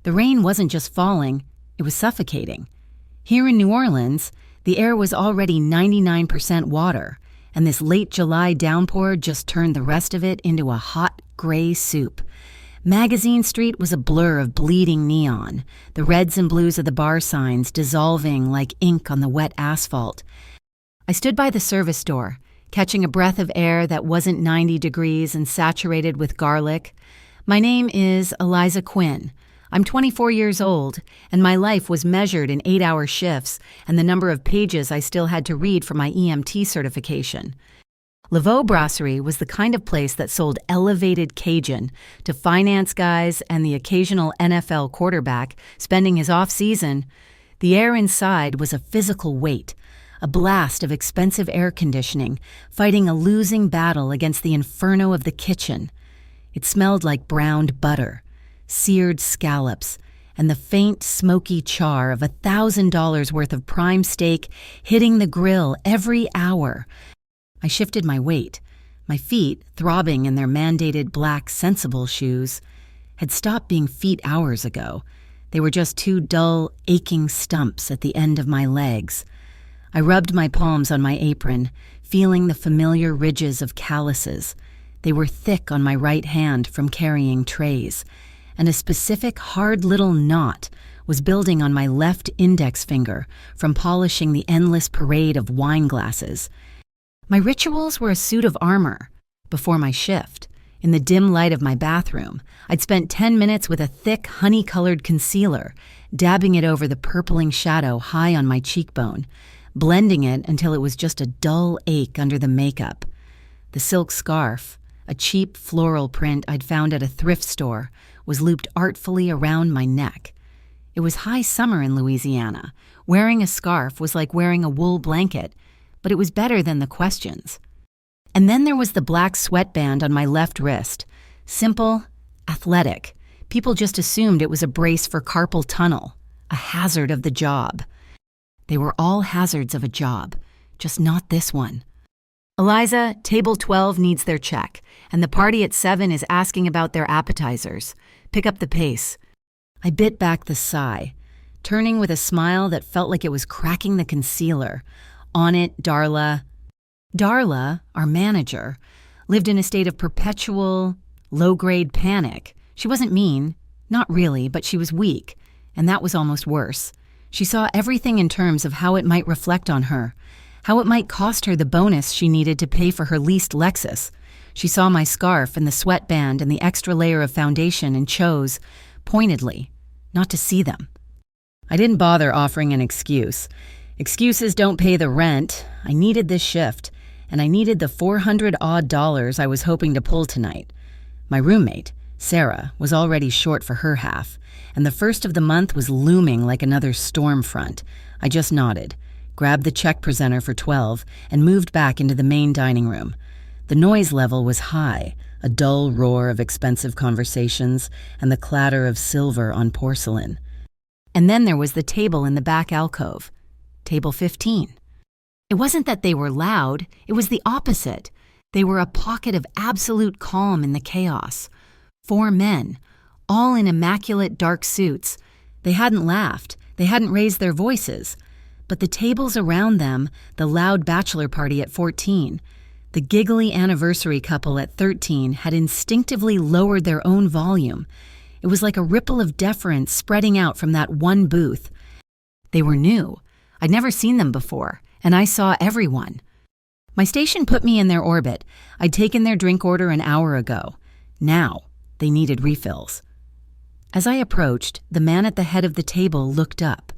The rain wasn't just falling, it was suffocating. Here in New Orleans, the air was already 99% water, and this late July downpour just turned the rest of it into a hot, gray soup. Magazine Street was a blur of bleeding neon, the reds and blues of the bar signs dissolving like ink on the wet asphalt. I stood by the service door, catching a breath of air that wasn't 90 degrees and saturated with garlic. My name is Eliza Quinn. I'm 24 years old, and my life was measured in 8-hour shifts and the number of pages I still had to read for my EMT certification. Laveau Brasserie was the kind of place that sold elevated Cajun to finance guys and the occasional NFL quarterback spending his off-season. The air inside was a physical weight, a blast of expensive air conditioning, fighting a losing battle against the inferno of the kitchen. It smelled like browned butter, seared scallops, and the faint, smoky char of $1,000 worth of prime steak hitting the grill every hour. I shifted my weight. My feet, throbbing in their mandated black Sensible shoes, had stopped being feet hours ago. They were just two dull, aching stumps at the end of my legs. I rubbed my palms on my apron, feeling the familiar ridges of calluses. They were thick on my right hand from carrying trays, and a specific hard little knot was building on my left index finger from polishing the endless parade of wine glasses. My rituals were a suit of armor. Before my shift, in the dim light of my bathroom, I'd spent 10 minutes with a thick, honey-colored concealer, dabbing it over the purpling shadow high on my cheekbone, blending it until it was just a dull ache under the makeup. The silk scarf, a cheap floral print I'd found at a thrift store, was looped artfully around my neck. It was high summer in Louisiana. Wearing a scarf was like wearing a wool blanket, but it was better than the questions. And then there was the black sweatband on my left wrist. Simple, athletic. People just assumed it was a brace for carpal tunnel, a hazard of the job. They were all hazards of a job, just not this one. Eliza, table 12 needs their check, and the party at 7 is asking about their appetizers. Pick up the pace. I bit back the sigh, turning with a smile that felt like it was cracking the concealer. On it, Darla, our manager, lived in a state of perpetual, low-grade panic. She wasn't mean, not really, but she was weak, and that was almost worse. She saw everything in terms of how it might reflect on her, how it might cost her the bonus she needed to pay for her leased Lexus. She saw my scarf and the sweatband and the extra layer of foundation and chose, pointedly, not to see them. I didn't bother offering an excuse. Excuses don't pay the rent. I needed this shift, and I needed the $400-odd I was hoping to pull tonight. My roommate, Sarah, was already short for her half, and the first of the month was looming like another storm front. I just nodded, grabbed the check presenter for 12, and moved back into the main dining room. The noise level was high, a dull roar of expensive conversations and the clatter of silver on porcelain. And then there was the table in the back alcove, table 15. It wasn't that they were loud, it was the opposite. They were a pocket of absolute calm in the chaos. 4 men, all in immaculate dark suits. They hadn't laughed, they hadn't raised their voices. But the tables around them, the loud bachelor party at 14, the giggly anniversary couple at 13 had instinctively lowered their own volume. It was like a ripple of deference spreading out from that one booth. They were new. I'd never seen them before, and I saw everyone. My station put me in their orbit. I'd taken their drink order an hour ago. Now, they needed refills. As I approached, the man at the head of the table looked up.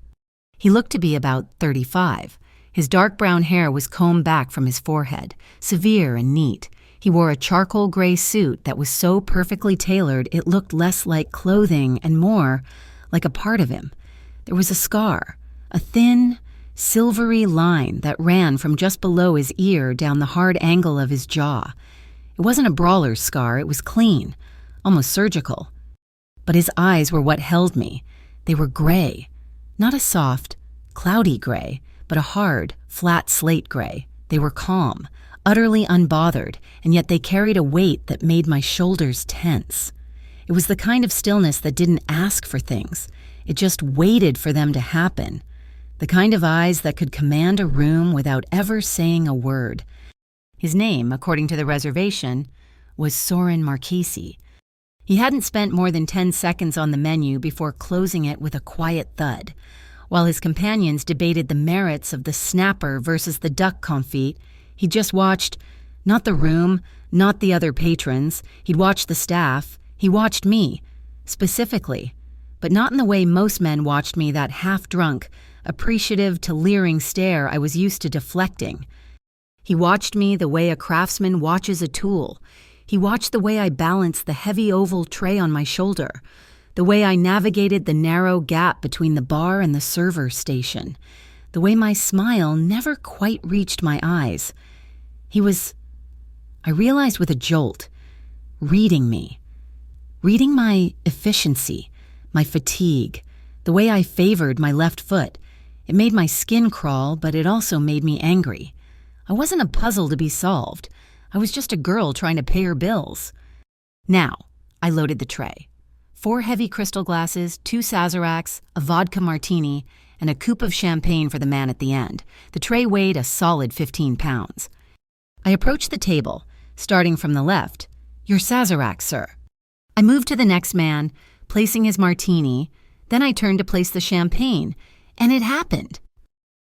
He looked to be about 35. His dark brown hair was combed back from his forehead, severe and neat. He wore a charcoal gray suit that was so perfectly tailored it looked less like clothing and more like a part of him. There was a scar, a thin, silvery line that ran from just below his ear down the hard angle of his jaw. It wasn't a brawler's scar, it was clean, almost surgical. But his eyes were what held me. They were gray, not a soft, cloudy gray, but a hard, flat slate gray. They were calm, utterly unbothered, and yet they carried a weight that made my shoulders tense. It was the kind of stillness that didn't ask for things. It just waited for them to happen. The kind of eyes that could command a room without ever saying a word. His name, according to the reservation, was Soren Marchesi. He hadn't spent more than 10 seconds on the menu before closing it with a quiet thud. While his companions debated the merits of the snapper versus the duck confit, he just watched, not the room, not the other patrons. He'd watched the staff. He watched me, specifically, but not in the way most men watched me, that half-drunk, appreciative to leering stare I was used to deflecting. He watched me the way a craftsman watches a tool. He watched the way I balanced the heavy oval tray on my shoulder, the way I navigated the narrow gap between the bar and the server station, the way my smile never quite reached my eyes. He was, I realized with a jolt, reading me. Reading my efficiency, my fatigue, the way I favored my left foot. It made my skin crawl, but it also made me angry. I wasn't a puzzle to be solved. I was just a girl trying to pay her bills. Now, I loaded the tray. 4 heavy crystal glasses, 2 Sazeracs, a vodka martini, and a coupe of champagne for the man at the end. The tray weighed a solid 15 pounds. I approached the table, starting from the left. "Your Sazerac, sir." I moved to the next man, placing his martini. Then I turned to place the champagne, and it happened.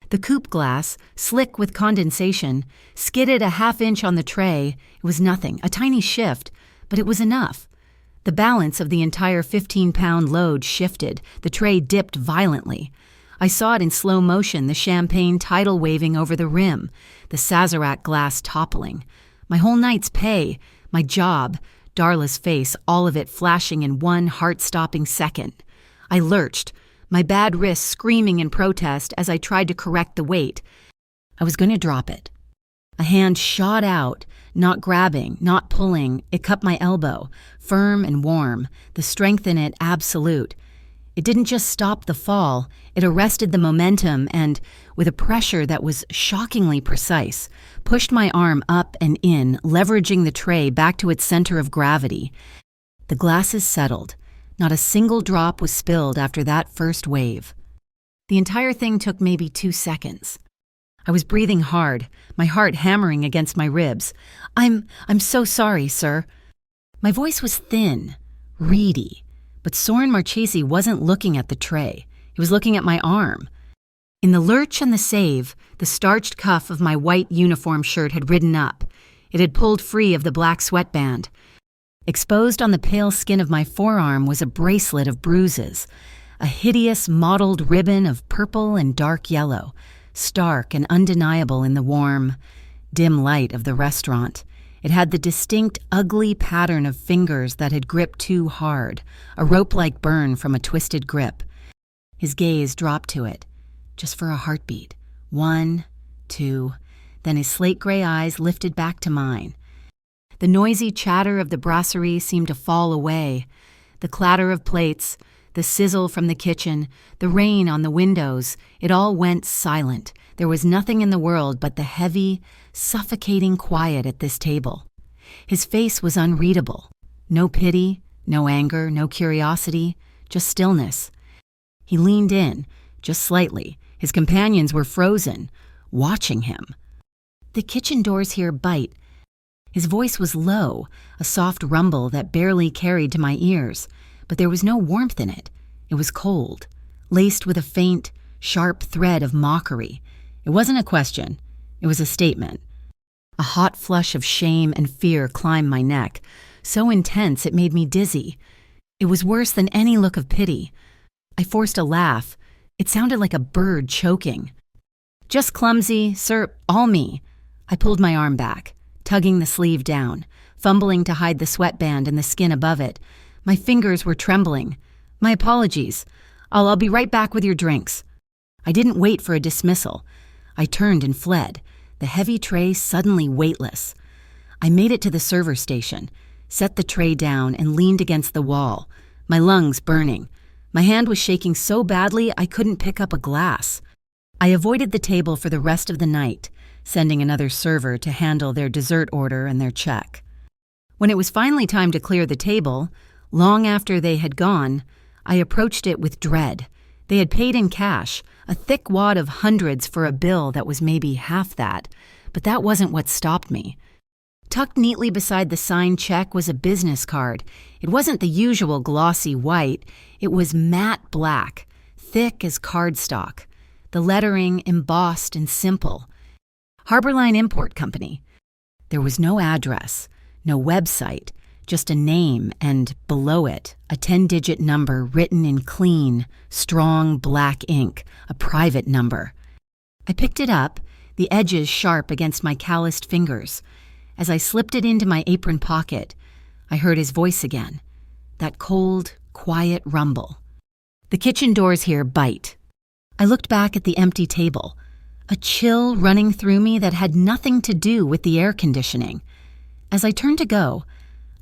The coupe glass, slick with condensation, skidded a half-inch on the tray. It was nothing, a tiny shift, but it was enough. The balance of the entire 15-pound load shifted. The tray dipped violently. I saw it in slow motion, the champagne tidal waving over the rim, the Sazerac glass toppling. My whole night's pay, my job, Darla's face, all of it flashing in one heart-stopping second. I lurched, my bad wrist screaming in protest as I tried to correct the weight. I was going to drop it. A hand shot out, not grabbing, not pulling. It cupped my elbow, firm and warm, the strength in it absolute. It didn't just stop the fall, it arrested the momentum and, with a pressure that was shockingly precise, pushed my arm up and in, leveraging the tray back to its center of gravity. The glasses settled. Not a single drop was spilled after that first wave. The entire thing took maybe 2 seconds. I was breathing hard, my heart hammering against my ribs. I'm so sorry, sir." My voice was thin, reedy. But Soren Marchesi wasn't looking at the tray. He was looking at my arm. In the lurch and the save, the starched cuff of my white uniform shirt had ridden up. It had pulled free of the black sweatband. Exposed on the pale skin of my forearm was a bracelet of Bruises, a hideous mottled ribbon of purple and dark yellow, stark and undeniable in the warm, dim light of the restaurant. It had the distinct, ugly pattern of fingers that had gripped too hard, a rope-like burn from a twisted grip. His gaze dropped to it, just for a heartbeat. 1, 2, then his slate-gray eyes lifted back to mine. The noisy chatter of the brasserie seemed to fall away. The clatter of plates, the sizzle from the kitchen, the rain on the windows, it all went silent. There was nothing in the world but the heavy, suffocating quiet at this table. His face was unreadable. No pity, no anger, no curiosity, just stillness. He leaned in, just slightly. His companions were frozen, watching him. "The kitchen doors here bite." His voice was low, a soft rumble that barely carried to my ears, but there was no warmth in it. It was cold, laced with a faint, sharp thread of mockery. It wasn't a question. It was a statement. A hot flush of shame and fear climbed my neck, so intense it made me dizzy. It was worse than any look of pity. I forced a laugh. It sounded like a bird choking. "Just clumsy, sir, all me." I pulled my arm back, tugging the sleeve down, fumbling to hide the sweatband and the skin above it. My fingers were trembling. "My apologies. I'll be right back with your drinks." I didn't wait for a dismissal. I turned and fled, the heavy tray suddenly weightless. I made it to the server station, set the tray down, and leaned against the wall, my lungs burning. My hand was shaking so badly I couldn't pick up a glass. I avoided the table for the rest of the night, sending another server to handle their dessert order and their check. When it was finally time to clear the table, Long after they had gone, I approached it with dread. They had paid in cash, a thick wad of hundreds for a bill that was maybe half that, but that wasn't what stopped me. Tucked neatly beside the signed check was a business card. It wasn't the usual glossy white, it was matte black, thick as cardstock. The lettering embossed and simple. Harborline Import Company. There was no address, no website, just a name and, below it, a 10-digit number written in clean, strong black ink, a private number. I picked it up, the edges sharp against my calloused fingers. As I slipped it into my apron pocket, I heard his voice again, that cold, quiet rumble. The kitchen doors here bite. I looked back at the empty table, a chill running through me that had nothing to do with the air conditioning. As I turned to go,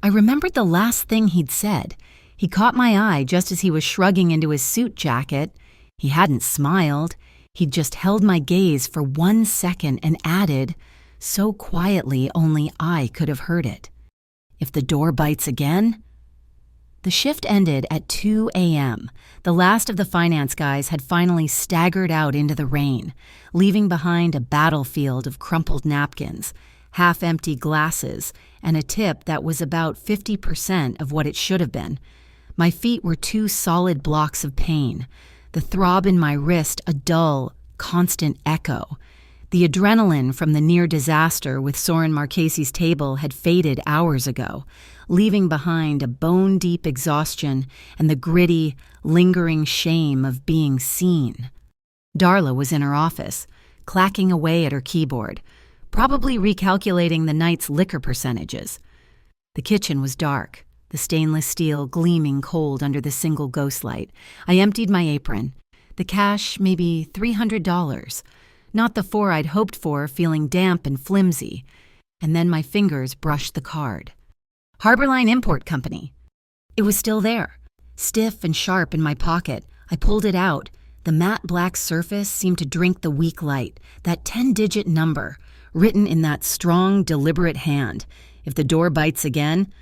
I remembered the last thing he'd said. He caught my eye just as he was shrugging into his suit jacket. He hadn't smiled. He'd just held my gaze for 1 second and added, so quietly only I could have heard it, "If the door bites again?" The shift ended at 2 a.m. The last of the finance guys had finally staggered out into the rain, leaving behind a battlefield of crumpled napkins, half-empty glasses, and a tip that was about 50% of what it should have been. My feet were 2 solid blocks of pain, the throb in my wrist a dull, constant echo. The adrenaline from the near disaster with Soren Marchese's table had faded hours ago, leaving behind a bone-deep exhaustion and the gritty, lingering shame of being seen. Darla was in her office, clacking away at her keyboard, probably recalculating the night's liquor percentages. The kitchen was dark, the stainless steel gleaming cold under the single ghost light. I emptied my apron. The cash, maybe $300. Not the 4 I'd hoped for, feeling damp and flimsy. And then my fingers brushed the card. Harborline Import Company. It was still there, stiff and sharp in my pocket. I pulled it out. The matte black surface seemed to drink the weak light, that 10-digit number, written in that strong, deliberate hand. If the door bites again?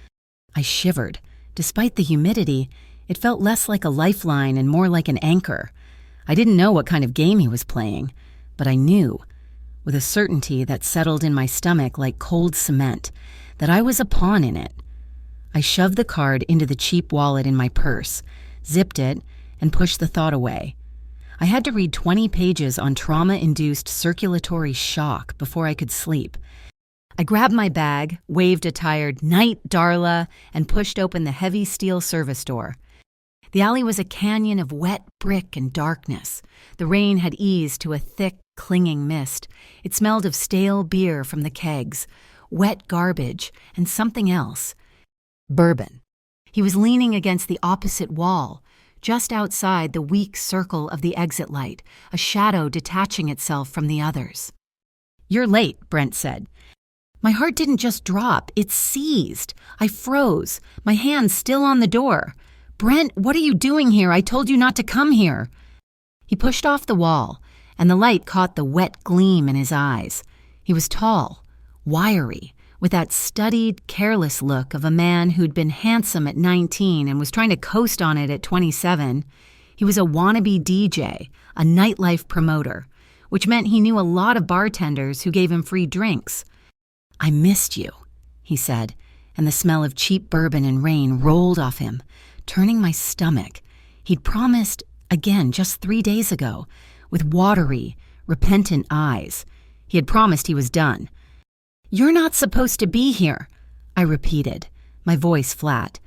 I shivered. Despite the humidity, it felt less like a lifeline and more like an anchor. I didn't know what kind of game he was playing, but I knew, with a certainty that settled in my stomach like cold cement, that I was a pawn in it. I shoved the card into the cheap wallet in my purse, zipped it, and pushed the thought away. I had to read 20 pages on trauma-induced circulatory shock before I could sleep. I grabbed my bag, waved a tired "Night, Darla," and pushed open the heavy steel service door. The alley was a canyon of wet brick and darkness. The rain had eased to a thick, clinging mist. It smelled of stale beer from the kegs, wet garbage, and something else. Bourbon. He was leaning against the opposite wall, just outside the weak circle of the exit light, a shadow detaching itself from the others. "You're late," Brent said. My heart didn't just drop, it seized. I froze, my hands still on the door. "Brent, what are you doing here? I told you not to come here." He pushed off the wall, and the light caught the wet gleam in his eyes. He was tall, wiry, with that studied, careless look of a man who'd been handsome at 19 and was trying to coast on it at 27. He was a wannabe DJ, a nightlife promoter, which meant he knew a lot of bartenders who gave him free drinks. "I missed you," he said, and the smell of cheap bourbon and rain rolled off him, turning my stomach. He'd promised, again just 3 days ago, with watery, repentant eyes. He had promised he was done. "You're not supposed to be here," I repeated, my voice flat.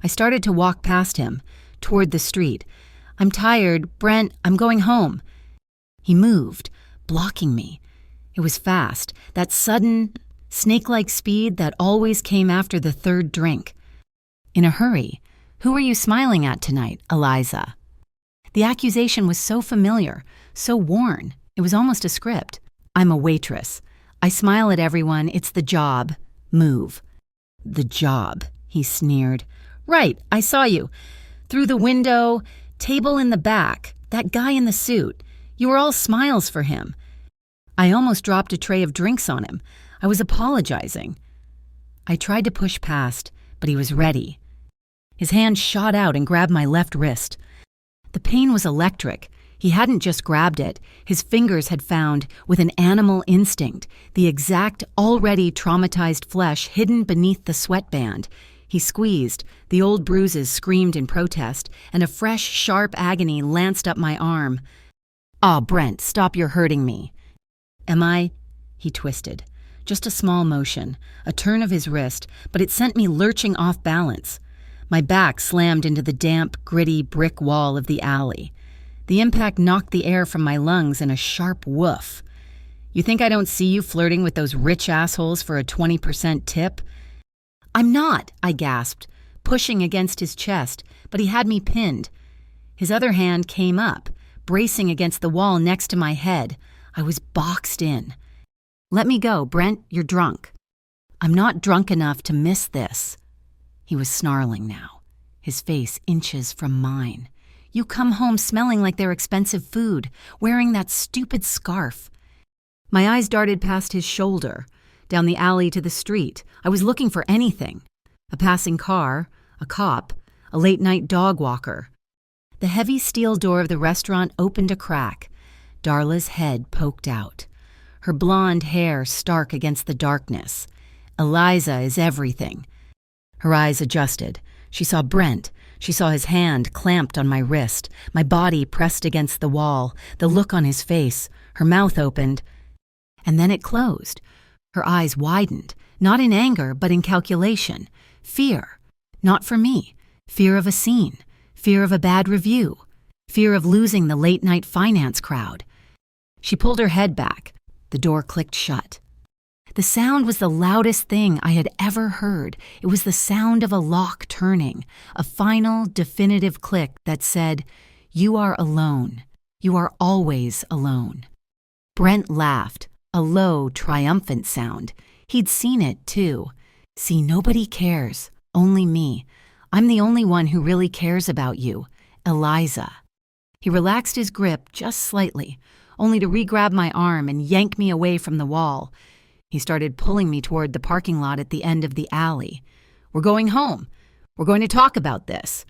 I started to walk past him, toward the street. "I'm tired, Brent, I'm going home." He moved, blocking me. It was fast, that sudden, snake-like speed that always came after the third drink. In a hurry. "Who are you smiling at tonight, Eliza?" The accusation was so familiar, so worn, it was almost a script. "I'm a waitress. I smile at everyone, it's the job. Move." "The job," he sneered. "Right, I saw you. Through the window, table in the back, that guy in the suit. You were all smiles for him." I almost dropped a tray of drinks on him. I was apologizing. I tried to push past, but he was ready. His hand shot out and grabbed my left wrist. The pain was electric. He hadn't just grabbed it. His fingers had found, with an animal instinct, the exact, already traumatized flesh hidden beneath the sweatband. He squeezed, the old bruises screamed in protest, and a fresh, sharp agony lanced up my arm. "Aw, Brent, stop, you're hurting me." "Am I?" He twisted. Just a small motion, a turn of his wrist, but it sent me lurching off balance. My back slammed into the damp, gritty brick wall of the alley. The impact knocked the air from my lungs in a sharp woof. "You think I don't see you flirting with those rich assholes for a 20% tip?" "I'm not," I gasped, pushing against his chest, but he had me pinned. His other hand came up, bracing against the wall next to my head. I was boxed in. "Let me go, Brent, you're drunk." "I'm not drunk enough to miss this." He was snarling now, his face inches from mine. "You come home smelling like their expensive food, wearing that stupid scarf." My eyes darted past his shoulder, down the alley to the street. I was looking for anything. A passing car, a cop, a late-night dog walker. The heavy steel door of the restaurant opened a crack. Darla's head poked out, her blonde hair stark against the darkness. "Eliza is everything." Her eyes adjusted. She saw Brent. She saw his hand clamped on my wrist, my body pressed against the wall, the look on his face. Her mouth opened, and then it closed. Her eyes widened, not in anger, but in calculation. Fear. Not for me. Fear of a scene. Fear of a bad review. Fear of losing the late-night finance crowd. She pulled her head back. The door clicked shut. The sound was the loudest thing I had ever heard. It was the sound of a lock turning, a final, definitive click that said, "You are alone. You are always alone." Brent laughed, a low, triumphant sound. He'd seen it, too. "See, nobody cares. Only me. I'm the only one who really cares about you. Eliza." He relaxed his grip just slightly, only to re-grab my arm and yank me away from the wall. He started pulling me toward the parking lot at the end of the alley. "We're going home. We're going to talk about this."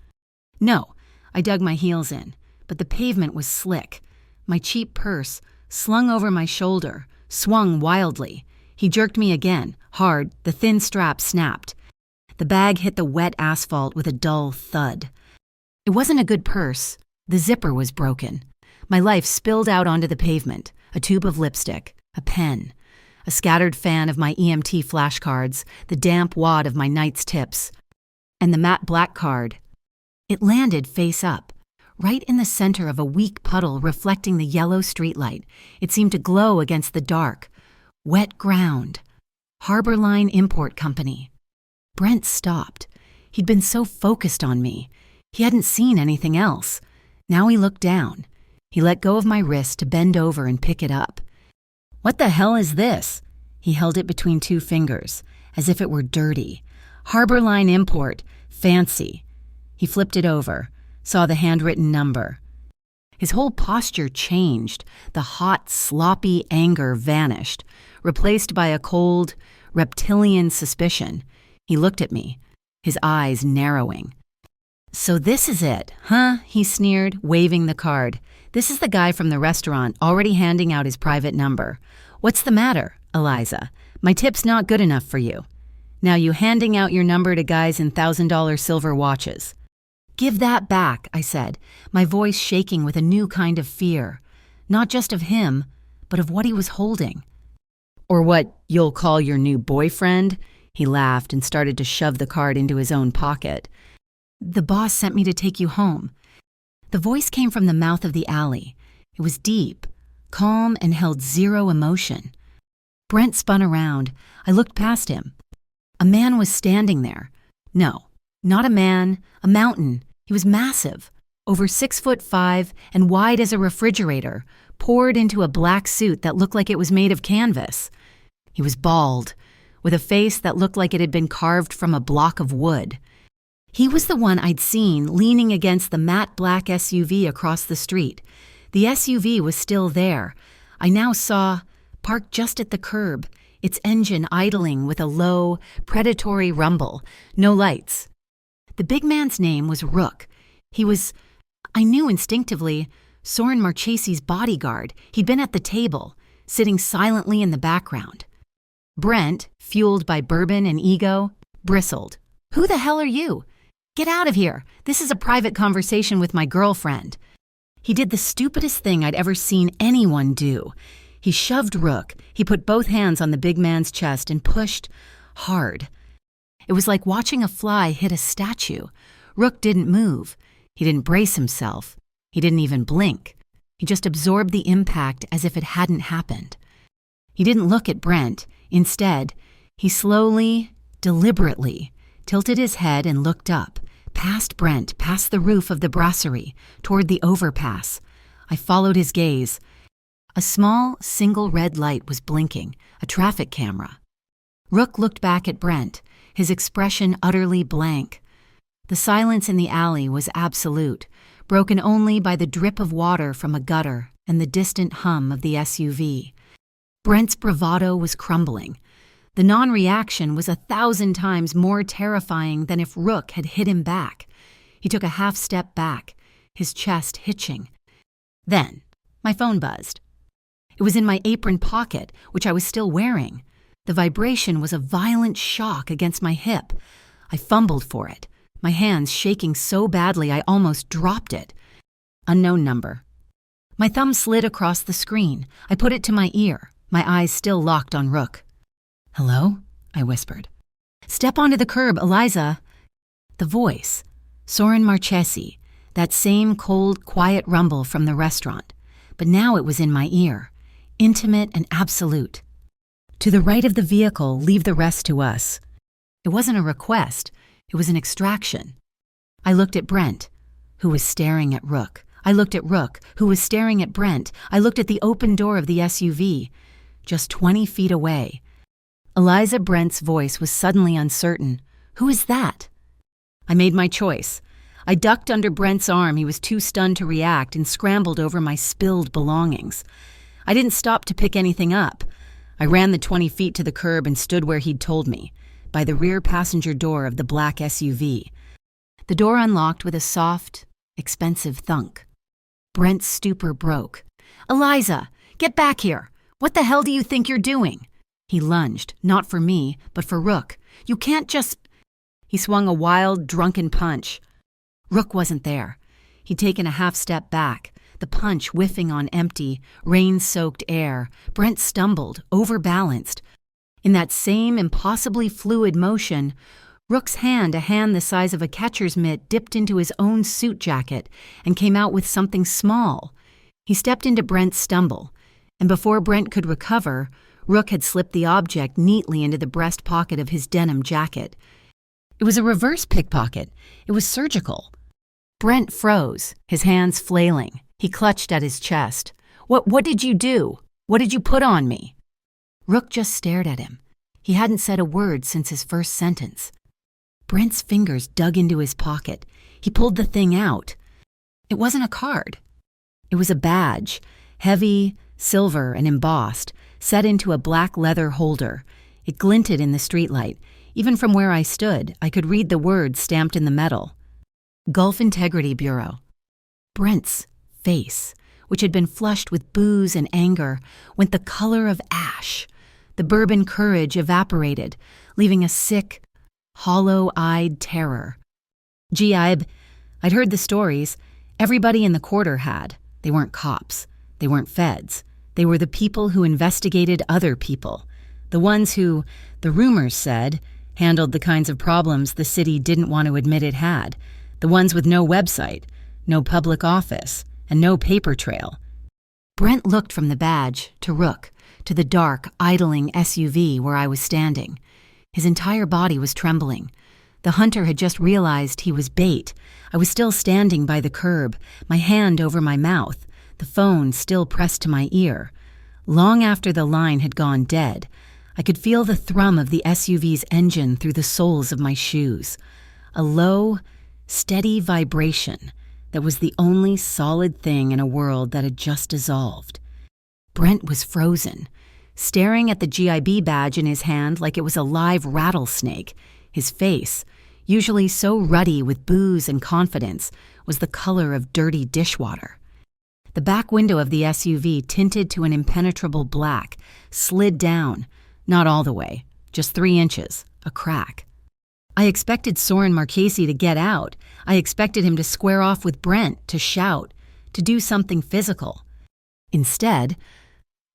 "No." I dug my heels in, but the pavement was slick. My cheap purse, slung over my shoulder, swung wildly. He jerked me again, hard. The thin strap snapped. The bag hit the wet asphalt with a dull thud. It wasn't a good purse. The zipper was broken. My life spilled out onto the pavement, a tube of lipstick, a pen, a scattered fan of my EMT flashcards, the damp wad of my night's tips, and the matte black card. It landed face up, right in the center of a weak puddle reflecting the yellow streetlight. It seemed to glow against the dark. Wet ground. Harbor Line Import Company. Brent stopped. He'd been so focused on me. He hadn't seen anything else. Now he looked down. He let go of my wrist to bend over and pick it up. "What the hell is this?" He held it between two fingers, as if it were dirty. "Harbor Line Import. Fancy." He flipped it over, saw the handwritten number. His whole posture changed. The hot, sloppy anger vanished, replaced by a cold, reptilian suspicion. He looked at me, his eyes narrowing. "So this is it, huh?" he sneered, waving the card. "This is the guy from the restaurant already handing out his private number. What's the matter, Eliza? My tip's not good enough for you. Now you handing out your number to guys in $1,000 silver watches." "Give that back," I said, my voice shaking with a new kind of fear. Not just of him, but of what he was holding. "Or what you'll call your new boyfriend?" He laughed and started to shove the card into his own pocket. "The boss sent me to take you home." The voice came from the mouth of the alley. It was deep, calm, and held zero emotion. Brent spun around. I looked past him. A man was standing there. No, not a man, a mountain. He was massive, over 6'5" and wide as a refrigerator, poured into a black suit that looked like it was made of canvas. He was bald, with a face that looked like it had been carved from a block of wood. He was the one I'd seen leaning against the matte black SUV across the street. The SUV was still there. I now saw, parked just at the curb, its engine idling with a low, predatory rumble, no lights. The big man's name was Rook. He was, I knew instinctively, Soren Marchese's bodyguard. He'd been at the table, sitting silently in the background. Brent, fueled by bourbon and ego, bristled. "Who the hell are you? Get out of here. This is a private conversation with my girlfriend." He did the stupidest thing I'd ever seen anyone do. He shoved Rook. He put both hands on the big man's chest and pushed hard. It was like watching a fly hit a statue. Rook didn't move. He didn't brace himself. He didn't even blink. He just absorbed the impact as if it hadn't happened. He didn't look at Brent. Instead, he slowly, deliberately, tilted his head and looked up, past Brent, past the roof of the brasserie, toward the overpass. I followed his gaze. A small, single red light was blinking, a traffic camera. Rook looked back at Brent, his expression utterly blank. The silence in the alley was absolute, broken only by the drip of water from a gutter and the distant hum of the SUV. Brent's bravado was crumbling. The non-reaction was 1,000 times more terrifying than if Rook had hit him back. He took a half-step back, his chest hitching. Then, my phone buzzed. It was in my apron pocket, which I was still wearing. The vibration was a violent shock against my hip. I fumbled for it, my hands shaking so badly I almost dropped it. Unknown number. My thumb slid across the screen. I put it to my ear, my eyes still locked on Rook. "Hello?" I whispered. "Step onto the curb, Eliza." The voice, Soren Marchese, that same cold, quiet rumble from the restaurant. But now it was in my ear, intimate and absolute. "To the right of the vehicle, leave the rest to us." It wasn't a request, it was an extraction. I looked at Brent, who was staring at Rook. I looked at Rook, who was staring at Brent. I looked at the open door of the SUV, just 20 feet away. Eliza Brent's voice was suddenly uncertain. "Who is that?" I made my choice. I ducked under Brent's arm. He was too stunned to react and scrambled over my spilled belongings. I didn't stop to pick anything up. I ran the 20 feet to the curb and stood where he'd told me, by the rear passenger door of the black SUV. The door unlocked with a soft, expensive thunk. Brent's stupor broke. "Eliza, get back here! What the hell do you think you're doing?" He lunged, not for me, but for Rook. "You can't just—" He swung a wild, drunken punch. Rook wasn't there. He'd taken a half-step back, the punch whiffing on empty, rain-soaked air. Brent stumbled, overbalanced. In that same impossibly fluid motion, Rook's hand, a hand the size of a catcher's mitt, dipped into his own suit jacket and came out with something small. He stepped into Brent's stumble, and before Brent could recover, Rook had slipped the object neatly into the breast pocket of his denim jacket. It was a reverse pickpocket. It was surgical. Brent froze, his hands flailing. He clutched at his chest. What did you do? What did you put on me?" Rook just stared at him. He hadn't said a word since his first sentence. Brent's fingers dug into his pocket. He pulled the thing out. It wasn't a card. It was a badge, heavy, silver, and embossed, set into a black leather holder. It glinted in the streetlight. Even from where I stood, I could read the words stamped in the metal. Gulf Integrity Bureau. Brent's face, which had been flushed with booze and anger, went the color of ash. The bourbon courage evaporated, leaving a sick, hollow-eyed terror. Gee, I'd heard the stories. Everybody in the quarter had. They weren't cops. They weren't feds. They were the people who investigated other people. The ones who, the rumors said, handled the kinds of problems the city didn't want to admit it had. The ones with no website, no public office, and no paper trail. Brent looked from the badge to Rook, to the dark, idling SUV where I was standing. His entire body was trembling. The hunter had just realized he was bait. I was still standing by the curb, my hand over my mouth, the phone still pressed to my ear. Long after the line had gone dead, I could feel the thrum of the SUV's engine through the soles of my shoes. A low, steady vibration that was the only solid thing in a world that had just dissolved. Brent was frozen, staring at the GIB badge in his hand like it was a live rattlesnake. His face, usually so ruddy with booze and confidence, was the color of dirty dishwater. The back window of the SUV, tinted to an impenetrable black, slid down, not all the way, just 3 inches, a crack. I expected Soren Marchese to get out. I expected him to square off with Brent, to shout, to do something physical. Instead,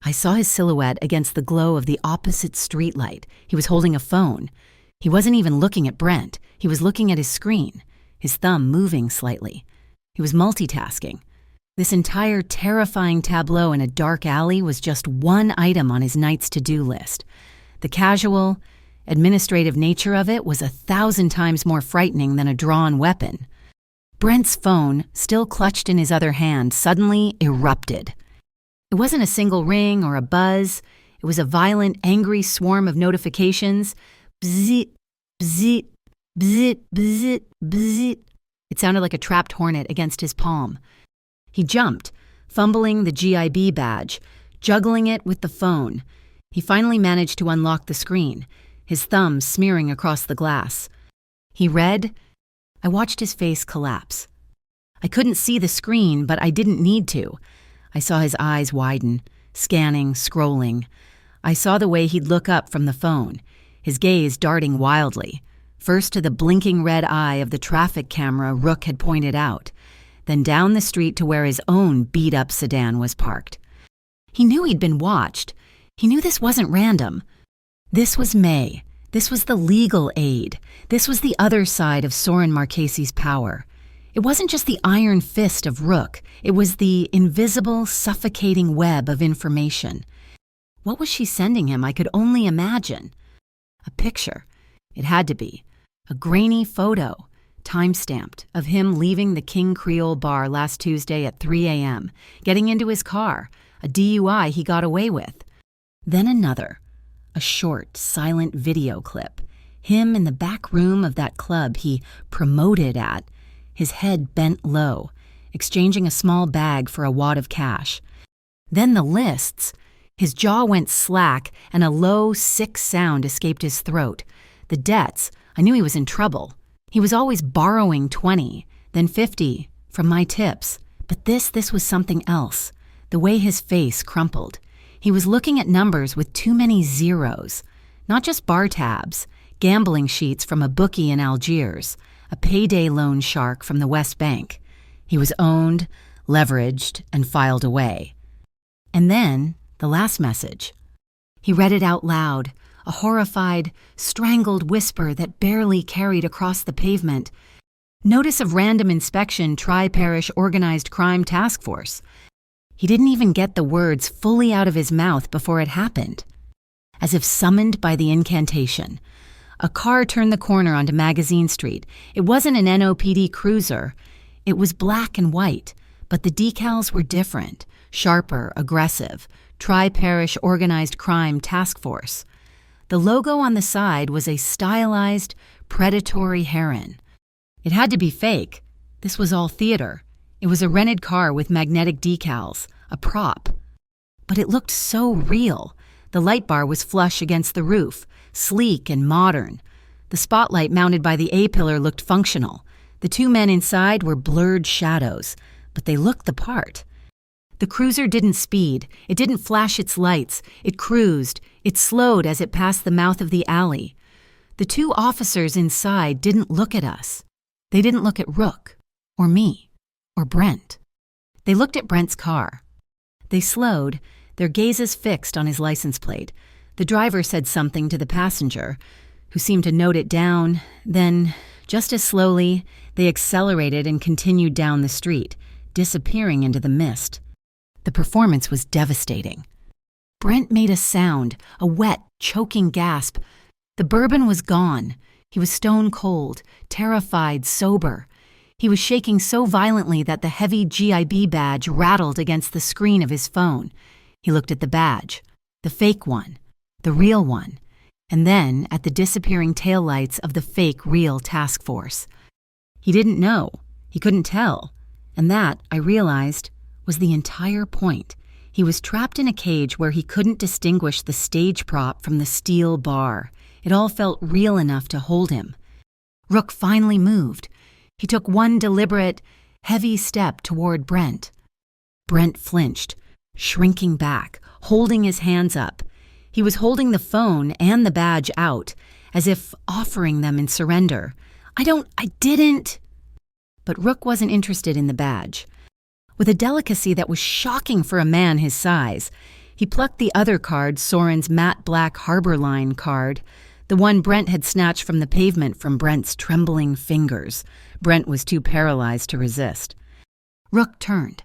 I saw his silhouette against the glow of the opposite streetlight. He was holding a phone. He wasn't even looking at Brent. He was looking at his screen, his thumb moving slightly. He was multitasking. This entire terrifying tableau in a dark alley was just one item on his night's to-do list. The casual, administrative nature of it was 1,000 times more frightening than a drawn weapon. Brent's phone, still clutched in his other hand, suddenly erupted. It wasn't a single ring or a buzz. It was a violent, angry swarm of notifications. Bzzzt, bzzzt, bzzzt, bzzzt, bzzzt. It sounded like a trapped hornet against his palm. He jumped, fumbling the GIB badge, juggling it with the phone. He finally managed to unlock the screen, his thumb smearing across the glass. He read. I watched his face collapse. I couldn't see the screen, but I didn't need to. I saw his eyes widen, scanning, scrolling. I saw the way he'd look up from the phone, his gaze darting wildly, first to the blinking red eye of the traffic camera Rook had pointed out, then down the street to where his own beat-up sedan was parked. He knew he'd been watched. He knew this wasn't random. This was May. This was the legal aid. This was the other side of Soren Marchese's power. It wasn't just the iron fist of Rook. It was the invisible, suffocating web of information. What was she sending him? I could only imagine. A picture. It had to be. A grainy photo, time-stamped, of him leaving the King Creole bar last Tuesday at 3 a.m., getting into his car, a DUI he got away with. Then another, a short, silent video clip, him in the back room of that club he promoted at, his head bent low, exchanging a small bag for a wad of cash. Then the lists. His jaw went slack and a low, sick sound escaped his throat. The debts. I knew he was in trouble. He was always borrowing 20, then 50, from my tips. But this was something else. The way his face crumpled. He was looking at numbers with too many zeros. Not just bar tabs, gambling sheets from a bookie in Algiers, a payday loan shark from the West Bank. He was owned, leveraged, and filed away. And then, the last message. He read it out loud, a horrified, strangled whisper that barely carried across the pavement. Notice of random inspection, Tri-Parish Organized Crime Task Force. He didn't even get the words fully out of his mouth before it happened. As if summoned by the incantation. A car turned the corner onto Magazine Street. It wasn't an NOPD cruiser. It was black and white, but the decals were different, sharper, aggressive. Tri-Parish Organized Crime Task Force. The logo on the side was a stylized, predatory heron. It had to be fake. This was all theater. It was a rented car with magnetic decals, a prop. But it looked so real. The light bar was flush against the roof, sleek and modern. The spotlight mounted by the A-pillar looked functional. The two men inside were blurred shadows, but they looked the part. The cruiser didn't speed. It didn't flash its lights. It cruised. It slowed as it passed the mouth of the alley. The two officers inside didn't look at us. They didn't look at Rook, or me, or Brent. They looked at Brent's car. They slowed, their gazes fixed on his license plate. The driver said something to the passenger, who seemed to note it down. Then, just as slowly, they accelerated and continued down the street, disappearing into the mist. The performance was devastating. Brent made a sound, a wet, choking gasp. The bourbon was gone. He was stone cold, terrified, sober. He was shaking so violently that the heavy GIB badge rattled against the screen of his phone. He looked at the badge, the fake one, the real one, and then at the disappearing taillights of the fake real task force. He didn't know. He couldn't tell. And that, I realized, was the entire point. He was trapped in a cage where he couldn't distinguish the stage prop from the steel bar. It all felt real enough to hold him. Rook finally moved. He took one deliberate, heavy step toward Brent. Brent flinched, shrinking back, holding his hands up. He was holding the phone and the badge out, as if offering them in surrender. I didn't. But Rook wasn't interested in the badge. With a delicacy that was shocking for a man his size, he plucked the other card, Soren's matte black Harbor Line card, the one Brent had snatched from the pavement from Brent's trembling fingers. Brent was too paralyzed to resist. Rook turned.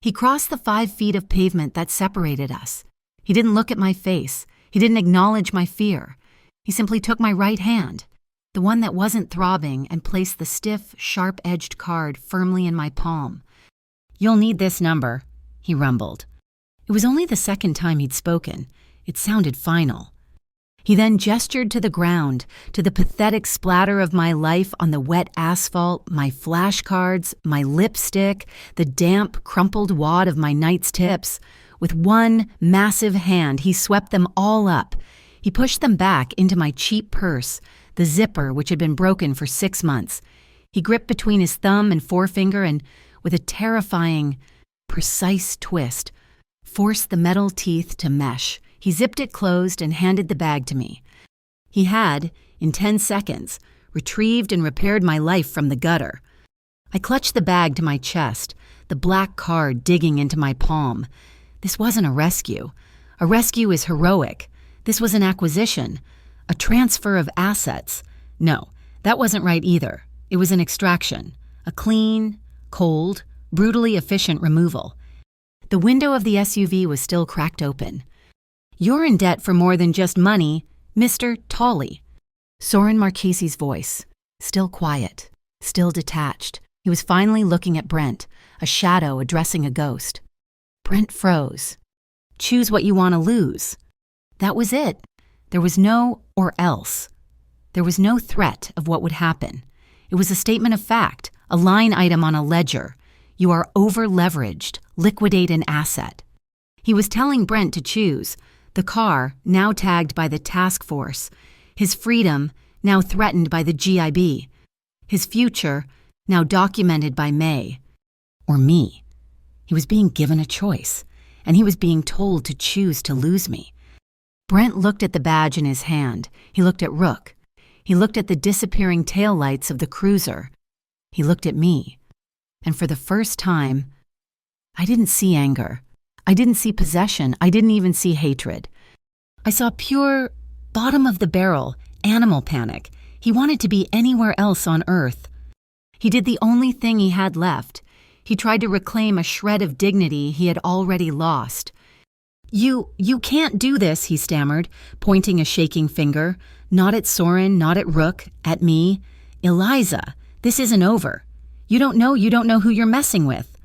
He crossed the 5 feet of pavement that separated us. He didn't look at my face. He didn't acknowledge my fear. He simply took my right hand, the one that wasn't throbbing, and placed the stiff, sharp-edged card firmly in my palm. "You'll need this number," he rumbled. It was only the second time he'd spoken. It sounded final. He then gestured to the ground, to the pathetic splatter of my life on the wet asphalt, my flashcards, my lipstick, the damp, crumpled wad of my night's tips. With one massive hand, he swept them all up. He pushed them back into my cheap purse, the zipper which had been broken for 6 months. He gripped between his thumb and forefinger and, with a terrifying, precise twist, forced the metal teeth to mesh. He zipped it closed and handed the bag to me. He had, in 10 seconds, retrieved and repaired my life from the gutter. I clutched the bag to my chest, the black card digging into my palm. This wasn't a rescue. A rescue is heroic. This was an acquisition, a transfer of assets. No, that wasn't right either. It was an extraction, a clean, cold, brutally efficient removal. The window of the SUV was still cracked open. "You're in debt for more than just money, Mr. Tolley." Soren Marchese's voice, still quiet, still detached. He was finally looking at Brent, a shadow addressing a ghost. Brent froze. "Choose what you want to lose." That was it. There was no or else. There was no threat of what would happen. It was a statement of fact, a line item on a ledger. You are over-leveraged. Liquidate an asset. He was telling Brent to choose. The car, now tagged by the task force. His freedom, now threatened by the GIB. His future, now documented by May. Or me. He was being given a choice, and he was being told to choose to lose me. Brent looked at the badge in his hand. He looked at Rook. He looked at the disappearing taillights of the cruiser. He looked at me. And for the first time, I didn't see anger. I didn't see possession. I didn't even see hatred. I saw pure, bottom-of-the-barrel, animal panic. He wanted to be anywhere else on Earth. He did the only thing he had left. He tried to reclaim a shred of dignity he had already lost. You can't do this," he stammered, pointing a shaking finger. Not at Soren, not at Rook, at me. "Eliza, this isn't over. You don't know who you're messing with."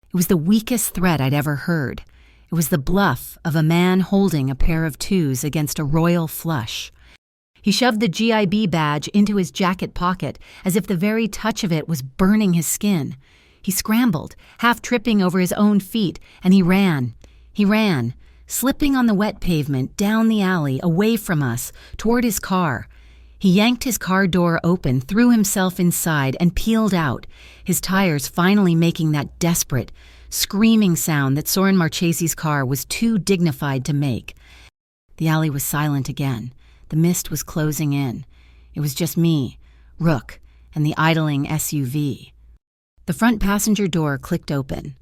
It was the weakest threat I'd ever heard. It was the bluff of a man holding a pair of twos against a royal flush. He shoved the GIB badge into his jacket pocket as if the very touch of it was burning his skin. He scrambled, half tripping over his own feet, and he ran. He ran, slipping on the wet pavement, down the alley, away from us, toward his car. He yanked his car door open, threw himself inside, and peeled out, his tires finally making that desperate, screaming sound that Soren Marchese's car was too dignified to make. The alley was silent again. The mist was closing in. It was just me, Rook, and the idling SUV. The front passenger door clicked open.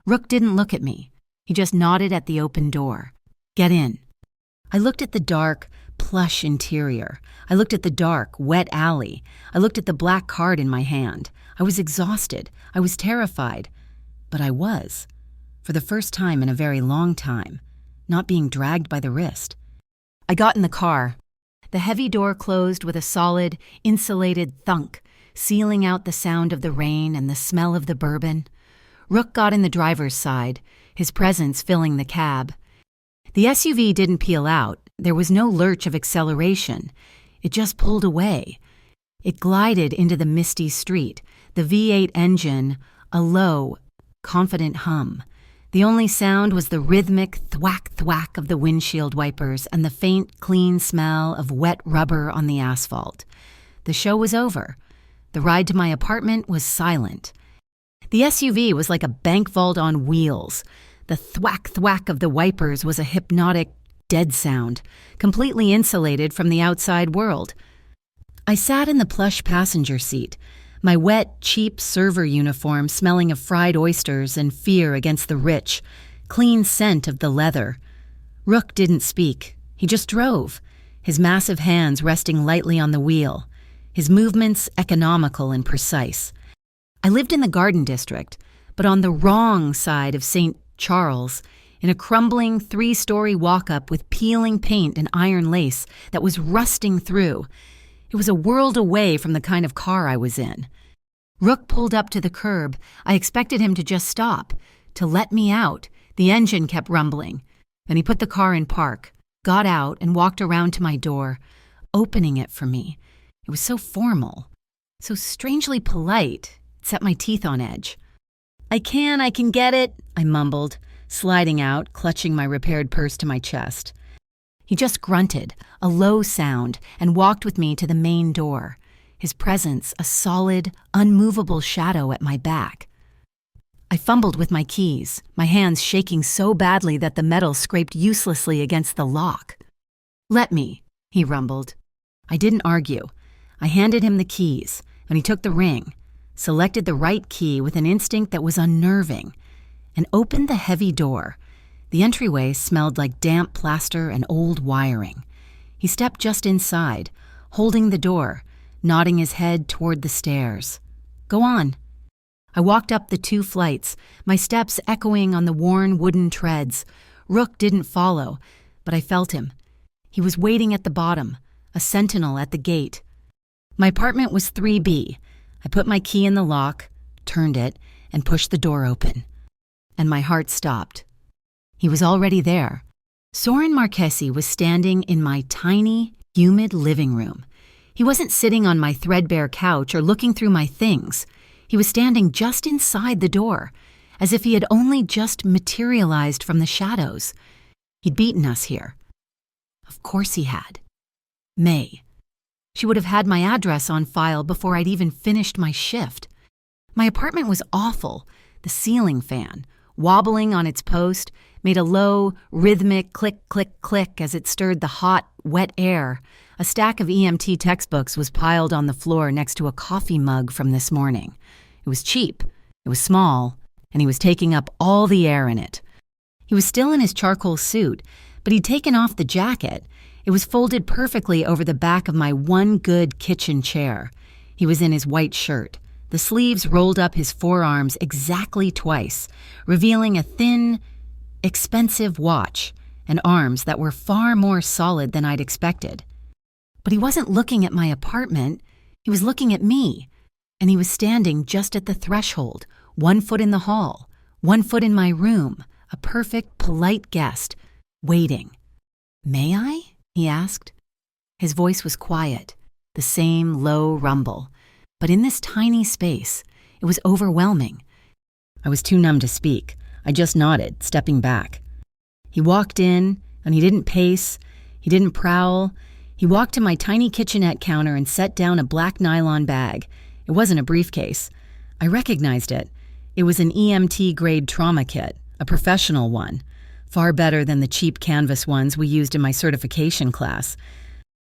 Rook didn't look at me. He just nodded at the open door. "Get in." I looked at the dark, plush interior. I looked at the dark, wet alley. I looked at the black card in my hand. I was exhausted. I was terrified. But I was, for the first time in a very long time, not being dragged by the wrist. I got in the car. The heavy door closed with a solid, insulated thunk, sealing out the sound of the rain and the smell of the bourbon. Rook got in the driver's side, his presence filling the cab. The SUV didn't peel out. There was no lurch of acceleration. It just pulled away. It glided into the misty street, the V8 engine, a low, confident hum. The only sound was the rhythmic thwack-thwack of the windshield wipers and the faint, clean smell of wet rubber on the asphalt. The show was over. The ride to my apartment was silent. The SUV was like a bank vault on wheels. The thwack-thwack of the wipers was a hypnotic dead sound, completely insulated from the outside world. I sat in the plush passenger seat, my wet, cheap server uniform smelling of fried oysters and fear against the rich, clean scent of the leather. Rook didn't speak. He just drove, his massive hands resting lightly on the wheel, his movements economical and precise. I lived in the Garden District, but on the wrong side of St. Charles, in a crumbling 3-story walk-up with peeling paint and iron lace that was rusting through. It was a world away from the kind of car I was in. Rook pulled up to the curb. I expected him to just stop, to let me out. The engine kept rumbling. Then he put the car in park, got out, and walked around to my door, opening it for me. It was so formal, so strangely polite, it set my teeth on edge. I can get it," I mumbled, sliding out, clutching my repaired purse to my chest. He just grunted, a low sound, and walked with me to the main door, his presence a solid, unmovable shadow at my back. I fumbled with my keys, my hands shaking so badly that the metal scraped uselessly against the lock. "Let me," he rumbled. I didn't argue. I handed him the keys, and he took the ring, selected the right key with an instinct that was unnerving, and opened the heavy door. The entryway smelled like damp plaster and old wiring. He stepped just inside, holding the door, nodding his head toward the stairs. "Go on." I walked up the 2 flights, my steps echoing on the worn wooden treads. Rook didn't follow, but I felt him. He was waiting at the bottom, a sentinel at the gate. My apartment was 3B. I put my key in the lock, turned it, and pushed the door open. And my heart stopped. He was already there. Soren Marchesi was standing in my tiny, humid living room. He wasn't sitting on my threadbare couch or looking through my things. He was standing just inside the door, as if he had only just materialized from the shadows. He'd beaten us here. Of course he had. May. She would have had my address on file before I'd even finished my shift. My apartment was awful. The ceiling fan, wobbling on its post, made a low, rhythmic click, click, click as it stirred the hot, wet air. A stack of EMT textbooks was piled on the floor next to a coffee mug from this morning. It was cheap, it was small, and he was taking up all the air in it. He was still in his charcoal suit, but he'd taken off the jacket. It was folded perfectly over the back of my one good kitchen chair. He was in his white shirt. The sleeves rolled up his forearms exactly twice, revealing a thin, expensive watch and arms that were far more solid than I'd expected. But he wasn't looking at my apartment. He was looking at me, and he was standing just at the threshold, 1 foot in the hall, 1 foot in my room, a perfect, polite guest, waiting. "May I?" he asked. His voice was quiet, the same low rumble. But in this tiny space, it was overwhelming. I was too numb to speak. I just nodded, stepping back. He walked in, and he didn't pace. He didn't prowl. He walked to my tiny kitchenette counter and set down a black nylon bag. It wasn't a briefcase. I recognized it. It was an EMT-grade trauma kit, a professional one, far better than the cheap canvas ones we used in my certification class.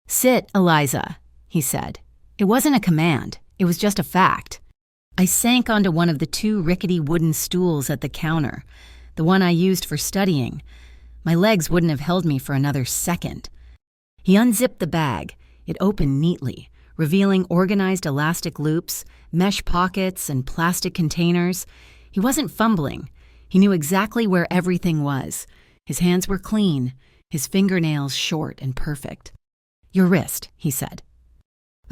"Sit, Eliza," he said. It wasn't a command. It was just a fact. I sank onto one of the 2 rickety wooden stools at the counter, the one I used for studying. My legs wouldn't have held me for another second. He unzipped the bag. It opened neatly, revealing organized elastic loops, mesh pockets, and plastic containers. He wasn't fumbling. He knew exactly where everything was. His hands were clean, his fingernails short and perfect. "Your wrist," he said.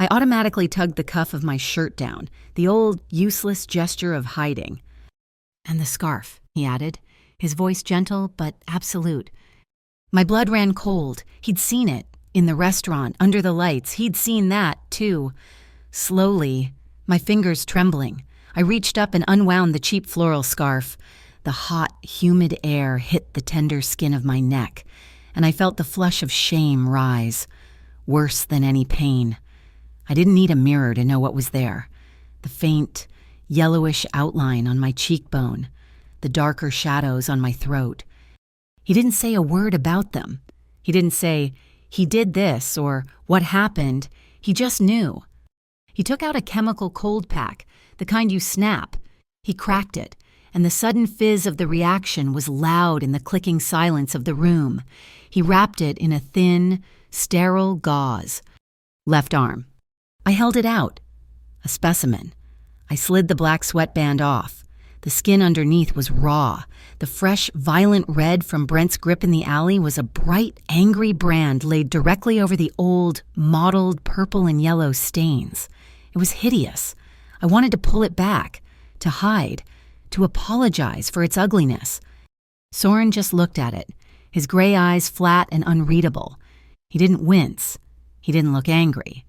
I automatically tugged the cuff of my shirt down, the old, useless gesture of hiding. "And the scarf," he added, his voice gentle but absolute. My blood ran cold. He'd seen it. In the restaurant, under the lights, he'd seen that, too. Slowly, my fingers trembling, I reached up and unwound the cheap floral scarf. The hot, humid air hit the tender skin of my neck, and I felt the flush of shame rise, worse than any pain. I didn't need a mirror to know what was there. The faint, yellowish outline on my cheekbone, the darker shadows on my throat. He didn't say a word about them. He didn't say, "He did this," or "What happened?" He just knew. He took out a chemical cold pack, the kind you snap. He cracked it, and the sudden fizz of the reaction was loud in the clicking silence of the room. He wrapped it in a thin, sterile gauze. Left arm. I held it out. A specimen. I slid the black sweatband off. The skin underneath was raw. The fresh, violent red from Brent's grip in the alley was a bright, angry brand laid directly over the old, mottled purple and yellow stains. It was hideous. I wanted to pull it back, to hide, to apologize for its ugliness. Soren just looked at it, his gray eyes flat and unreadable. He didn't wince. He didn't look angry.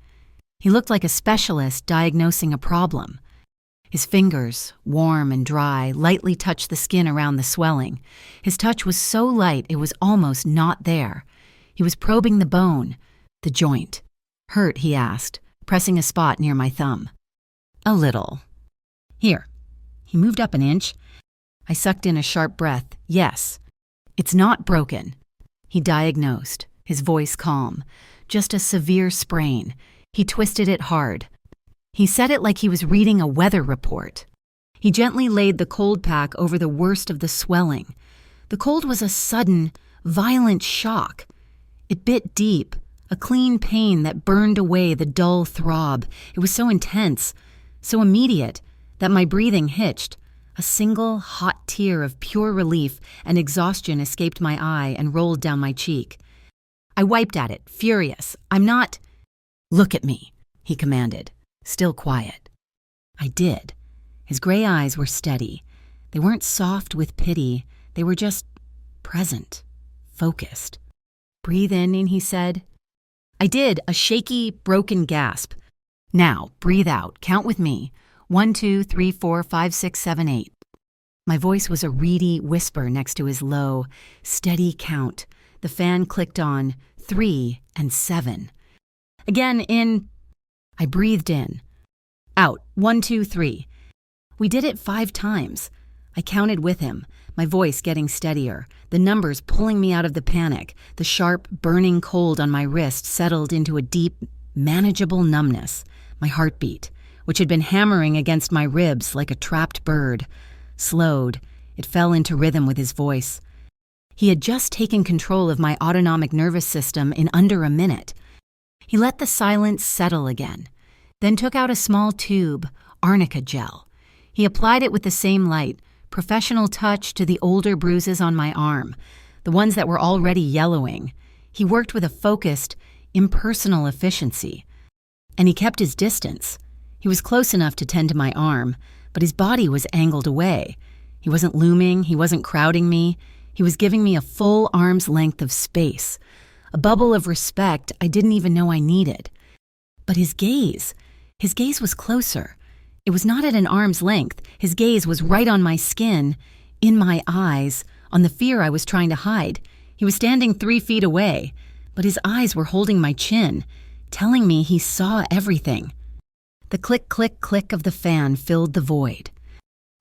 He looked like a specialist diagnosing a problem. His fingers, warm and dry, lightly touched the skin around the swelling. His touch was so light it was almost not there. He was probing the bone, the joint. "Hurt?" he asked, pressing a spot near my thumb. "A little." "Here." He moved up an inch. I sucked in a sharp breath. "Yes. It's not broken." He diagnosed, his voice calm. "Just a severe sprain." He twisted it hard. He said it like he was reading a weather report. He gently laid the cold pack over the worst of the swelling. The cold was a sudden, violent shock. It bit deep, a clean pain that burned away the dull throb. It was so intense, so immediate, that my breathing hitched. A single hot tear of pure relief and exhaustion escaped my eye and rolled down my cheek. I wiped at it, furious. "I'm not—" "Look at me," he commanded, still quiet. I did. His gray eyes were steady. They weren't soft with pity. They were just present, focused. "Breathe in," he said. I did, a shaky, broken gasp. "Now, breathe out. Count with me. 1, 2, 3, 4, 5, 6, 7, 8. My voice was a reedy whisper next to his low, steady count. The fan clicked on 3 and 7. Again, in. I breathed in. Out. 1, 2, 3. We did it 5 times. I counted with him, my voice getting steadier, the numbers pulling me out of the panic. The sharp, burning cold on my wrist settled into a deep, manageable numbness. My heartbeat, which had been hammering against my ribs like a trapped bird, slowed. It fell into rhythm with his voice. He had just taken control of my autonomic nervous system in under a minute. He let the silence settle again, then took out a small tube, arnica gel. He applied it with the same light, professional touch to the older bruises on my arm, the ones that were already yellowing. He worked with a focused, impersonal efficiency. And he kept his distance. He was close enough to tend to my arm, but his body was angled away. He wasn't looming, he wasn't crowding me. He was giving me a full arm's length of space, a bubble of respect I didn't even know I needed. But his gaze was closer. It was not at an arm's length. His gaze was right on my skin, in my eyes, on the fear I was trying to hide. He was standing 3 feet away, but his eyes were holding my chin, telling me he saw everything. The click, click, click of the fan filled the void.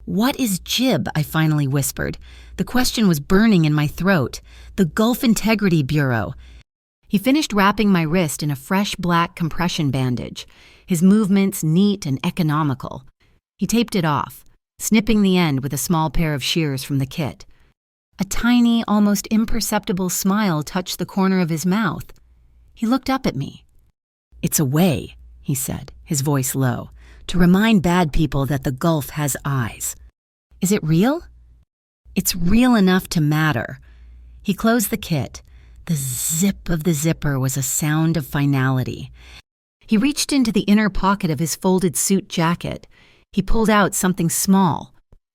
"What is jib?" I finally whispered. The question was burning in my throat. "The Gulf Integrity Bureau." He finished wrapping my wrist in a fresh black compression bandage, his movements neat and economical. He taped it off, snipping the end with a small pair of shears from the kit. A tiny, almost imperceptible smile touched the corner of his mouth. He looked up at me. "It's a way," he said, his voice low, "to remind bad people that the Gulf has eyes." "Is it real?" "It's real enough to matter." He closed the kit. The zip of the zipper was a sound of finality. He reached into the inner pocket of his folded suit jacket. He pulled out something small,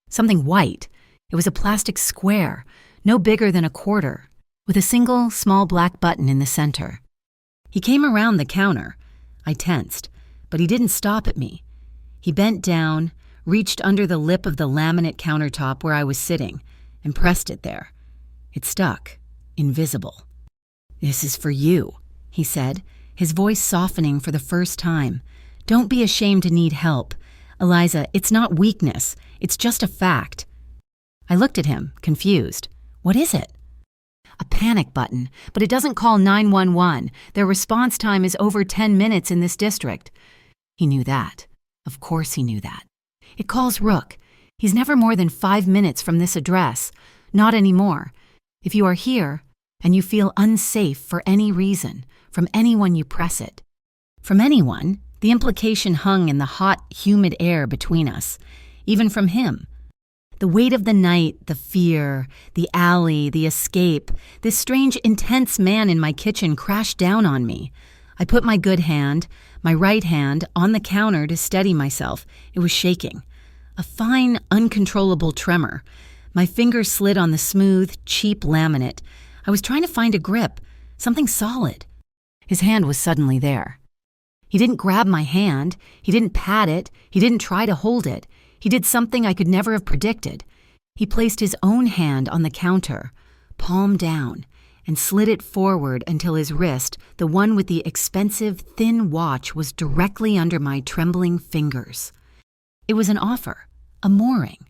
something white. It was a plastic square, no bigger than a quarter, with a single small black button in the center. He came around the counter. I tensed, but he didn't stop at me. He bent down, reached under the lip of the laminate countertop where I was sitting, and pressed it there. It stuck, invisible. "This is for you," he said, his voice softening for the first time. "Don't be ashamed to need help. Eliza, it's not weakness. It's just a fact." I looked at him, confused. "What is it?" "A panic button, but it doesn't call 911. Their response time is over 10 minutes in this district." He knew that. Of course he knew that. "It calls Rook. He's never more than 5 minutes from this address. Not anymore. If you are here and you feel unsafe for any reason, from anyone you press it." From anyone, the implication hung in the hot, humid air between us. Even from him. The weight of the night, the fear, the alley, the escape, this strange, intense man in my kitchen crashed down on me. I put my good hand, my right hand, on the counter to steady myself. It was shaking. A fine, uncontrollable tremor. My fingers slid on the smooth, cheap laminate. I was trying to find a grip, something solid. His hand was suddenly there. He didn't grab my hand. He didn't pat it. He didn't try to hold it. He did something I could never have predicted. He placed his own hand on the counter, palm down, and slid it forward until his wrist, the one with the expensive, thin watch, was directly under my trembling fingers. It was an offer, a mooring.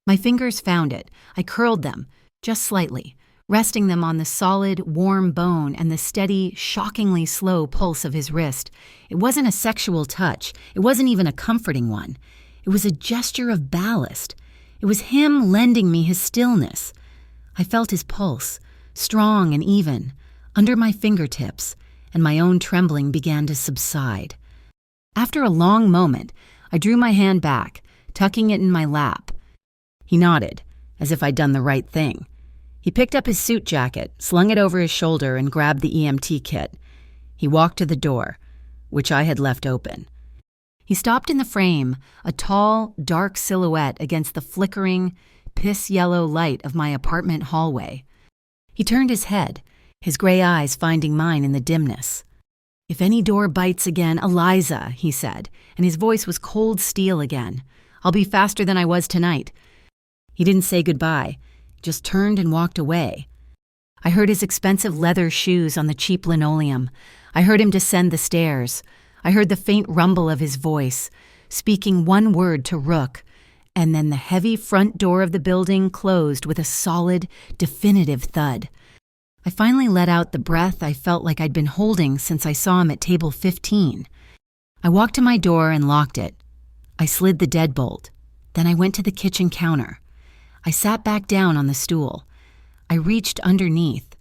My fingers found it. I curled them, just slightly, resting them on the solid, warm bone and the steady, shockingly slow pulse of his wrist. It wasn't a sexual touch. It wasn't even a comforting one. It was a gesture of ballast. It was him lending me his stillness. I felt his pulse, strong and even, under my fingertips, and my own trembling began to subside. After a long moment, I drew my hand back, tucking it in my lap. He nodded, as if I'd done the right thing. He picked up his suit jacket, slung it over his shoulder, and grabbed the EMT kit. He walked to the door, which I had left open. He stopped in the frame, a tall, dark silhouette against the flickering, piss-yellow light of my apartment hallway. He turned his head, his gray eyes finding mine in the dimness. "If any door bites again, Eliza," he said, and his voice was cold steel again. "I'll be faster than I was tonight." He didn't say goodbye, just turned and walked away. I heard his expensive leather shoes on the cheap linoleum. I heard him descend the stairs. I heard the faint rumble of his voice, speaking one word to Rook, and then the heavy front door of the building closed with a solid, definitive thud. I finally let out the breath I felt like I'd been holding since I saw him at table 15. I walked to my door and locked it. I slid the deadbolt. Then I went to the kitchen counter. I sat back down on the stool. I reached underneath,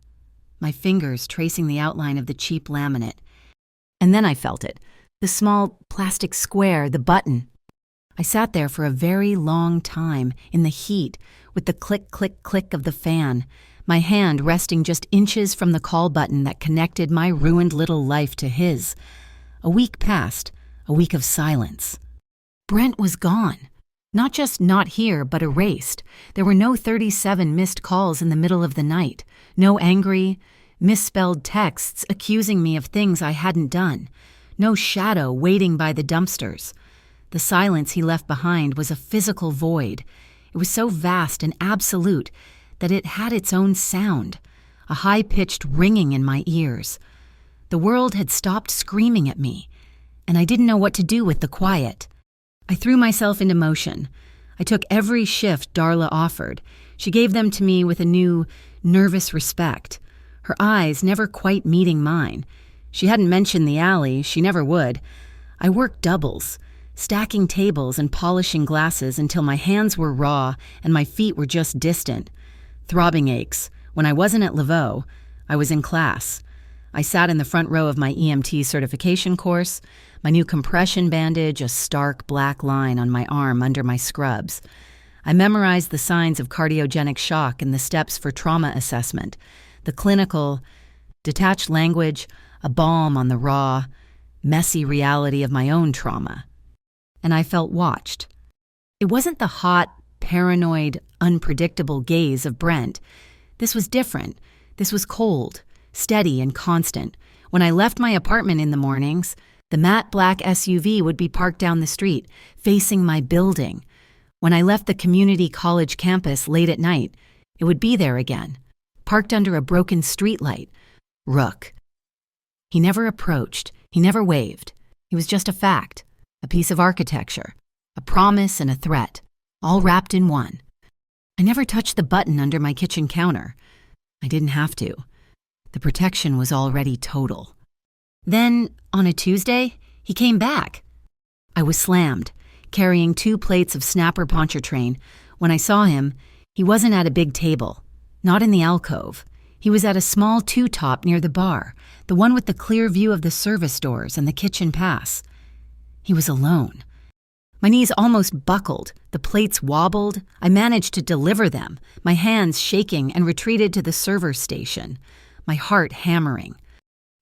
my fingers tracing the outline of the cheap laminate. And then I felt it, the small plastic square, the button. I sat there for a very long time, in the heat, with the click, click, click of the fan, my hand resting just inches from the call button that connected my ruined little life to his. A week passed, a week of silence. Brent was gone. Not just not here, but erased. There were no 37 missed calls in the middle of the night, no angry, misspelled texts accusing me of things I hadn't done, no shadow waiting by the dumpsters. The silence he left behind was a physical void. It was so vast and absolute that it had its own sound, a high-pitched ringing in my ears. The world had stopped screaming at me, and I didn't know what to do with the quiet. I threw myself into motion. I took every shift Darla offered. She gave them to me with a new, nervous respect, her eyes never quite meeting mine. She hadn't mentioned the alley, she never would. I worked doubles, stacking tables and polishing glasses until my hands were raw and my feet were just distant. Throbbing aches. When I wasn't at Laveau, I was in class. I sat in the front row of my EMT certification course, my new compression bandage a stark black line on my arm under my scrubs. I memorized the signs of cardiogenic shock and the steps for trauma assessment, the clinical, detached language, a balm on the raw, messy reality of my own trauma. And I felt watched. It wasn't the hot, paranoid, unpredictable gaze of Brent. This was different. This was cold, steady, and constant. When I left my apartment in the mornings, the matte black SUV would be parked down the street, facing my building. When I left the community college campus late at night, it would be there again, parked under a broken streetlight. Rook. He never approached. He never waved. He was just a fact, a piece of architecture, a promise and a threat, all wrapped in one. I never touched the button under my kitchen counter. I didn't have to. The protection was already total. Then, on a Tuesday, he came back. I was slammed, carrying 2 plates of snapper pontchartrain. When I saw him, he wasn't at a big table, not in the alcove. He was at a small 2-top near the bar, the one with the clear view of the service doors and the kitchen pass. He was alone. My knees almost buckled, the plates wobbled. I managed to deliver them, my hands shaking, and retreated to the server station, my heart hammering.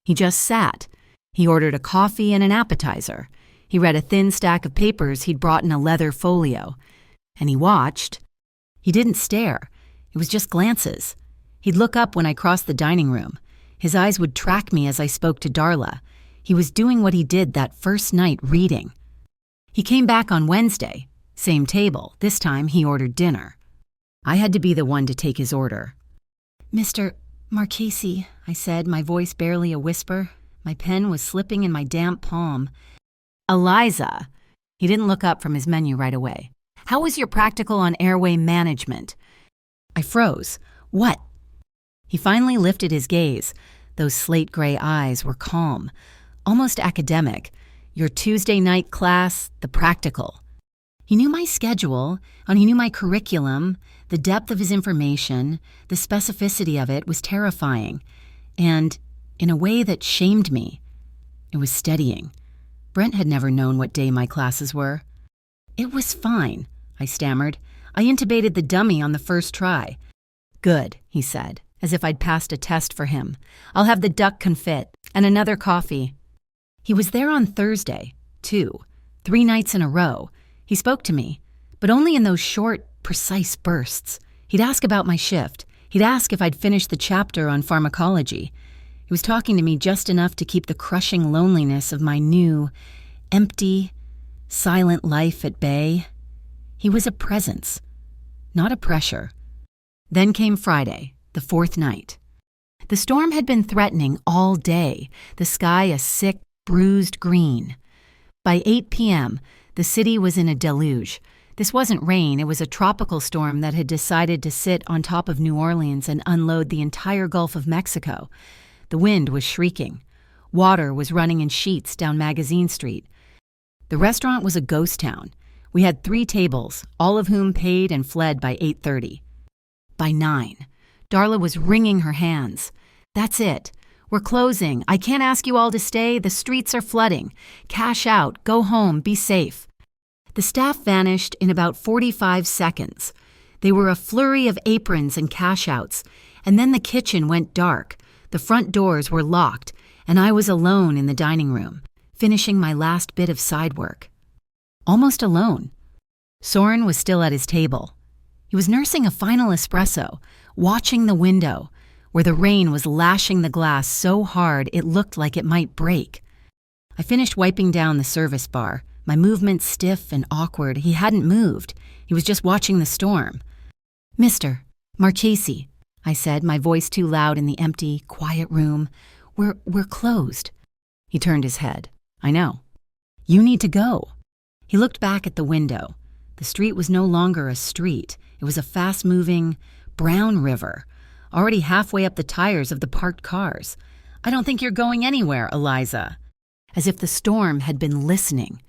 He just sat. He ordered a coffee and an appetizer. He read a thin stack of papers he'd brought in a leather folio. And he watched. He didn't stare. It was just glances. He'd look up when I crossed the dining room. His eyes would track me as I spoke to Darla. He was doing what he did that first night, reading. He came back on Wednesday. Same table. This time he ordered dinner. I had to be the one to take his order. "Mr. Marchese," I said, my voice barely a whisper. My pen was slipping in my damp palm. "Eliza." He didn't look up from his menu right away. "How was your practical on airway management?" I froze. "What?" He finally lifted his gaze. Those slate gray eyes were calm, almost academic. "Your Tuesday night class, the practical." He knew my schedule, and he knew my curriculum. The depth of his information, the specificity of it was terrifying, and in a way that shamed me. It was steadying. Brent had never known what day my classes were. "It was fine," I stammered. "I intubated the dummy on the first try." "Good," he said, as if I'd passed a test for him. "I'll have the duck confit and another coffee." He was there on Thursday, too, 3 nights in a row. He spoke to me, but only in those short, precise bursts. He'd ask about my shift. He'd ask if I'd finished the chapter on pharmacology. He was talking to me just enough to keep the crushing loneliness of my new, empty, silent life at bay. He was a presence, not a pressure. Then came Friday, the 4th night. The storm had been threatening all day, the sky a sick, bruised green. By 8 p.m., the city was in a deluge. This wasn't rain, it was a tropical storm that had decided to sit on top of New Orleans and unload the entire Gulf of Mexico. The wind was shrieking. Water was running in sheets down Magazine Street. The restaurant was a ghost town. We had 3 tables, all of whom paid and fled by 8:30. By 9, Darla was wringing her hands. "That's it. We're closing. I can't ask you all to stay. The streets are flooding. Cash out. Go home. Be safe." The staff vanished in about 45 seconds. They were a flurry of aprons and cash outs, and then the kitchen went dark. The front doors were locked, and I was alone in the dining room, finishing my last bit of side work. Almost alone. Soren was still at his table. He was nursing a final espresso, watching the window, where the rain was lashing the glass so hard it looked like it might break. I finished wiping down the service bar, my movements stiff and awkward. He hadn't moved. He was just watching the storm. "Mr. Marchese," I said, my voice too loud in the empty, quiet room. We're closed." He turned his head. "I know. You need to go." He looked back at the window. The street was no longer a street. It was a fast-moving, brown river, already halfway up the tires of the parked cars. "I don't think you're going anywhere, Eliza." As if the storm had been listening.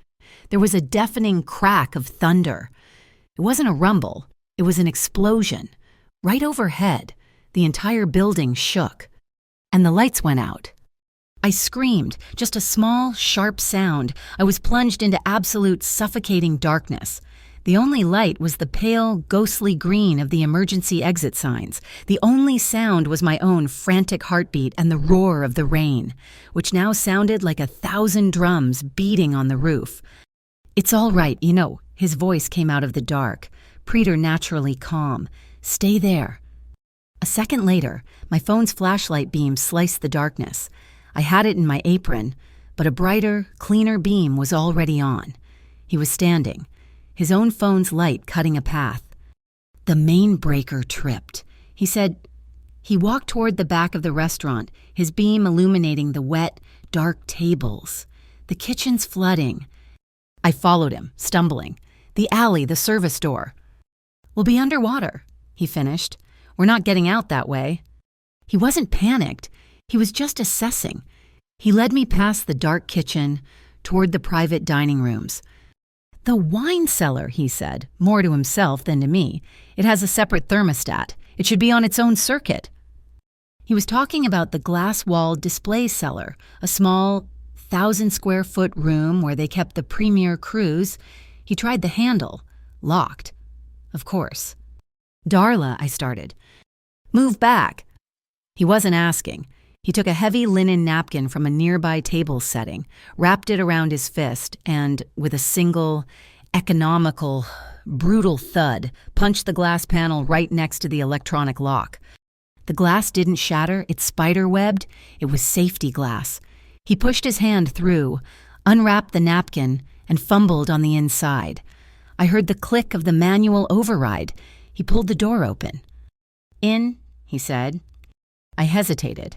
There was a deafening crack of thunder. It wasn't a rumble. It was an explosion. Right overhead, the entire building shook. And the lights went out. I screamed, just a small, sharp sound. I was plunged into absolute suffocating darkness. The only light was the pale, ghostly green of the emergency exit signs. The only sound was my own frantic heartbeat and the roar of the rain, which now sounded like 1,000 drums beating on the roof. "It's all right, you know," his voice came out of the dark, preternaturally calm. "Stay there." A second later, my phone's flashlight beam sliced the darkness. I had it in my apron, but a brighter, cleaner beam was already on. He was standing, his own phone's light cutting a path. "The main breaker tripped," he said. He walked toward the back of the restaurant, his beam illuminating the wet, dark tables. The kitchen's flooding. I followed him, stumbling. The alley, the service door. "We'll be underwater," he finished. "We're not getting out that way." He wasn't panicked. He was just assessing. He led me past the dark kitchen, toward the private dining rooms. "The wine cellar," he said, more to himself than to me. "It has a separate thermostat. It should be on its own circuit." He was talking about the glass-walled display cellar, a small 1,000-square-foot room where they kept the premier cruise. He tried the handle. Locked. Of course. "Darla," I started. "Move back." He wasn't asking. He took a heavy linen napkin from a nearby table setting, wrapped it around his fist, and, with a single, economical, brutal thud, punched the glass panel right next to the electronic lock. The glass didn't shatter, it spider-webbed. It was safety glass. He pushed his hand through, unwrapped the napkin, and fumbled on the inside. I heard the click of the manual override. He pulled the door open. "In," he said. I hesitated.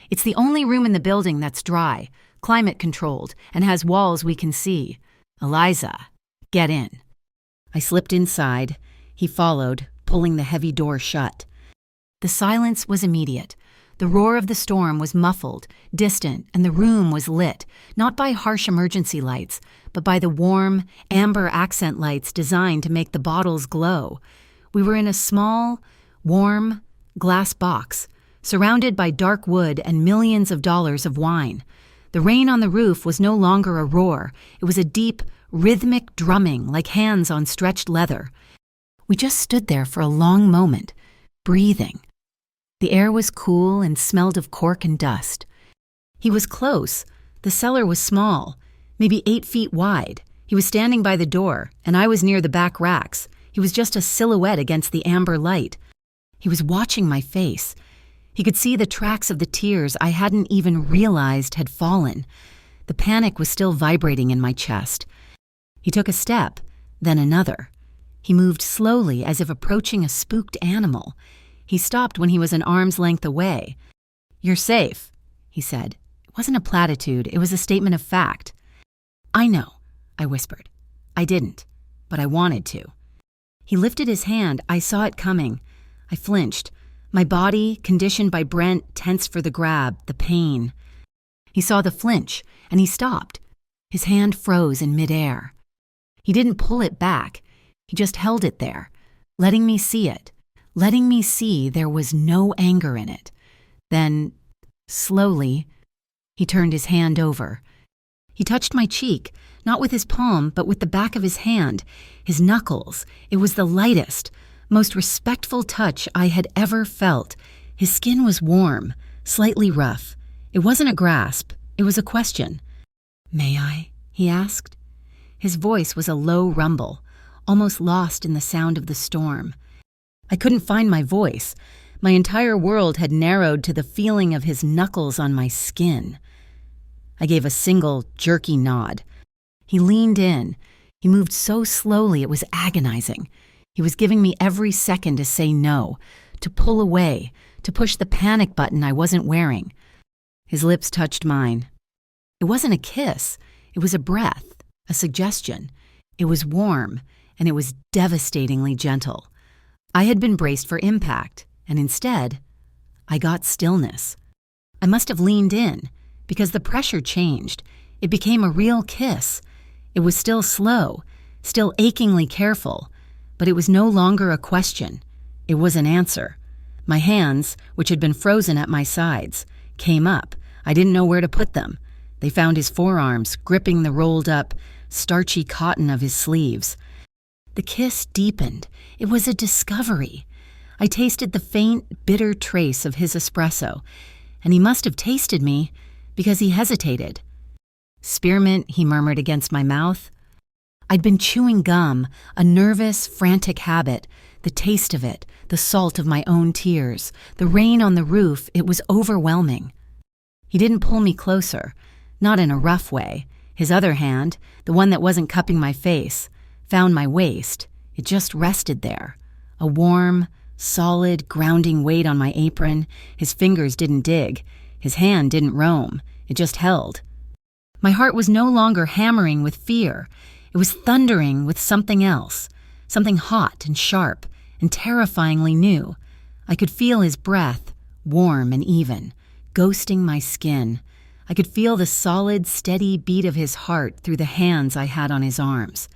"It's the only room in the building that's dry, climate-controlled, and has walls we can see. Eliza, get in." I slipped inside. He followed, pulling the heavy door shut. The silence was immediate. The roar of the storm was muffled, distant, and the room was lit, not by harsh emergency lights, but by the warm, amber accent lights designed to make the bottles glow. We were in a small, warm, glass box, surrounded by dark wood and millions of dollars of wine. The rain on the roof was no longer a roar. It was a deep, rhythmic drumming like hands on stretched leather. We just stood there for a long moment, breathing. The air was cool and smelled of cork and dust. He was close. The cellar was small, maybe 8 feet wide. He was standing by the door, and I was near the back racks. He was just a silhouette against the amber light. He was watching my face. He could see the tracks of the tears I hadn't even realized had fallen. The panic was still vibrating in my chest. He took a step, then another. He moved slowly as if approaching a spooked animal. He stopped when he was an arm's length away. "You're safe," he said. It wasn't a platitude, it was a statement of fact. "I know," I whispered. I didn't, but I wanted to. He lifted his hand. I saw it coming. I flinched. My body, conditioned by Brent, tensed for the grab, the pain. He saw the flinch, and he stopped. His hand froze in midair. He didn't pull it back. He just held it there, letting me see it, letting me see there was no anger in it. Then, slowly, he turned his hand over. He touched my cheek, not with his palm, but with the back of his hand, his knuckles. It was the lightest, most respectful touch I had ever felt. His skin was warm, slightly rough. It wasn't a grasp, it was a question. "May I?" he asked. His voice was a low rumble, almost lost in the sound of the storm. I couldn't find my voice. My entire world had narrowed to the feeling of his knuckles on my skin. I gave a single, jerky nod. He leaned in. He moved so slowly it was agonizing. He was giving me every second to say no, to pull away, to push the panic button I wasn't wearing. His lips touched mine. It wasn't a kiss. It was a breath, a suggestion. It was warm, and it was devastatingly gentle. I had been braced for impact, and instead, I got stillness. I must have leaned in, because the pressure changed. It became a real kiss. It was still slow, still achingly careful, but it was no longer a question. It was an answer. My hands, which had been frozen at my sides, came up. I didn't know where to put them. They found his forearms, gripping the rolled-up, starchy cotton of his sleeves. The kiss deepened. It was a discovery. I tasted the faint, bitter trace of his espresso, and he must have tasted me because he hesitated. "Spearmint," he murmured against my mouth. I'd been chewing gum, a nervous, frantic habit, the taste of it, the salt of my own tears, the rain on the roof. It was overwhelming. He didn't pull me closer, not in a rough way. His other hand, the one that wasn't cupping my face, found my waist. It just rested there, a warm, solid, grounding weight on my apron. His fingers didn't dig. His hand didn't roam. It just held. My heart was no longer hammering with fear. It was thundering with something else, something hot and sharp and terrifyingly new. I could feel his breath, warm and even, ghosting my skin. I could feel the solid, steady beat of his heart through the hands I had on his arms.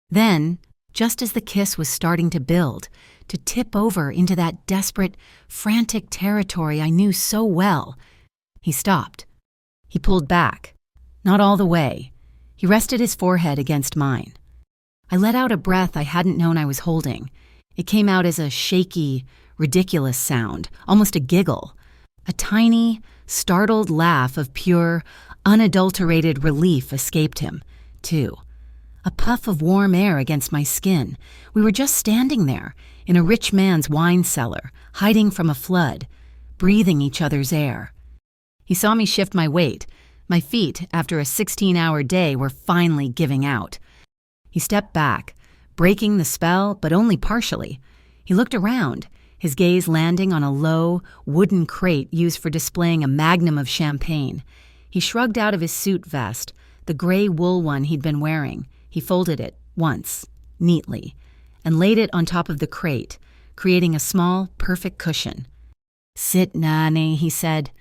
Then, just as the kiss was starting to build, to tip over into that desperate, frantic territory I knew so well, he stopped. He pulled back. Not all the way. He rested his forehead against mine. I let out a breath I hadn't known I was holding. It came out as a shaky, ridiculous sound, almost a giggle. A tiny, startled laugh of pure, unadulterated relief escaped him, too. A puff of warm air against my skin. We were just standing there, in a rich man's wine cellar, hiding from a flood, breathing each other's air. He saw me shift my weight. My feet, after a 16-hour day, were finally giving out. He stepped back, breaking the spell, but only partially. He looked around, his gaze landing on a low, wooden crate used for displaying a magnum of champagne. He shrugged out of his suit vest, the gray wool one he'd been wearing. He folded it, once, neatly, and laid it on top of the crate, creating a small, perfect cushion. "Sit, Nani," he said.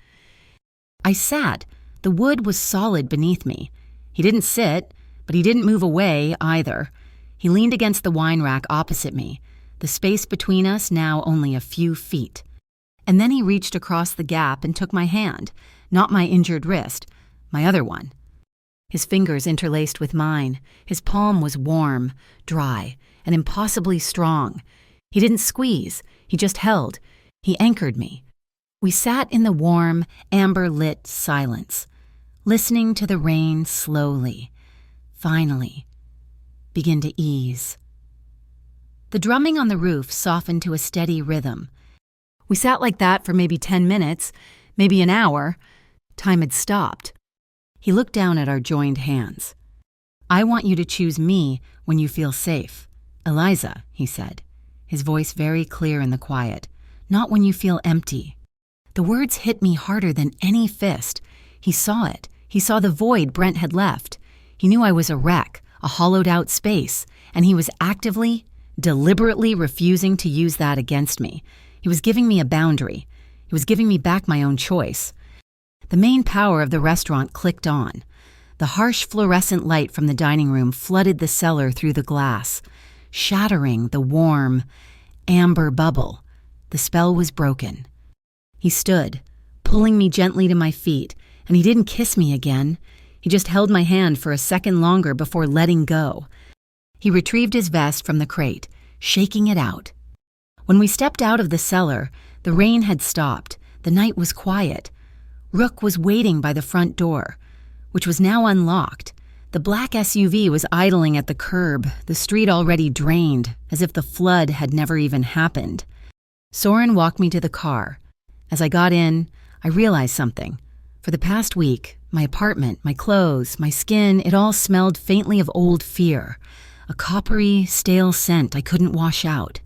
I sat. The wood was solid beneath me. He didn't sit, but he didn't move away either. He leaned against the wine rack opposite me, the space between us now only a few feet. And then he reached across the gap and took my hand, not my injured wrist, my other one. His fingers interlaced with mine. His palm was warm, dry, and impossibly strong. He didn't squeeze. He just held. He anchored me. We sat in the warm, amber-lit silence, listening to the rain slowly, finally, begin to ease. The drumming on the roof softened to a steady rhythm. We sat like that for maybe 10 minutes, maybe an hour. Time had stopped. He looked down at our joined hands. "I want you to choose me when you feel safe. Eliza," he said, his voice very clear in the quiet, "not when you feel empty." The words hit me harder than any fist. He saw it. He saw the void Brent had left. He knew I was a wreck, a hollowed-out space, and he was actively, deliberately refusing to use that against me. He was giving me a boundary. He was giving me back my own choice. The main power of the restaurant clicked on. The harsh fluorescent light from the dining room flooded the cellar through the glass, shattering the warm, amber bubble. The spell was broken. He stood, pulling me gently to my feet, and he didn't kiss me again. He just held my hand for a second longer before letting go. He retrieved his vest from the crate, shaking it out. When we stepped out of the cellar, the rain had stopped. The night was quiet. Rook was waiting by the front door, which was now unlocked. The black SUV was idling at the curb, the street already drained, as if the flood had never even happened. Soren walked me to the car. As I got in, I realized something. For the past week, my apartment, my clothes, my skin, it all smelled faintly of old fear, a coppery, stale scent I couldn't wash out.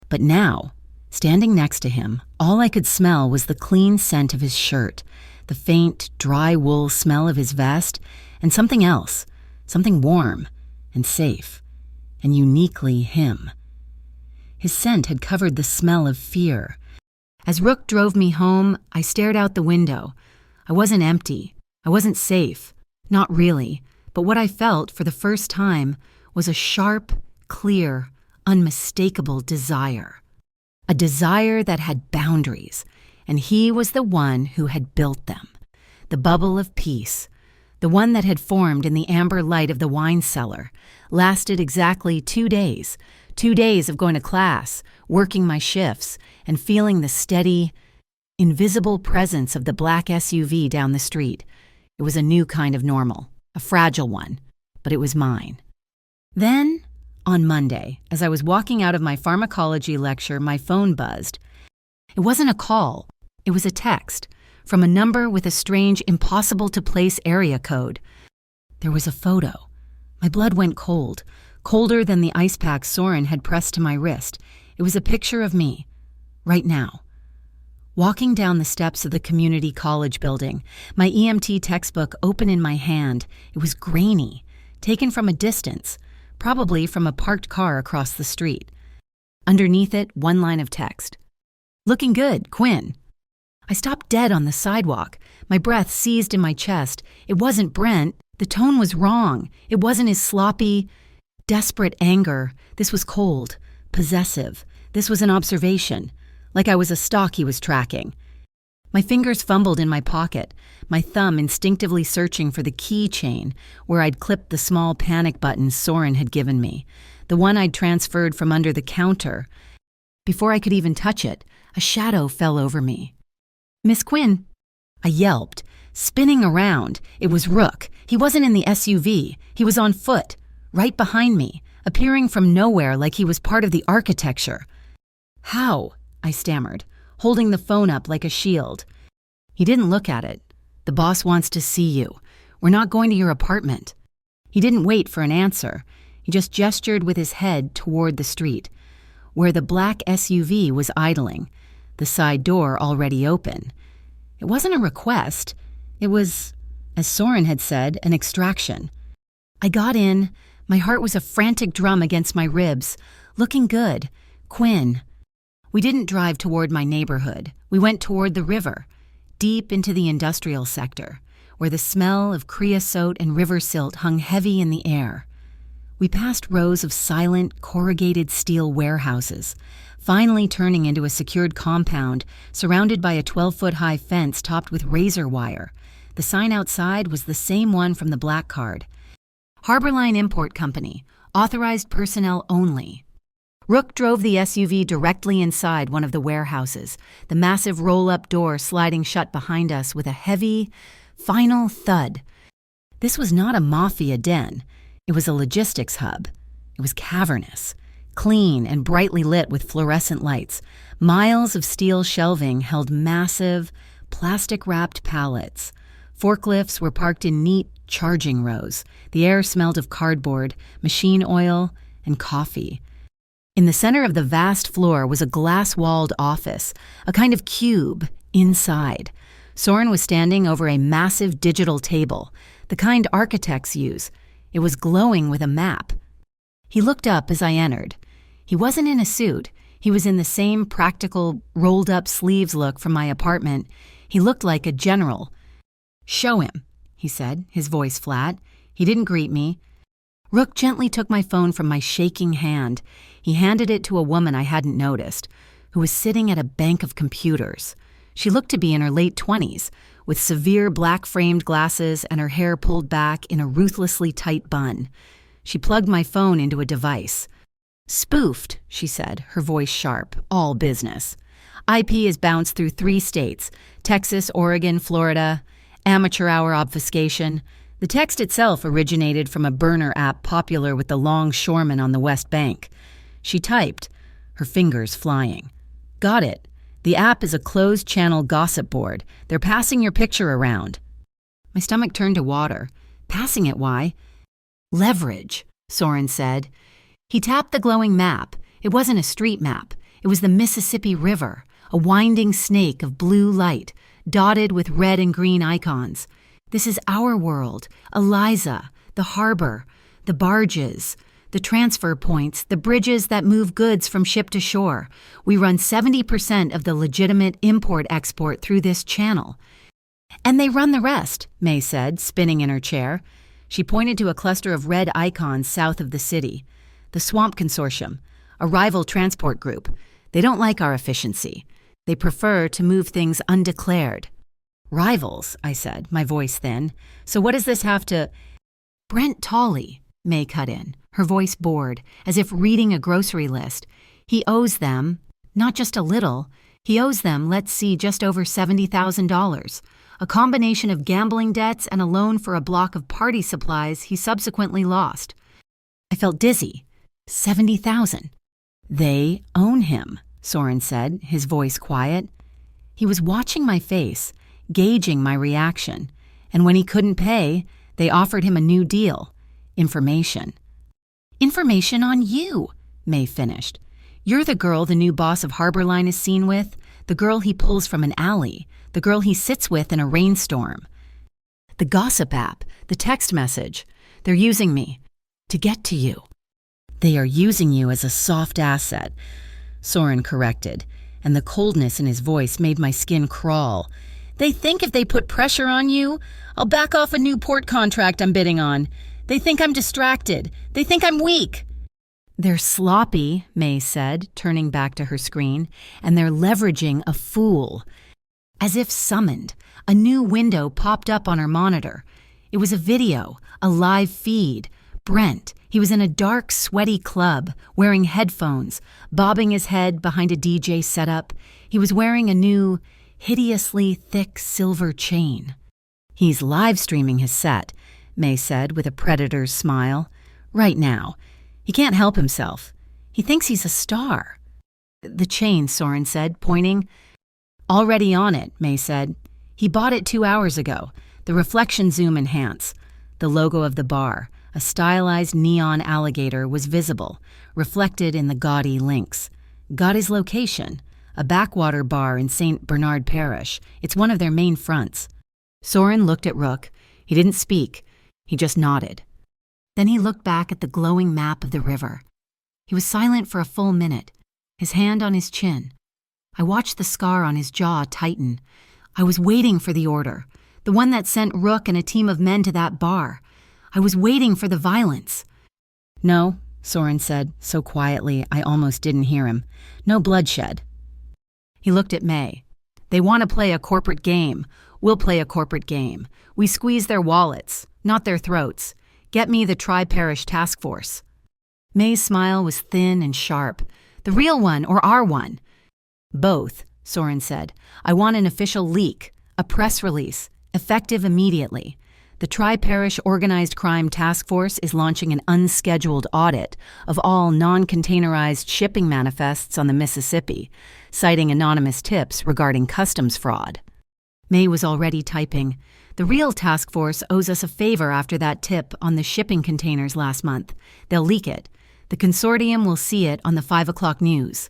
But now, standing next to him, all I could smell was the clean scent of his shirt, the faint, dry wool smell of his vest, and something else, something warm and safe, and uniquely him. His scent had covered the smell of fear. As Rook drove me home, I stared out the window. I wasn't empty. I wasn't safe. Not really. But what I felt for the first time was a sharp, clear, unmistakable desire. A desire that had boundaries, and he was the one who had built them. The bubble of peace, the one that had formed in the amber light of the wine cellar, lasted exactly 2 days. 2 days of going to class, working my shifts, and feeling the steady, invisible presence of the black SUV down the street. It was a new kind of normal, a fragile one, but it was mine. Then, on Monday, as I was walking out of my pharmacology lecture, my phone buzzed. It wasn't a call. It was a text from a number with a strange, impossible-to-place area code. There was a photo. My blood went cold, colder than the ice pack Soren had pressed to my wrist. It was a picture of me, right now. Walking down the steps of the community college building, my EMT textbook open in my hand, it was grainy, taken from a distance, probably from a parked car across the street. Underneath it, one line of text. "Looking good, Quinn." I stopped dead on the sidewalk. My breath seized in my chest. It wasn't Brent. The tone was wrong. It wasn't his sloppy, desperate anger. This was cold, possessive. This was an observation, like I was a stalk he was tracking. My fingers fumbled in my pocket, my thumb instinctively searching for the keychain where I'd clipped the small panic button Soren had given me, the one I'd transferred from under the counter. Before I could even touch it, a shadow fell over me. "Miss Quinn," I yelped, spinning around. It was Rook. He wasn't in the SUV. He was on foot, right behind me, appearing from nowhere like he was part of the architecture. "How?" I stammered, holding the phone up like a shield. He didn't look at it. "The boss wants to see you. We're not going to your apartment." He didn't wait for an answer. He just gestured with his head toward the street, where the black SUV was idling, the side door already open. It wasn't a request. It was, as Soren had said, an extraction. I got in. My heart was a frantic drum against my ribs. "Looking good. Quinn." We didn't drive toward my neighborhood. We went toward the river, deep into the industrial sector, where the smell of creosote and river silt hung heavy in the air. We passed rows of silent, corrugated steel warehouses, finally turning into a secured compound surrounded by a 12-foot-high fence topped with razor wire. The sign outside was the same one from the black card. Harborline Import Company, authorized personnel only. Rook drove the SUV directly inside one of the warehouses, the massive roll-up door sliding shut behind us with a heavy, final thud. This was not a mafia den. It was a logistics hub. It was cavernous, clean and brightly lit with fluorescent lights. Miles of steel shelving held massive, plastic-wrapped pallets. Forklifts were parked in neat, charging rows. The air smelled of cardboard, machine oil, and coffee. In the center of the vast floor was a glass-walled office, a kind of cube inside. Soren was standing over a massive digital table, the kind architects use. It was glowing with a map. He looked up as I entered. He wasn't in a suit. He was in the same practical, rolled-up sleeves look from my apartment. He looked like a general. "Show him," he said, his voice flat. He didn't greet me. Rook gently took my phone from my shaking hand. He handed it to a woman I hadn't noticed, who was sitting at a bank of computers. She looked to be in her late 20s, with severe black-framed glasses and her hair pulled back in a ruthlessly tight bun. She plugged my phone into a device. "Spoofed," she said, her voice sharp, all business. "IP is bounced through 3 states, Texas, Oregon, Florida. Amateur hour obfuscation. The text itself originated from a burner app popular with the longshoremen on the West Bank." She typed, her fingers flying. "Got it. The app is a closed-channel gossip board. They're passing your picture around." My stomach turned to water. "Passing it, why?" "Leverage," Soren said. He tapped the glowing map. It wasn't a street map. It was the Mississippi River, a winding snake of blue light, dotted with red and green icons. "This is our world, Eliza, the harbor, the barges, the transfer points, the bridges that move goods from ship to shore. We run 70% of the legitimate import-export through this channel." "And they run the rest," May said, spinning in her chair. She pointed to a cluster of red icons south of the city. "The Swamp Consortium, a rival transport group. They don't like our efficiency. They prefer to move things undeclared." "Rivals," I said, my voice thin. "So what does this have to—" "Brent Tolley," May cut in, her voice bored, as if reading a grocery list. "He owes them, not just a little, he owes them, let's see, just over $70,000. A combination of gambling debts and a loan for a block of party supplies he subsequently lost." I felt dizzy. 70,000. "They own him," Soren said, his voice quiet. He was watching my face, gauging my reaction, and when he couldn't pay, they offered him a new deal: information. "Information on you," May finished. You're the girl the new boss of Harborline is seen with, the girl he pulls from an alley, the girl he sits with in a rainstorm. The gossip app, the text message. They're using me to get to you. They are using you as a soft asset, Soren corrected, and the coldness in his voice made my skin crawl. They think if they put pressure on you, I'll back off a new port contract I'm bidding on. They think I'm distracted. They think I'm weak. They're sloppy, May said, turning back to her screen, and they're leveraging a fool. As if summoned, a new window popped up on her monitor. It was a video, a live feed. Brent, he was in a dark, sweaty club, wearing headphones, bobbing his head behind a DJ setup. He was wearing a new, hideously thick silver chain. He's live streaming his set, May said with a predator's smile. Right now. He can't help himself. He thinks he's a star. The chain, Soren said, pointing. Already on it, May said. He bought it 2 hours ago. The reflection zoom enhance. The logo of the bar, a stylized neon alligator, was visible, reflected in the gaudy links. Got his location, a backwater bar in St. Bernard Parish. It's one of their main fronts. Soren looked at Rook. He didn't speak. He just nodded. Then he looked back at the glowing map of the river. He was silent for a full minute, his hand on his chin. I watched the scar on his jaw tighten. I was waiting for the order, the one that sent Rook and a team of men to that bar. I was waiting for the violence. No, Soren said, so quietly I almost didn't hear him. No bloodshed. He looked at May. They want to play a corporate game. We'll play a corporate game. We squeeze their wallets, not their throats. Get me the Tri-Parish Task Force. May's smile was thin and sharp. The real one or our one? Both, Soren said. I want an official leak, a press release, effective immediately. The Tri-Parish Organized Crime Task Force is launching an unscheduled audit of all non-containerized shipping manifests on the Mississippi, citing anonymous tips regarding customs fraud. May was already typing. The real task force owes us a favor after that tip on the shipping containers last month. They'll leak it. The consortium will see it on the 5 o'clock news.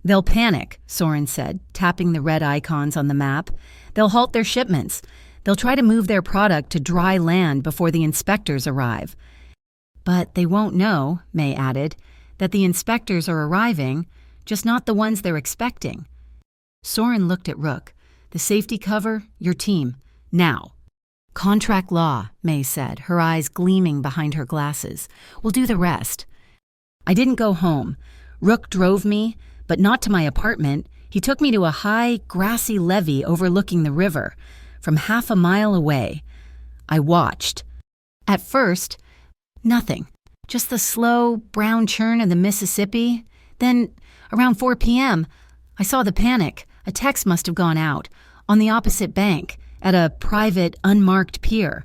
They'll panic, Soren said, tapping the red icons on the map. They'll halt their shipments. They'll try to move their product to dry land before the inspectors arrive. But they won't know, May added, that the inspectors are arriving, just not the ones they're expecting. Soren looked at Rook. The safety cover, your team. Now. Contract law, May said, her eyes gleaming behind her glasses. We'll do the rest. I didn't go home. Rook drove me, but not to my apartment. He took me to a high, grassy levee overlooking the river, from half a mile away. I watched. At first, nothing. Just the slow, brown churn of the Mississippi. Then, around 4 p.m., I saw the panic. A text must have gone out, on the opposite bank, at a private, unmarked pier.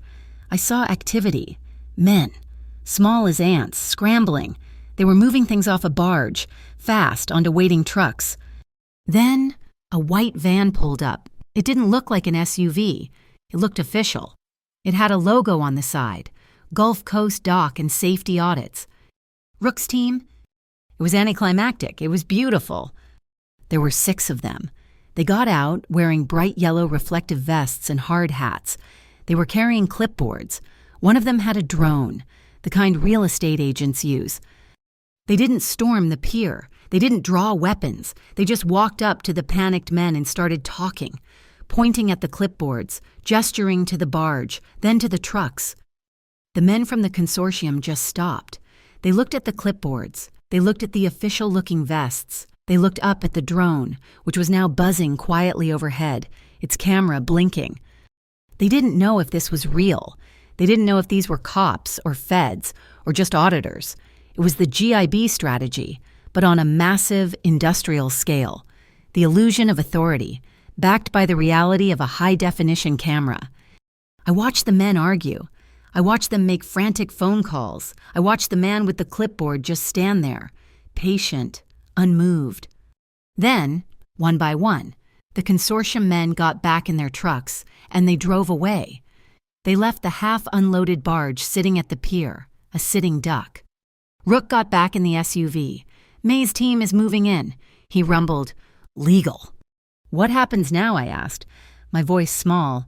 I saw activity. Men, small as ants, scrambling. They were moving things off a barge, fast, onto waiting trucks. Then, a white van pulled up. It didn't look like an SUV. It looked official. It had a logo on the side, Gulf Coast Dock and Safety Audits. Rook's team? It was anticlimactic. It was beautiful. There were 6 of them. They got out, wearing bright yellow reflective vests and hard hats. They were carrying clipboards. One of them had a drone, the kind real estate agents use. They didn't storm the pier. They didn't draw weapons. They just walked up to the panicked men and started talking, pointing at the clipboards, gesturing to the barge, then to the trucks. The men from the consortium just stopped. They looked at the clipboards. They looked at the official-looking vests. They looked up at the drone, which was now buzzing quietly overhead, its camera blinking. They didn't know if this was real. They didn't know if these were cops or feds or just auditors. It was the GIB strategy, but on a massive industrial scale. The illusion of authority, backed by the reality of a high-definition camera. I watched the men argue. I watched them make frantic phone calls. I watched the man with the clipboard just stand there, patient, unmoved. Then, one by one, the consortium men got back in their trucks, and they drove away. They left the half-unloaded barge sitting at the pier, a sitting duck. Rook got back in the SUV. May's team is moving in. He rumbled, "Legal." "What happens now?" I asked, my voice small.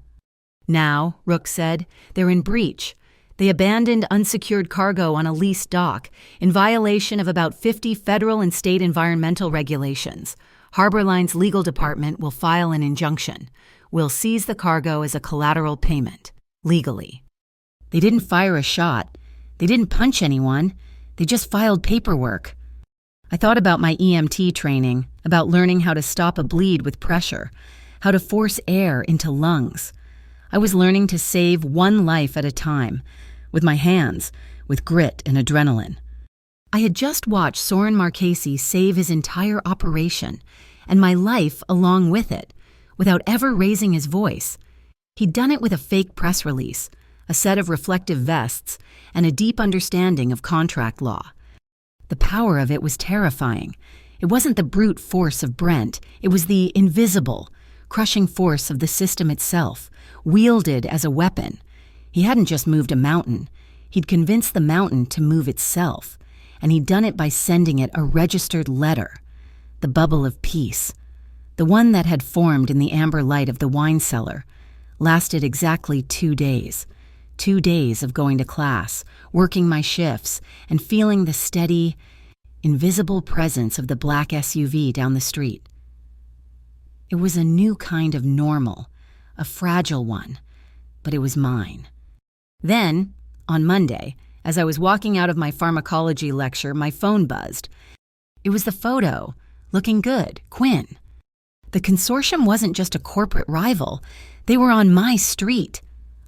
"Now," Rook said, "they're in breach. They abandoned unsecured cargo on a leased dock in violation of about 50 federal and state environmental regulations. Harborline's legal department will file an injunction. We'll seize the cargo as a collateral payment, legally." They didn't fire a shot. They didn't punch anyone. They just filed paperwork. I thought about my EMT training, about learning how to stop a bleed with pressure, how to force air into lungs. I was learning to save one life at a time, with my hands, with grit and adrenaline. I had just watched Soren Marchese save his entire operation, and my life along with it, without ever raising his voice. He'd done it with a fake press release, a set of reflective vests, and a deep understanding of contract law. The power of it was terrifying. It wasn't the brute force of Brent, it was the invisible, crushing force of the system itself, wielded as a weapon. He hadn't just moved a mountain, he'd convinced the mountain to move itself, and he'd done it by sending it a registered letter. The bubble of peace, the one that had formed in the amber light of the wine cellar, lasted exactly 2 days. 2 days of going to class, working my shifts, and feeling the steady, invisible presence of the black SUV down the street. It was a new kind of normal, a fragile one, but it was mine. Then, on Monday, as I was walking out of my pharmacology lecture, my phone buzzed. It was the photo, looking good, Quinn. The consortium wasn't just a corporate rival. They were on my street.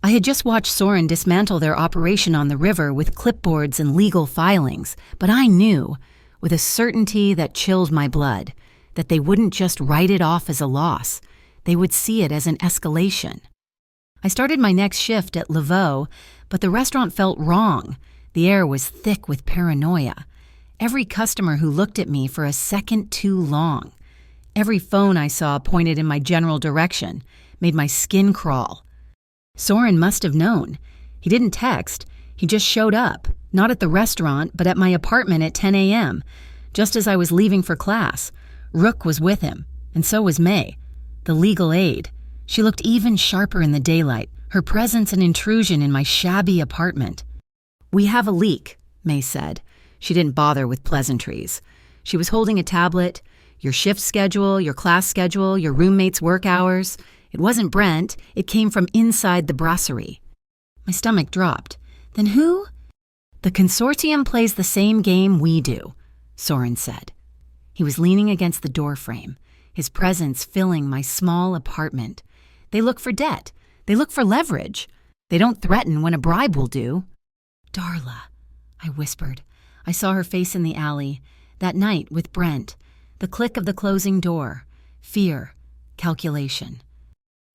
I had just watched Soren dismantle their operation on the river with clipboards and legal filings, but I knew, with a certainty that chilled my blood, that they wouldn't just write it off as a loss. They would see it as an escalation. I started my next shift at Laveau, but the restaurant felt wrong. The air was thick with paranoia. Every customer who looked at me for a second too long. Every phone I saw pointed in my general direction, made my skin crawl. Soren must have known. He didn't text. He just showed up, not at the restaurant, but at my apartment at 10 a.m., just as I was leaving for class. Rook was with him, and so was May, the legal aide. She looked even sharper in the daylight, her presence an intrusion in my shabby apartment. "We have a leak," May said. She didn't bother with pleasantries. She was holding a tablet, your shift schedule, your class schedule, your roommate's work hours. It wasn't Brent, it came from inside the brasserie. My stomach dropped. Then who? "The consortium plays the same game we do," Soren said. He was leaning against the doorframe, his presence filling my small apartment. "They look for debt. They look for leverage. They don't threaten when a bribe will do." "Darla," I whispered. I saw her face in the alley, that night with Brent, the click of the closing door, fear, calculation.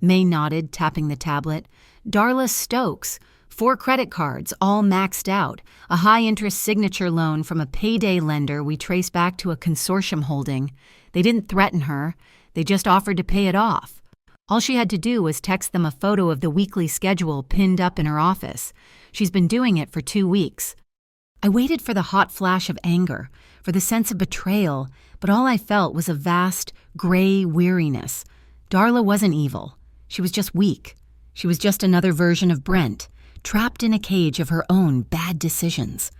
May nodded, tapping the tablet. "Darla Stokes, 4 credit cards, all maxed out, a high-interest signature loan from a payday lender we trace back to a consortium holding. They didn't threaten her. They just offered to pay it off. All she had to do was text them a photo of the weekly schedule pinned up in her office. She's been doing it for 2 weeks. I waited for the hot flash of anger, for the sense of betrayal, but all I felt was a vast, gray weariness. Darla wasn't evil. She was just weak. She was just another version of Brent, trapped in a cage of her own bad decisions.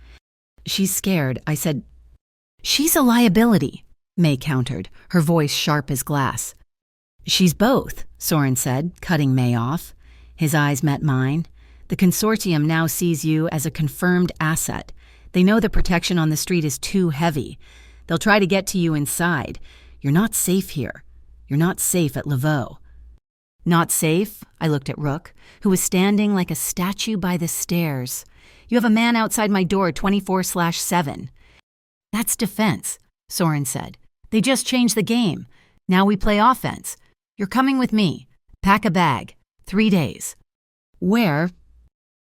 "She's scared," I said. "She's a liability," May countered, her voice sharp as glass. "She's both," Soren said, cutting May off. His eyes met mine. "The consortium now sees you as a confirmed asset. They know the protection on the street is too heavy. They'll try to get to you inside. You're not safe here. You're not safe at Laveau." "Not safe?" I looked at Rook, who was standing like a statue by the stairs. "You have a man outside my door 24/7. "That's defense," Soren said. "They just changed the game. Now we play offense. You're coming with me. Pack a bag. 3 days. "Where?"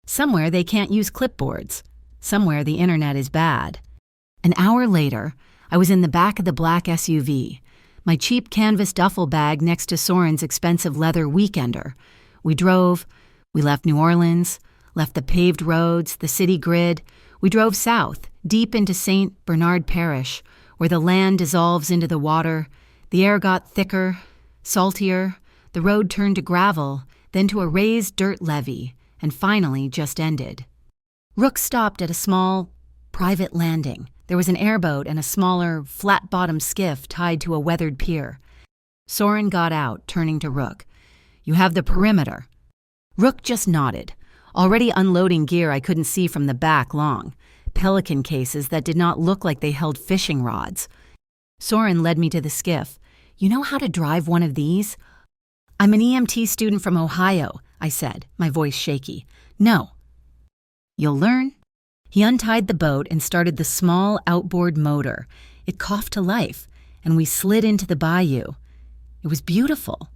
"Somewhere they can't use clipboards. Somewhere the internet is bad." An hour later, I was in the back of the black SUV, my cheap canvas duffel bag next to Soren's expensive leather weekender. We drove. We left New Orleans, left the paved roads, the city grid. We drove south, deep into St. Bernard Parish, where the land dissolves into the water. The air got thicker, saltier. The road turned to gravel, then to a raised dirt levee, and finally just ended. Rook stopped at a small, private landing. There was an airboat and a smaller, flat-bottomed skiff tied to a weathered pier. Soren got out, turning to Rook. "You have the perimeter." Rook just nodded, already unloading gear I couldn't see from the back long, pelican cases that did not look like they held fishing rods. Soren led me to the skiff. "You know how to drive one of these?" "I'm an EMT student from Ohio," I said, my voice shaky. "No." "You'll learn." He untied the boat and started the small outboard motor. It coughed to life, and we slid into the bayou. It was beautiful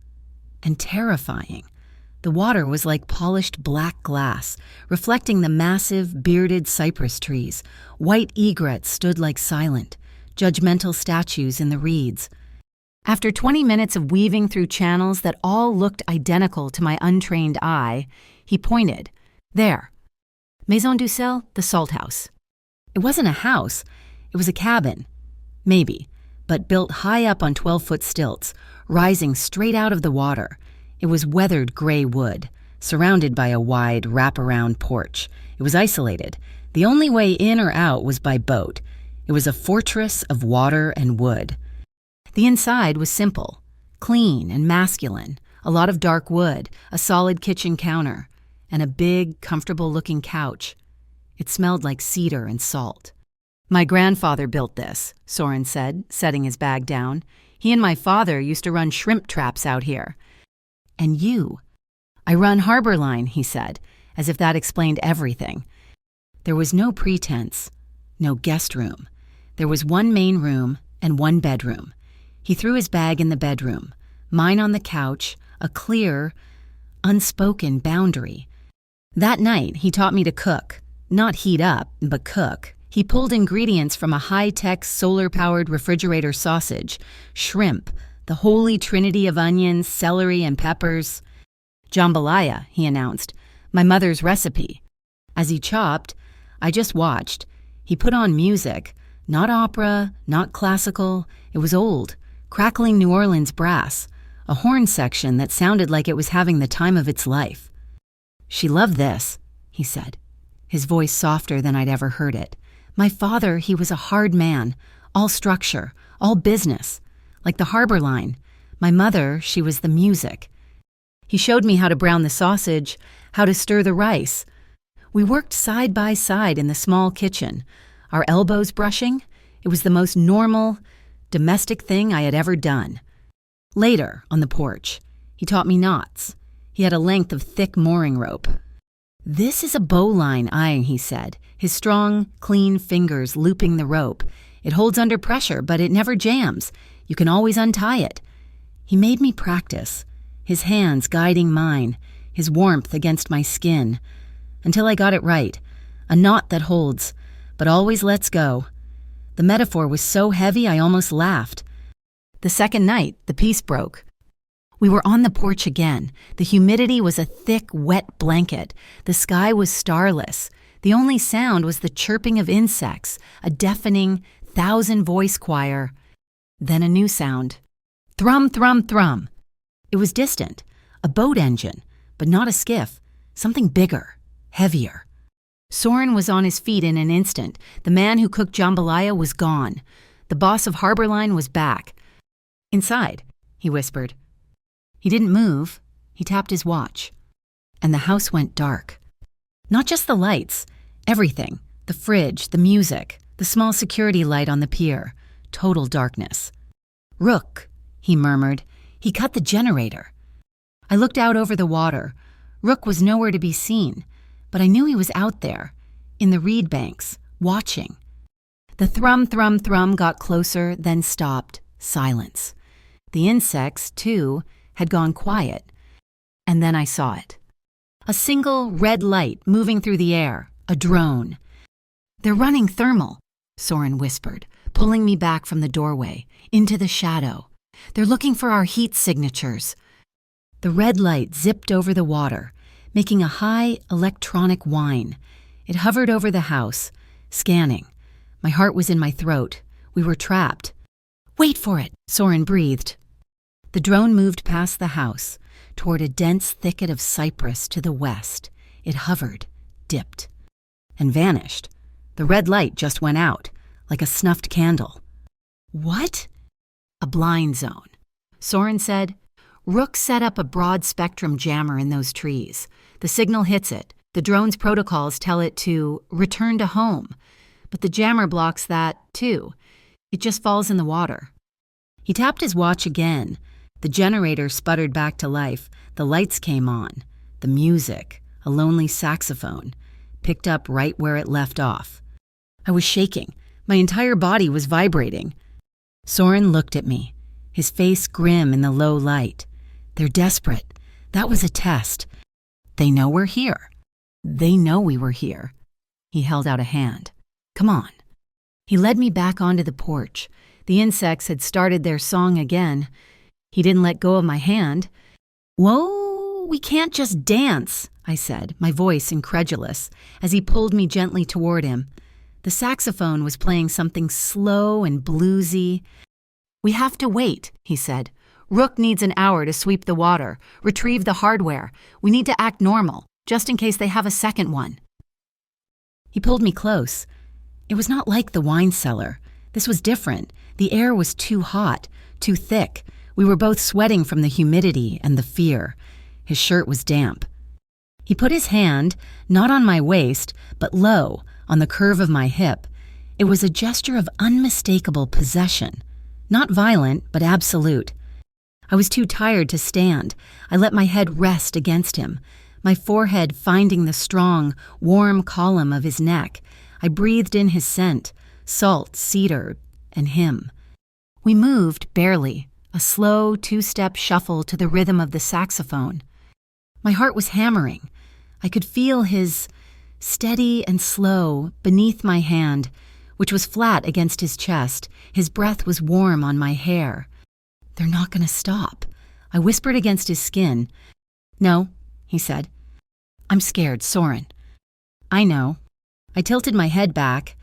and terrifying. The water was like polished black glass, reflecting the massive, bearded cypress trees. White egrets stood like silent, judgmental statues in the reeds. After 20 minutes of weaving through channels that all looked identical to my untrained eye, he pointed. "There. Maison du Sel, the salt house." It wasn't a house. It was a cabin. Maybe, but built high up on 12-foot stilts, rising straight out of the water. It was weathered gray wood, surrounded by a wide wraparound porch. It was isolated. The only way in or out was by boat. It was a fortress of water and wood. The inside was simple, clean and masculine, a lot of dark wood, a solid kitchen counter, and a big, comfortable-looking couch. It smelled like cedar and salt. "My grandfather built this," Soren said, setting his bag down. "He and my father used to run shrimp traps out here." "And you?" "I run Harbor Line," he said, as if that explained everything. There was no pretense, no guest room. There was one main room and one bedroom. He threw his bag in the bedroom, mine on the couch, a clear, unspoken boundary. That night, he taught me to cook. Not heat up, but cook. He pulled ingredients from a high-tech, solar-powered refrigerator sausage, shrimp, the holy trinity of onions, celery, and peppers. "Jambalaya," he announced, "my mother's recipe." As he chopped, I just watched. He put on music, not opera, not classical. It was old, crackling New Orleans brass, a horn section that sounded like it was having the time of its life. "She loved this," he said, his voice softer than I'd ever heard it. "My father, he was a hard man, all structure, all business, like the Harbor Line. My mother, she was the music." He showed me how to brown the sausage, how to stir the rice. We worked side by side in the small kitchen, our elbows brushing. It was the most normal, domestic thing I had ever done. Later, on the porch, he taught me knots. He had a length of thick mooring rope. "This is a bowline iron," he said, his strong, clean fingers looping the rope. "It holds under pressure, but it never jams. You can always untie it." He made me practice, his hands guiding mine, his warmth against my skin, until I got it right, a knot that holds, but always lets go. The metaphor was so heavy I almost laughed. The second night, the peace broke. We were on the porch again. The humidity was a thick, wet blanket. The sky was starless. The only sound was the chirping of insects, a deafening, thousand-voice choir. Then a new sound. Thrum, thrum, thrum. It was distant, a boat engine, but not a skiff, something bigger, heavier. Soren was on his feet in an instant. The man who cooked jambalaya was gone. The boss of Harbor Line was back. "Inside," he whispered. He didn't move. He tapped his watch. And the house went dark. Not just the lights, everything. The fridge, the music, the small security light on the pier. Total darkness. "Rook," he murmured. "He cut the generator." I looked out over the water. Rook was nowhere to be seen, but I knew he was out there, in the reed banks, watching. The thrum, thrum, thrum got closer, then stopped. Silence. The insects, too, had gone quiet. And then I saw it. A single red light moving through the air, a drone. "They're running thermal," Soren whispered, pulling me back from the doorway, into the shadow. "They're looking for our heat signatures." The red light zipped over the water, making a high electronic whine. It hovered over the house, scanning. My heart was in my throat. We were trapped. "Wait for it," Soren breathed. The drone moved past the house, toward a dense thicket of cypress to the west. It hovered, dipped, and vanished. The red light just went out, like a snuffed candle. "What?" "A blind zone," Soren said. "Rook set up a broad-spectrum jammer in those trees. The signal hits it. The drone's protocols tell it to return to home. But the jammer blocks that, too. It just falls in the water." He tapped his watch again. The generator sputtered back to life. The lights came on. The music, a lonely saxophone, picked up right where it left off. I was shaking. My entire body was vibrating. Soren looked at me, his face grim in the low light. "They're desperate. That was a test. They know we're here. They know we were here." He held out a hand. "Come on." He led me back onto the porch. The insects had started their song again. He didn't let go of my hand. "Whoa, we can't just dance," I said, my voice incredulous, as he pulled me gently toward him. The saxophone was playing something slow and bluesy. "We have to wait," he said. "Rook needs an hour to sweep the water, retrieve the hardware. We need to act normal, just in case they have a second one." He pulled me close. It was not like the wine cellar. This was different. The air was too hot, too thick. We were both sweating from the humidity and the fear. His shirt was damp. He put his hand, not on my waist, but low, on the curve of my hip. It was a gesture of unmistakable possession. Not violent, but absolute. I was too tired to stand. I let my head rest against him, my forehead finding the strong, warm column of his neck. I breathed in his scent, salt, cedar, and him. We moved, barely, a slow two-step shuffle to the rhythm of the saxophone. My heart was hammering. I could feel his, steady and slow, beneath my hand, which was flat against his chest. His breath was warm on my hair. "They're not going to stop," I whispered against his skin. "No," he said. "I'm scared, Soren." "I know." I tilted my head back.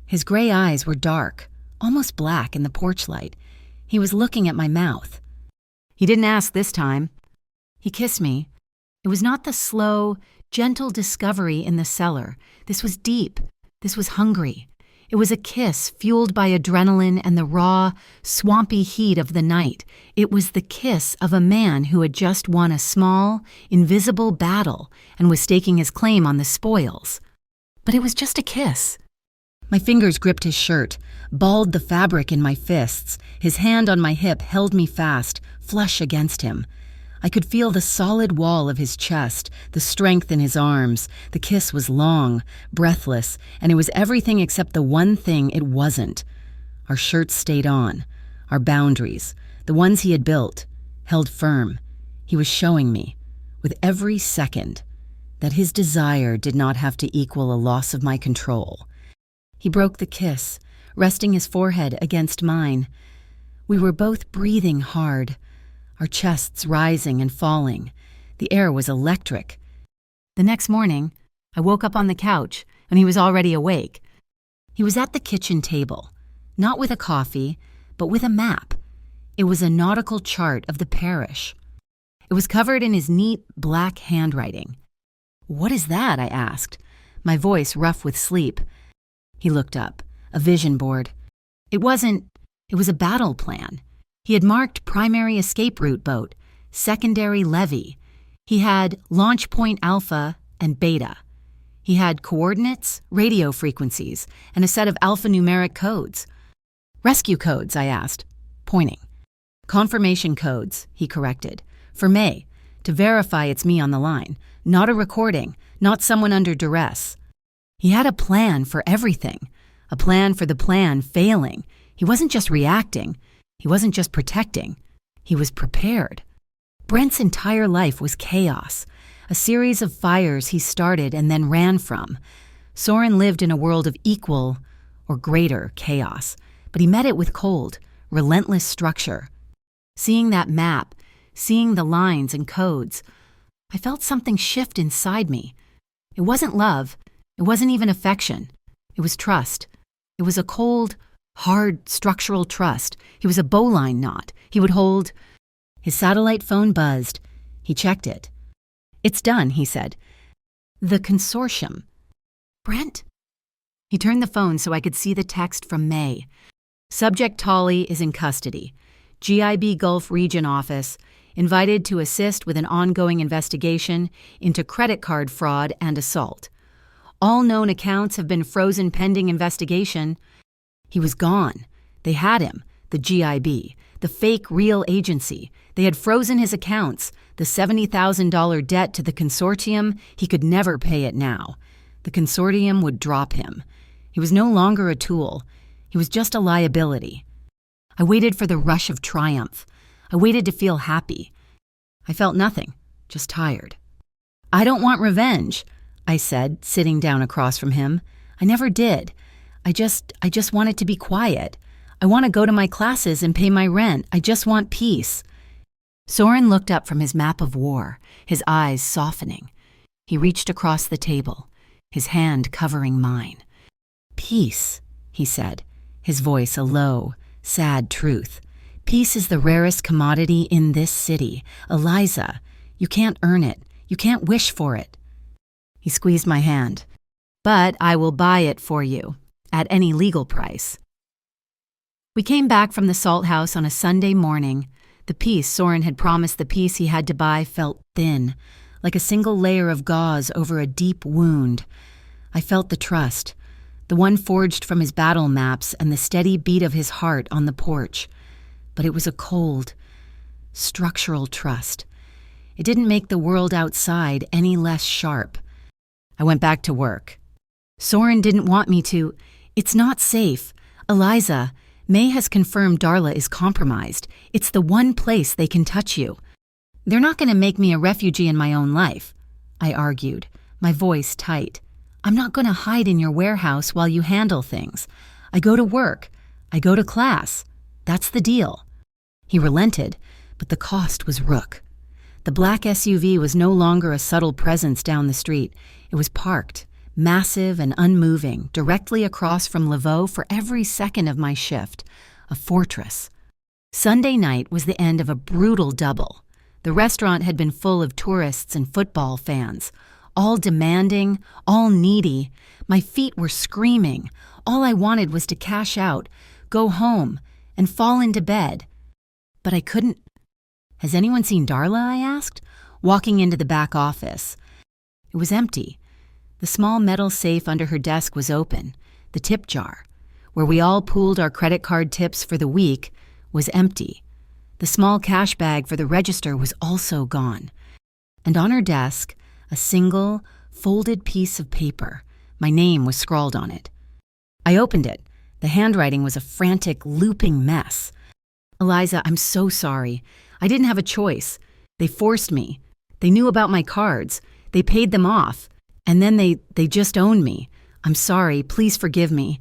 His gray eyes were dark, almost black in the porch light. He was looking at my mouth. He didn't ask this time. He kissed me. It was not the slow, gentle discovery in the cellar. This was deep. This was hungry. It was a kiss fueled by adrenaline and the raw, swampy heat of the night. It was the kiss of a man who had just won a small, invisible battle and was staking his claim on the spoils. But it was just a kiss. My fingers gripped his shirt, balled the fabric in my fists. His hand on my hip held me fast, flush against him. I could feel the solid wall of his chest, the strength in his arms. The kiss was long, breathless, and it was everything except the one thing it wasn't. Our shirts stayed on, our boundaries, the ones he had built, held firm. He was showing me, with every second, that his desire did not have to equal a loss of my control. He broke the kiss, resting his forehead against mine. We were both breathing hard, our chests rising and falling. The air was electric. The next morning, I woke up on the couch, and he was already awake. He was at the kitchen table, not with a coffee, but with a map. It was a nautical chart of the parish. It was covered in his neat, black handwriting. "What is that?" I asked, my voice rough with sleep. He looked up. A vision board. It was a battle plan. He had marked primary escape route boat, secondary levee. He had launch point alpha and beta. He had coordinates, radio frequencies, and a set of alphanumeric codes. "Rescue codes," I asked, pointing. "Confirmation codes," he corrected. "For May, to verify it's me on the line. Not a recording, not someone under duress." He had a plan for everything, a plan for the plan failing. He wasn't just reacting. He wasn't just protecting. He was prepared. Brent's entire life was chaos, a series of fires he started and then ran from. Soren lived in a world of equal or greater chaos, but he met it with cold, relentless structure. Seeing that map, seeing the lines and codes, I felt something shift inside me. It wasn't love. It wasn't even affection. It was trust. It was a cold, Hard structural trust. He was a bowline knot. He would hold. His satellite phone buzzed. He checked it. "It's done," he said. "The consortium." "Brent?" He turned the phone so I could see the text from May. "Subject Tolly is in custody. GIB Gulf Region Office, invited to assist with an ongoing investigation into credit card fraud and assault. All known accounts have been frozen pending investigation." He was gone. They had him, the GIB, the fake real agency. They had frozen his accounts, the $70,000 debt to the consortium. He could never pay it now. The consortium would drop him. He was no longer a tool. He was just a liability. I waited for the rush of triumph. I waited to feel happy. I felt nothing, just tired. "I don't want revenge," I said, sitting down across from him. "I never did. I just want it to be quiet. I want to go to my classes and pay my rent. I just want peace." Soren looked up from his map of war, his eyes softening. He reached across the table, his hand covering mine. "Peace," he said, his voice a low, sad truth. "Peace is the rarest commodity in this city. Eliza, you can't earn it. You can't wish for it." He squeezed my hand. "But I will buy it for you, at any legal price." We came back from the Salt House on a Sunday morning. The piece Soren had promised the piece he had to buy felt thin, like a single layer of gauze over a deep wound. I felt the trust, the one forged from his battle maps and the steady beat of his heart on the porch. But it was a cold, structural trust. It didn't make the world outside any less sharp. I went back to work. Soren didn't want me to. "It's not safe. Eliza, May has confirmed Darla is compromised. It's the one place they can touch you. They're not going to make me a refugee in my own life," I argued, my voice tight. "I'm not going to hide in your warehouse while you handle things. I go to work. I go to class. That's the deal." He relented, but the cost was Rook. The black SUV was no longer a subtle presence down the street. It was parked, massive and unmoving, directly across from Laveau for every second of my shift, a fortress. Sunday night was the end of a brutal double. The restaurant had been full of tourists and football fans, all demanding, all needy. My feet were screaming. All I wanted was to cash out, go home, and fall into bed. But I couldn't. "Has anyone seen Darla?" I asked, walking into the back office. It was empty. The small metal safe under her desk was open. The tip jar, where we all pooled our credit card tips for the week, was empty. The small cash bag for the register was also gone. And on her desk, a single, folded piece of paper. My name was scrawled on it. I opened it. The handwriting was a frantic, looping mess. "Eliza, I'm so sorry. I didn't have a choice. They forced me. They knew about my cards. They paid them off. And then they just owned me. I'm sorry. Please forgive me."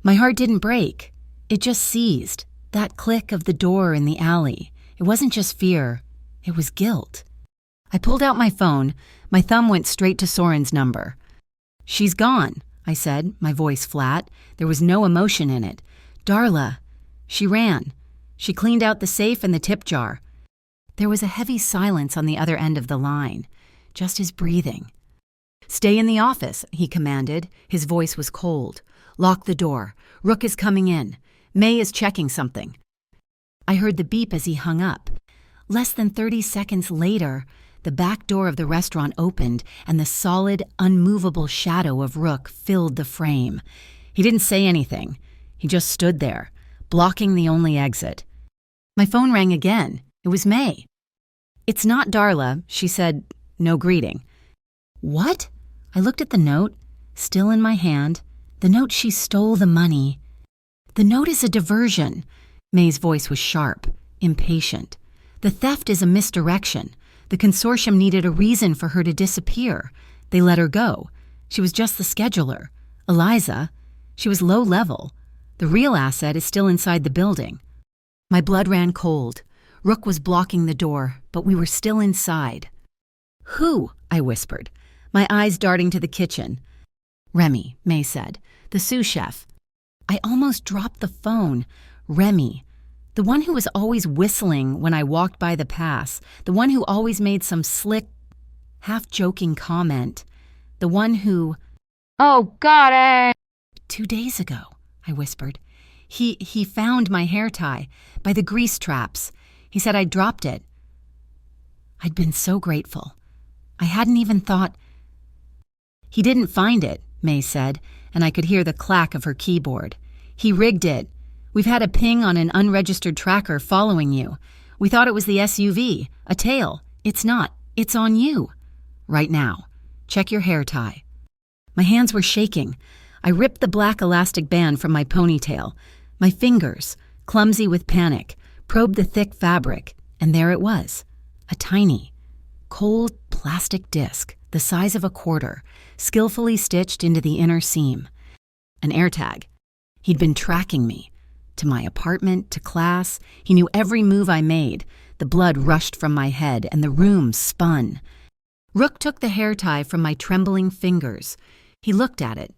My heart didn't break. It just seized. That click of the door in the alley. It wasn't just fear. It was guilt. I pulled out my phone. My thumb went straight to Soren's number. "She's gone," I said, my voice flat. There was no emotion in it. "Darla. She ran. She cleaned out the safe and the tip jar." There was a heavy silence on the other end of the line, just his breathing. "Stay in the office," he commanded. His voice was cold. "Lock the door. Rook is coming in. May is checking something." I heard the beep as he hung up. Less than 30 seconds later, the back door of the restaurant opened and the solid, unmovable shadow of Rook filled the frame. He didn't say anything. He just stood there, blocking the only exit. My phone rang again. It was May. "It's not Darla," she said, no greeting. "What?" I looked at the note, still in my hand. The note she stole the money. "The note is a diversion." May's voice was sharp, impatient. "The theft is a misdirection. The consortium needed a reason for her to disappear. They let her go. She was just the scheduler. Eliza, she was low level. The real asset is still inside the building." My blood ran cold. Rook was blocking the door, but we were still inside. "Who?" I whispered, my eyes darting to the kitchen. "Remy," May said, "the sous chef." I almost dropped the phone. Remy, the one who was always whistling when I walked by the pass, the one who always made some slick, half-joking comment, the one who— "Oh, got it!" 2 days ago, I whispered. He found my hair tie by the grease traps. He said I'd dropped it. I'd been so grateful. I hadn't even thought— He didn't find it, May said, and I could hear the clack of her keyboard. He rigged it. We've had a ping on an unregistered tracker following you. We thought it was the SUV, a tail. It's not. It's on you. Right now. Check your hair tie. My hands were shaking. I ripped the black elastic band from my ponytail. My fingers, clumsy with panic, probed the thick fabric, and there it was. A tiny, cold plastic disc, the size of a quarter, skillfully stitched into the inner seam. An AirTag. He'd been tracking me. To my apartment, to class. He knew every move I made. The blood rushed from my head, and the room spun. Rook took the hair tie from my trembling fingers. He looked at it,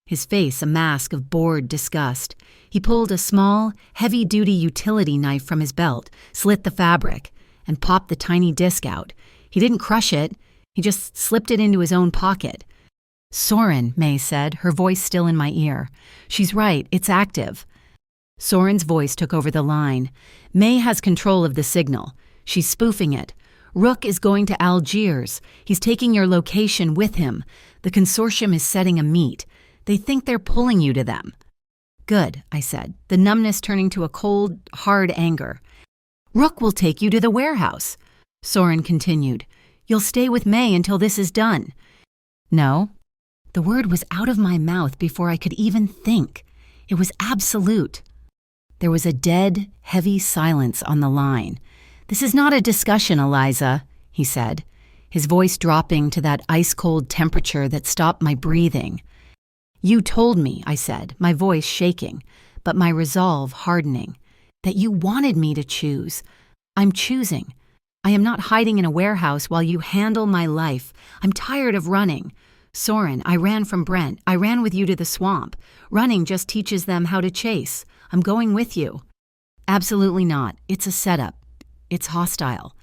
his face a mask of bored disgust. He pulled a small, heavy-duty utility knife from his belt, slit the fabric, and popped the tiny disc out. He didn't crush it. He just slipped it into his own pocket. Soren, May said, her voice still in my ear. She's right, it's active. Soren's voice took over the line. May has control of the signal. She's spoofing it. Rook is going to Algiers. He's taking your location with him. The consortium is setting a meet. They think they're pulling you to them. Good, I said, the numbness turning to a cold, hard anger. Rook will take you to the warehouse. Soren continued. You'll stay with May until this is done. No. The word was out of my mouth before I could even think. It was absolute. There was a dead, heavy silence on the line. This is not a discussion, Eliza, he said, his voice dropping to that ice-cold temperature that stopped my breathing. You told me, I said, my voice shaking, but my resolve hardening, that you wanted me to choose. I'm choosing. I am not hiding in a warehouse while you handle my life. I'm tired of running. Soren, I ran from Brent. I ran with you to the swamp. Running just teaches them how to chase. I'm going with you. Absolutely not. It's a setup. It's hostile.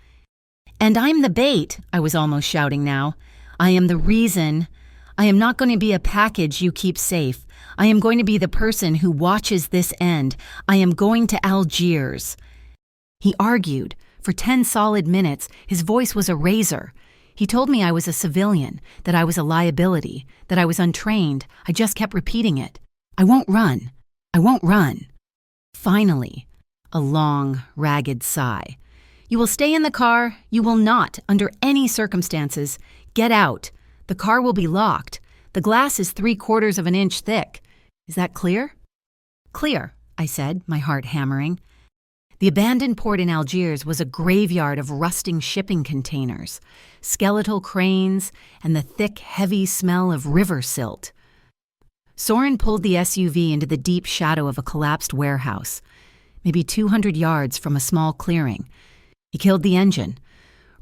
And I'm the bait, I was almost shouting now. I am the reason. I am not going to be a package you keep safe. I am going to be the person who watches this end. I am going to Algiers. He argued. For 10 solid minutes, his voice was a razor. He told me I was a civilian, that I was a liability, that I was untrained. I just kept repeating it. I won't run. I won't run. Finally, a long, ragged sigh. You will stay in the car. You will not, under any circumstances, get out. The car will be locked. The glass is 3/4 of an inch thick. Is that clear? Clear, I said, my heart hammering. The abandoned port in Algiers was a graveyard of rusting shipping containers, skeletal cranes, and the thick, heavy smell of river silt. Soren pulled the SUV into the deep shadow of a collapsed warehouse, maybe 200 yards from a small clearing. He killed the engine.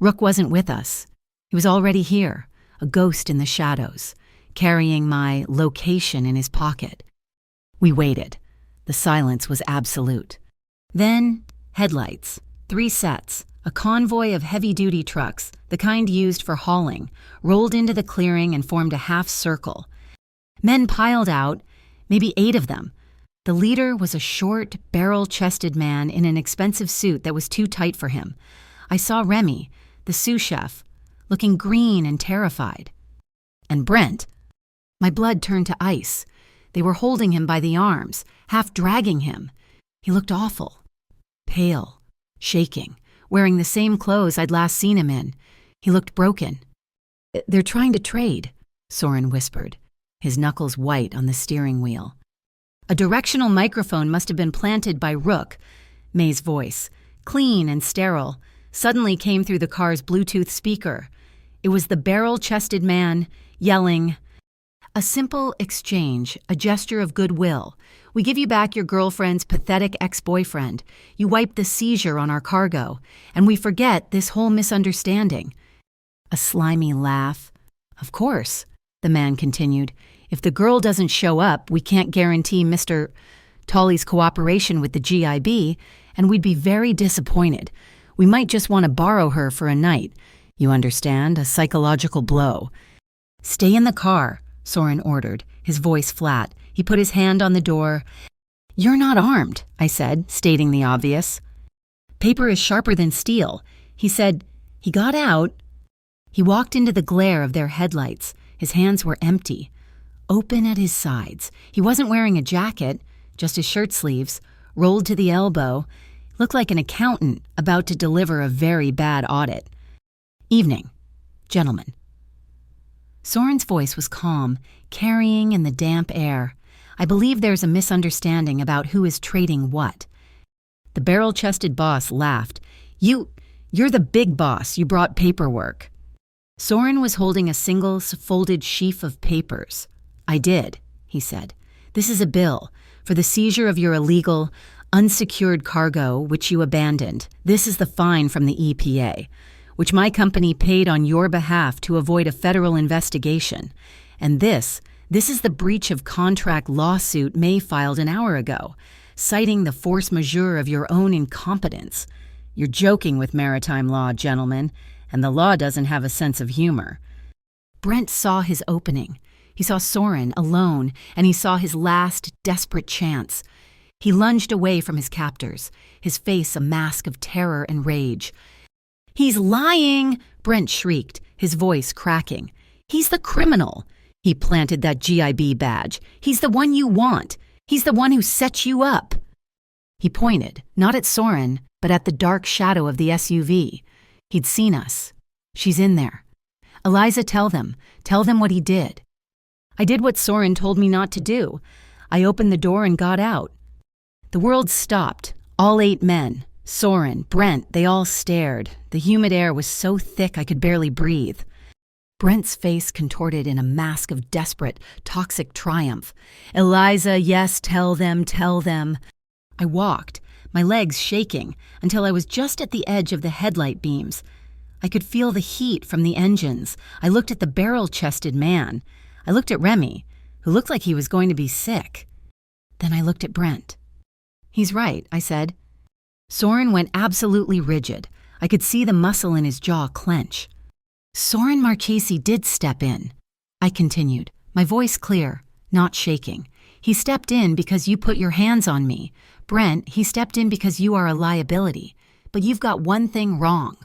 Rook wasn't with us. He was already here, a ghost in the shadows, carrying my location in his pocket. We waited. The silence was absolute. Then, headlights, 3 sets, a convoy of heavy-duty trucks, the kind used for hauling, rolled into the clearing and formed a half circle. Men piled out, maybe 8 of them. The leader was a short, barrel-chested man in an expensive suit that was too tight for him. I saw Remy, the sous chef, looking green and terrified. And Brent. My blood turned to ice. They were holding him by the arms, half dragging him. He looked awful. Pale, shaking, wearing the same clothes I'd last seen him in. He looked broken. They're trying to trade, Soren whispered, his knuckles white on the steering wheel. A directional microphone must have been planted by Rook. May's voice, clean and sterile, suddenly came through the car's Bluetooth speaker. It was the barrel-chested man, yelling, "A simple exchange, a gesture of goodwill. We give you back your girlfriend's pathetic ex-boyfriend. You wipe the seizure on our cargo, and we forget this whole misunderstanding." A slimy laugh. Of course, the man continued. If the girl doesn't show up, we can't guarantee Mr. Tolley's cooperation with the GIB, and we'd be very disappointed. We might just want to borrow her for a night. You understand? A psychological blow. Stay in the car, Soren ordered, his voice flat. He put his hand on the door. You're not armed, I said, stating the obvious. Paper is sharper than steel. He said, he got out. He walked into the glare of their headlights. His hands were empty, open at his sides. He wasn't wearing a jacket, just his shirt sleeves, rolled to the elbow. Looked like an accountant about to deliver a very bad audit. Evening, gentlemen. Soren's voice was calm, carrying in the damp air. I believe there's a misunderstanding about who is trading what. The barrel-chested boss laughed. You're the big boss. You brought paperwork. Soren was holding a single folded sheaf of papers. I did, he said. This is a bill for the seizure of your illegal, unsecured cargo which you abandoned. This is the fine from the EPA, which my company paid on your behalf to avoid a federal investigation. And this is the breach of contract lawsuit May filed an hour ago, citing the force majeure of your own incompetence. You're joking with maritime law, gentlemen, and the law doesn't have a sense of humor. Brent saw his opening. He saw Soren alone, and he saw his last desperate chance. He lunged away from his captors, his face a mask of terror and rage. He's lying, Brent shrieked, his voice cracking. He's the criminal. He planted that GIB badge. He's the one you want. He's the one who set you up. He pointed, not at Soren, but at the dark shadow of the SUV. He'd seen us. She's in there. Eliza, tell them what he did. I did what Soren told me not to do. I opened the door and got out. The world stopped. All 8 men. Soren, Brent, they all stared. The humid air was so thick I could barely breathe. Brent's face contorted in a mask of desperate, toxic triumph. Eliza, yes, tell them. I walked, my legs shaking, until I was just at the edge of the headlight beams. I could feel the heat from the engines. I looked at the barrel-chested man. I looked at Remy, who looked like he was going to be sick. Then I looked at Brent. He's right, I said. Soren went absolutely rigid. I could see the muscle in his jaw clench. Soren Marchesi did step in, I continued, my voice clear, not shaking. He stepped in because you put your hands on me. Brent, he stepped in because you are a liability. But you've got one thing wrong.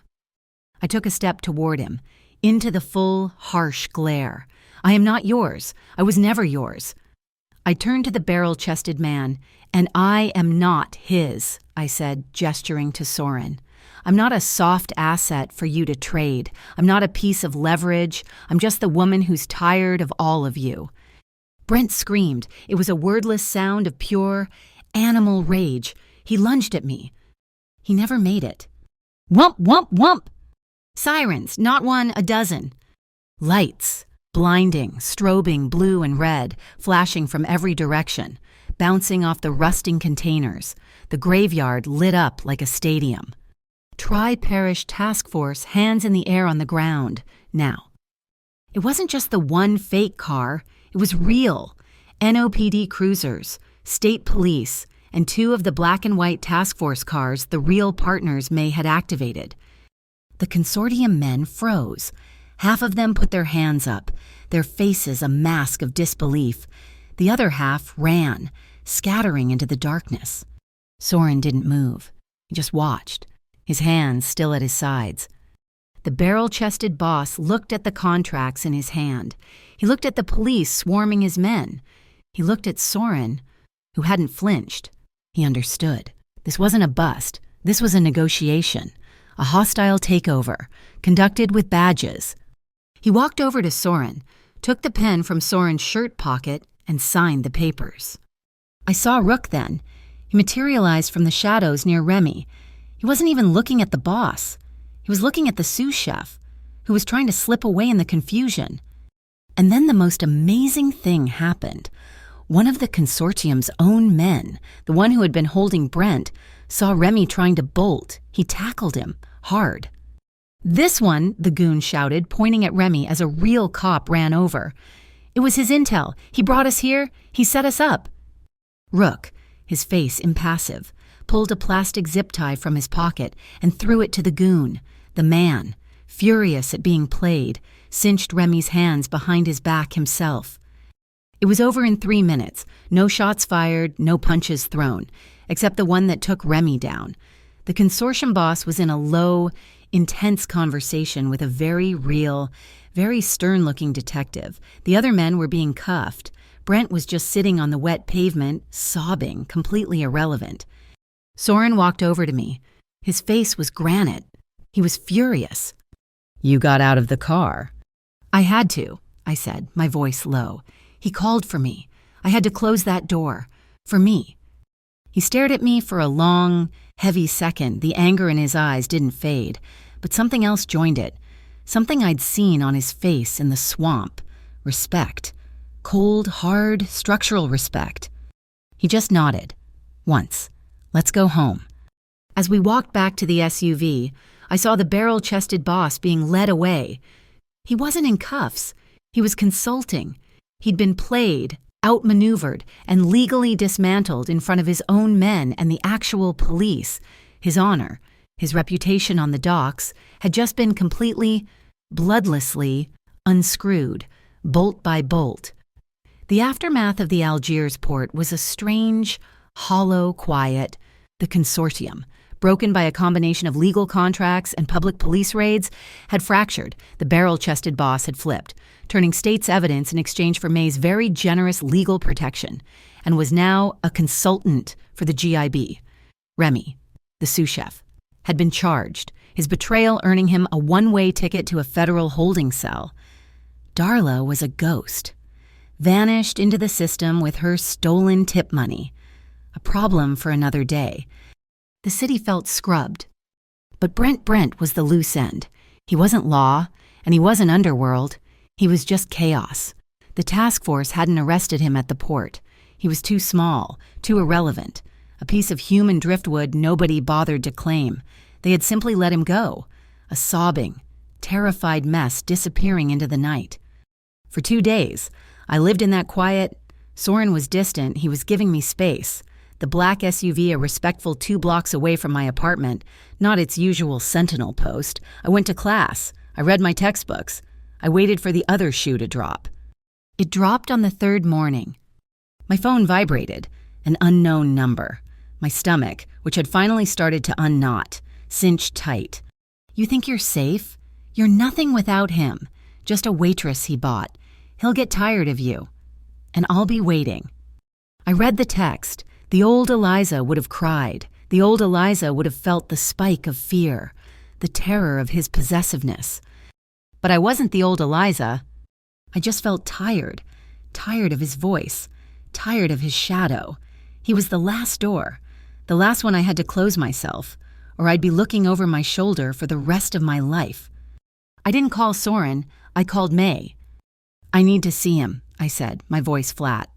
I took a step toward him, into the full, harsh glare. I am not yours. I was never yours. I turned to the barrel-chested man, and I am not his, I said, gesturing to Soren. I'm not a soft asset for you to trade. I'm not a piece of leverage. I'm just the woman who's tired of all of you. Brent screamed. It was a wordless sound of pure, animal rage. He lunged at me. He never made it. Whump, whump, whump! Sirens, not one, a dozen. Lights, blinding, strobing blue and red, flashing from every direction, bouncing off the rusting containers. The graveyard lit up like a stadium. Tri-Parish Task Force, hands in the air on the ground, now. It wasn't just the one fake car, it was real. NOPD cruisers, state police, and 2 of the black and white task force cars the real partners May had activated. The consortium men froze. Half of them put their hands up, their faces a mask of disbelief. The other half ran, scattering into the darkness. Soren didn't move. He just watched, his hands still at his sides. The barrel-chested boss looked at the contracts in his hand. He looked at the police swarming his men. He looked at Soren, who hadn't flinched. He understood. This wasn't a bust. This was a negotiation, a hostile takeover, conducted with badges. He walked over to Soren, took the pen from Soren's shirt pocket, and signed the papers. I saw Rook then. He materialized from the shadows near Remy. He wasn't even looking at the boss. He was looking at the sous chef, who was trying to slip away in the confusion. And then the most amazing thing happened. One of the consortium's own men, the one who had been holding Brent, saw Remy trying to bolt. He tackled him, hard. This one, the goon shouted, pointing at Remy as a real cop ran over. It was his intel. He brought us here. He set us up. Rook, his face impassive, pulled a plastic zip tie from his pocket and threw it to the goon. The man, furious at being played, cinched Remy's hands behind his back himself. It was over in 3 minutes. No shots fired, no punches thrown, except the one that took Remy down. The consortium boss was in a low, intense conversation with a very real, very stern-looking detective. The other men were being cuffed. Brent was just sitting on the wet pavement, sobbing, completely irrelevant. Soren walked over to me. His face was granite. He was furious. "You got out of the car." "I had to," I said, my voice low. "He called for me. I had to close that door. For me." He stared at me for a long, heavy second. The anger in his eyes didn't fade, but something else joined it. Something I'd seen on his face in the swamp. Respect. Cold, hard, structural respect. He just nodded. Once. "Let's go home." As we walked back to the SUV, I saw the barrel-chested boss being led away. He wasn't in cuffs. He was consulting. He'd been played, outmaneuvered, and legally dismantled in front of his own men and the actual police. His honor, his reputation on the docks, had just been completely, bloodlessly unscrewed, bolt by bolt. The aftermath of the Algiers port was a strange, hollow quiet. The consortium, broken by a combination of legal contracts and public police raids, had fractured. The barrel-chested boss had flipped, turning state's evidence in exchange for May's very generous legal protection, and was now a consultant for the GIB. Remy, the sous chef, had been charged, his betrayal earning him a one-way ticket to a federal holding cell. Darla was a ghost, vanished into the system with her stolen tip money. A problem for another day. The city felt scrubbed. But Brent was the loose end. He wasn't law, and he wasn't underworld. He was just chaos. The task force hadn't arrested him at the port. He was too small, too irrelevant. A piece of human driftwood nobody bothered to claim. They had simply let him go. A sobbing, terrified mess disappearing into the night. For 2 days, I lived in that quiet. Soren was distant. He was giving me space. The black SUV a respectful 2 blocks away from my apartment, not its usual sentinel post. I went to class. I read my textbooks. I waited for the other shoe to drop. It dropped on the 3rd morning. My phone vibrated, an unknown number. My stomach, which had finally started to unknot, cinched tight. "You think you're safe? You're nothing without him. Just a waitress he bought. He'll get tired of you. And I'll be waiting." I read the text. The old Eliza would have cried. The old Eliza would have felt the spike of fear, the terror of his possessiveness. But I wasn't the old Eliza. I just felt tired of his voice, tired of his shadow. He was the last door, the last one I had to close myself, or I'd be looking over my shoulder for the rest of my life. I didn't call Soren, I called May. "I need to see him," I said, my voice flat.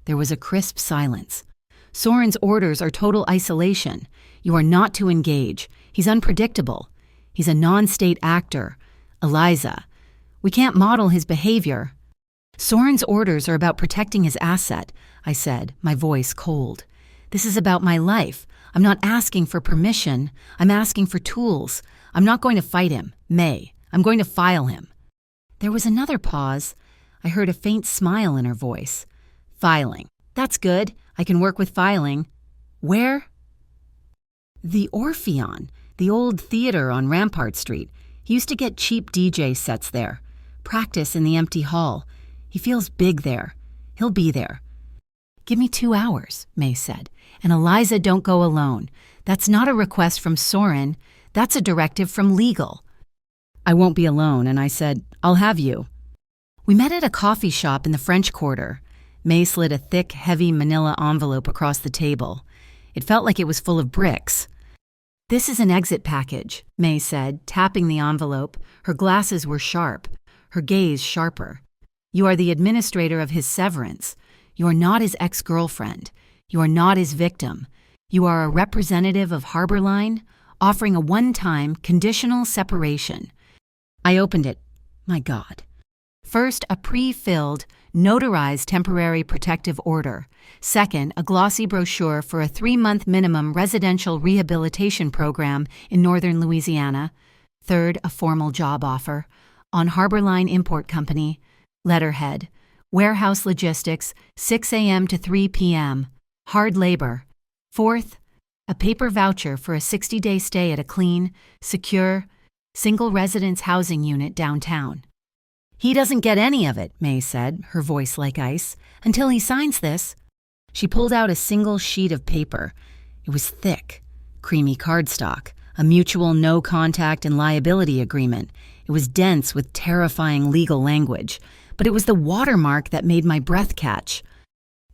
There was a crisp silence. "Soren's orders are total isolation. You are not to engage. He's unpredictable. He's a non-state actor. Eliza. We can't model his behavior." "Soren's orders are about protecting his asset," I said, my voice cold. "This is about my life. I'm not asking for permission. I'm asking for tools. I'm not going to fight him. May. I'm going to file him." There was another pause. I heard a faint smile in her voice. "Filing. That's good. I can work with filing. Where?" "The Orpheon, the old theater on Rampart Street. He used to get cheap DJ sets there. Practice in the empty hall. He feels big there. He'll be there." "Give me 2 hours," May said. "And Eliza, don't go alone. That's not a request from Soren. That's a directive from legal." "I won't be alone," and I said, "I'll have you." We met at a coffee shop in the French Quarter. May slid a thick, heavy manila envelope across the table. It felt like it was full of bricks. "This is an exit package," May said, tapping the envelope. Her glasses were sharp, her gaze sharper. "You are the administrator of his severance. You are not his ex-girlfriend. You are not his victim. You are a representative of Harborline, offering a one-time, conditional separation." I opened it. My God. First, a pre-filled, notarized temporary protective order. Second, a glossy brochure for a 3-month minimum residential rehabilitation program in northern Louisiana. Third, a formal job offer. On Harborline Import Company. Letterhead. Warehouse logistics, 6 a.m. to 3 p.m. Hard labor. Fourth, a paper voucher for a 60-day stay at a clean, secure, single-residence housing unit downtown. "He doesn't get any of it," May said, her voice like ice, "until he signs this." She pulled out a single sheet of paper. It was thick, creamy cardstock, a mutual no-contact and liability agreement. It was dense with terrifying legal language, but it was the watermark that made my breath catch.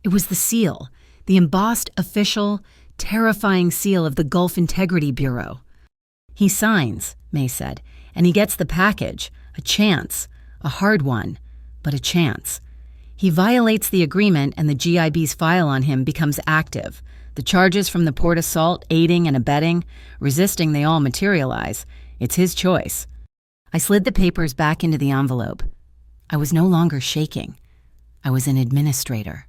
It was the seal, the embossed, official, terrifying seal of the Gulf Integrity Bureau. "He signs," May said, "and he gets the package, a chance. A hard one, but a chance. He violates the agreement and the GIB's file on him becomes active. The charges from the port assault, aiding and abetting, resisting, they all materialize. It's his choice." I slid the papers back into the envelope. I was no longer shaking. I was an administrator.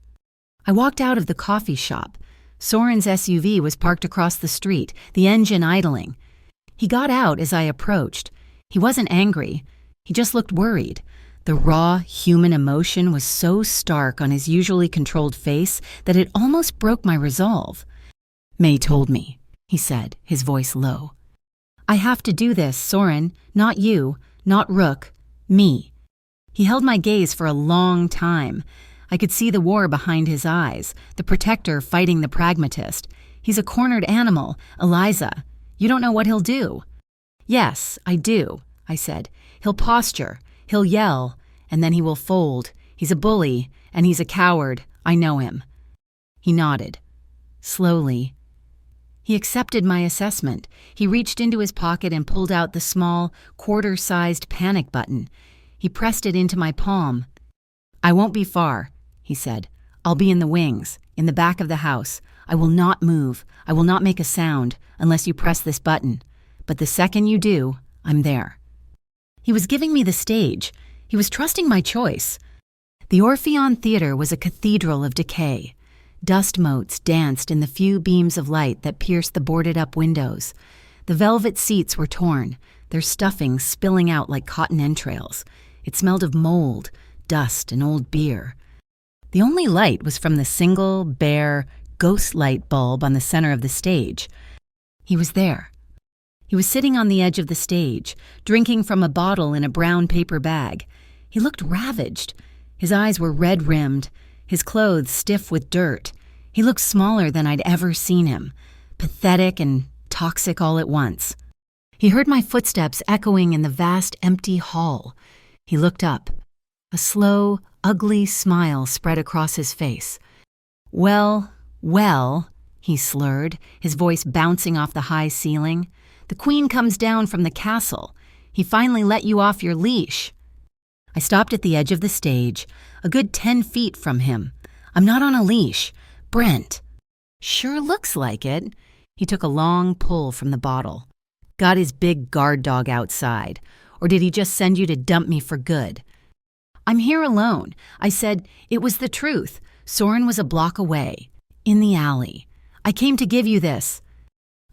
I walked out of the coffee shop. Soren's SUV was parked across the street, the engine idling. He got out as I approached. He wasn't angry. He just looked worried. The raw, human emotion was so stark on his usually controlled face that it almost broke my resolve. "May told me," he said, his voice low. "I have to do this, Soren, not you, not Rook, me." He held my gaze for a long time. I could see the war behind his eyes, the protector fighting the pragmatist. He's a cornered animal, Eliza. You don't know what he'll do. "Yes, I do," I said. "He'll posture, he'll yell, and then he will fold. He's a bully, and he's a coward. I know him." He nodded. Slowly. He accepted my assessment. He reached into his pocket and pulled out the small, quarter-sized panic button. He pressed it into my palm. "I won't be far," he said. "I'll be in the wings, in the back of the house. I will not move. I will not make a sound unless you press this button. But the second you do, I'm there." He was giving me the stage. He was trusting my choice. The Orpheon Theater was a cathedral of decay. Dust motes danced in the few beams of light that pierced the boarded-up windows. The velvet seats were torn, their stuffing spilling out like cotton entrails. It smelled of mold, dust, and old beer. The only light was from the single, bare, ghost light bulb on the center of the stage. He was there. He was sitting on the edge of the stage, drinking from a bottle in a brown paper bag. He looked ravaged. His eyes were red-rimmed, his clothes stiff with dirt. He looked smaller than I'd ever seen him, pathetic and toxic all at once. He heard my footsteps echoing in the vast, empty hall. He looked up. A slow, ugly smile spread across his face. Well, he slurred, his voice bouncing off the high ceiling. "The Queen comes down from the castle. He finally let you off your leash." I stopped at the edge of the stage, a good 10 feet from him. "I'm not on a leash. Brent." "Sure looks like it." He took a long pull from the bottle. "Got his big guard dog outside. Or did he just send you to dump me for good?" "I'm here alone." I said, "It was the truth. Soren was a block away, in the alley. I came to give you this."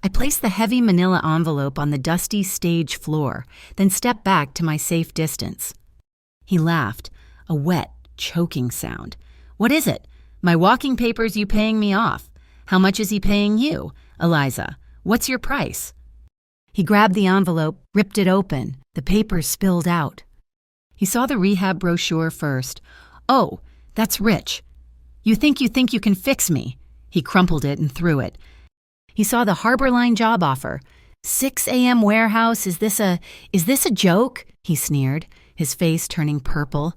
I placed the heavy manila envelope on the dusty stage floor, then stepped back to my safe distance. He laughed, a wet, choking sound. "What is it? My walking papers you paying me off? How much is he paying you? Eliza, what's your price?" He grabbed the envelope, ripped it open. The papers spilled out. He saw the rehab brochure first. "Oh, that's rich. You think you can fix me?" He crumpled it and threw it. He saw the Harborline job offer. 6 a.m. warehouse, is this a joke? He sneered, his face turning purple.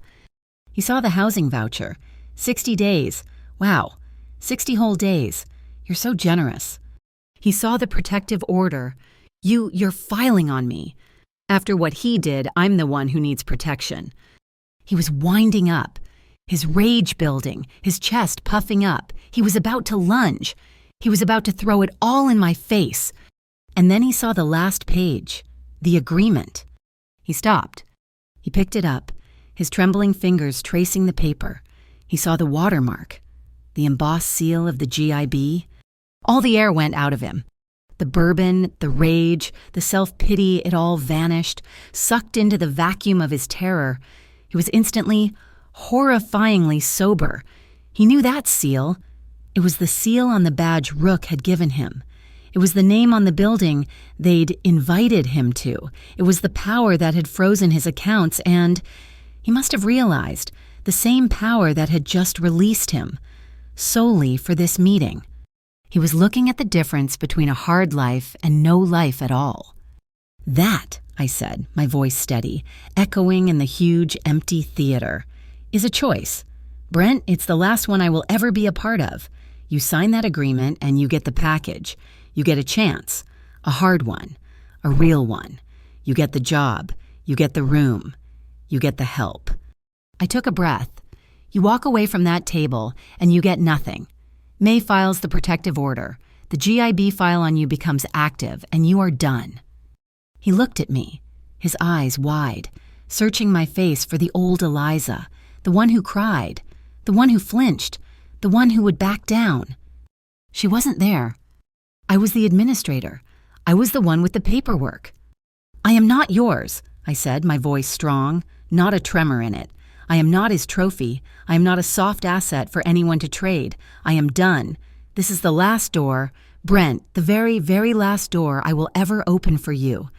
He saw the housing voucher. 60 days. Wow, 60 whole days. You're so generous. He saw the protective order. You're filing on me. After what he did, I'm the one who needs protection. He was winding up, his rage building, his chest puffing up. He was about to lunge. He was about to throw it all in my face. And then he saw the last page, the agreement. He stopped. He picked it up, his trembling fingers tracing the paper. He saw the watermark, the embossed seal of the GIB. All the air went out of him. The bourbon, the rage, the self-pity, it all vanished, sucked into the vacuum of his terror. He was instantly, horrifyingly sober. He knew that seal. It was the seal on the badge Rook had given him. It was the name on the building they'd invited him to. It was the power that had frozen his accounts, and he must have realized the same power that had just released him, solely for this meeting. He was looking at the difference between a hard life and no life at all. That, I said, my voice steady, echoing in the huge, empty theater, is a choice. Brent, it's the last one I will ever be a part of. You sign that agreement and you get the package. You get a chance, a hard one, a real one. You get the job, you get the room, you get the help. I took a breath. You walk away from that table and you get nothing. May files the protective order. The GIB file on you becomes active and you are done. He looked at me, his eyes wide, searching my face for the old Eliza, the one who cried, the one who flinched, the one who would back down. She wasn't there. I was the administrator. I was the one with the paperwork. I am not yours, I said, my voice strong, not a tremor in it. I am not his trophy. I am not a soft asset for anyone to trade. I am done. This is the last door, Brent, the very, very last door I will ever open for you.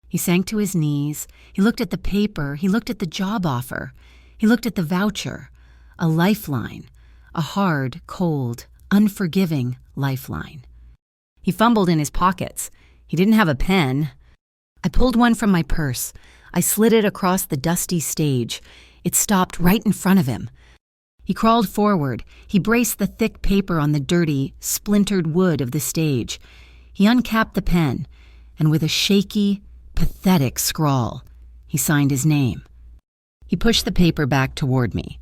He sank to his knees. He looked at the paper. He looked at the job offer. He looked at the voucher, a lifeline, a hard, cold, unforgiving lifeline. He fumbled in his pockets. He didn't have a pen. I pulled one from my purse. I slid it across the dusty stage. It stopped right in front of him. He crawled forward. He braced the thick paper on the dirty, splintered wood of the stage. He uncapped the pen, and with a shaky, pathetic scrawl, he signed his name. He pushed the paper back toward me.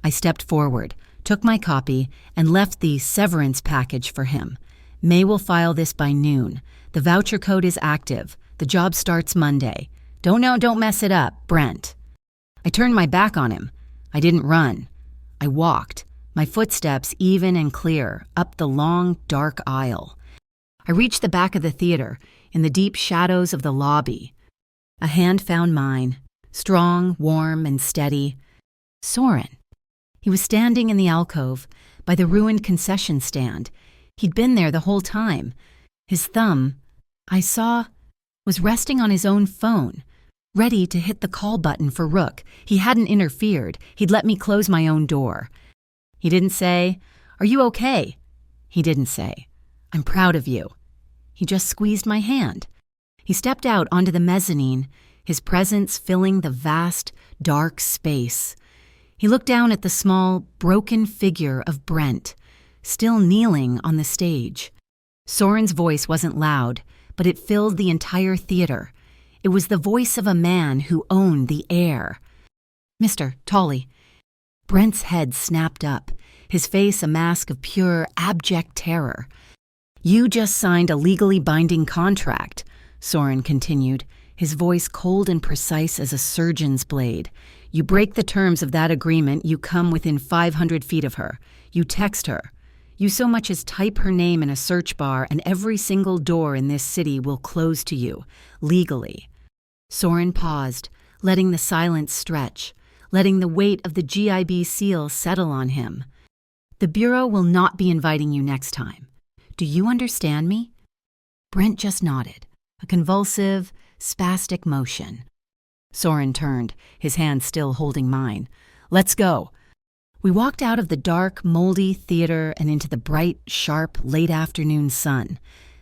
I stepped forward, took my copy, and left the severance package for him. May will file this by noon. The voucher code is active. The job starts Monday. Don't mess it up, Brent. I turned my back on him. I didn't run. I walked, my footsteps even and clear, up the long, dark aisle. I reached the back of the theater, in the deep shadows of the lobby. A hand found mine, strong, warm, and steady. Soren. He was standing in the alcove, by the ruined concession stand. He'd been there the whole time. His thumb, I saw, was resting on his own phone, ready to hit the call button for Rook. He hadn't interfered. He'd let me close my own door. He didn't say, "Are you okay?" He didn't say, "I'm proud of you." He just squeezed my hand. He stepped out onto the mezzanine, his presence filling the vast, dark space. He looked down at the small, broken figure of Brent, still kneeling on the stage. Soren's voice wasn't loud, but it filled the entire theater. It was the voice of a man who owned the air. "Mr. Tolley." Brent's head snapped up, his face a mask of pure, abject terror. "You just signed a legally binding contract," Soren continued, his voice cold and precise as a surgeon's blade. "You break the terms of that agreement, you come within 500 feet of her. You text her. You so much as type her name in a search bar, and every single door in this city will close to you, legally." Soren paused, letting the silence stretch, letting the weight of the GIB seal settle on him. "The Bureau will not be inviting you next time. Do you understand me?" Brent just nodded, a convulsive, spastic motion. Soren turned, his hand still holding mine. "Let's go." We walked out of the dark, moldy theater and into the bright, sharp, late afternoon sun.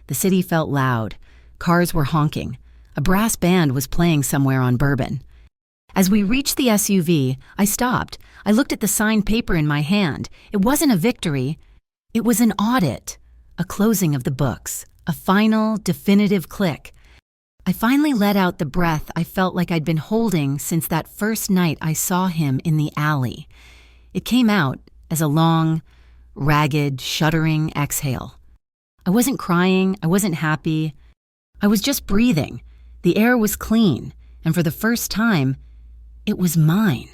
The city felt loud. Cars were honking. A brass band was playing somewhere on Bourbon. As we reached the SUV, I stopped. I looked at the signed paper in my hand. It wasn't a victory. It was an audit, a closing of the books, a final, definitive click. I finally let out the breath I felt like I'd been holding since that first night I saw him in the alley. It came out as a long, ragged, shuddering exhale. I wasn't crying. I wasn't happy. I was just breathing. The air was clean, and for the first time, It was mine.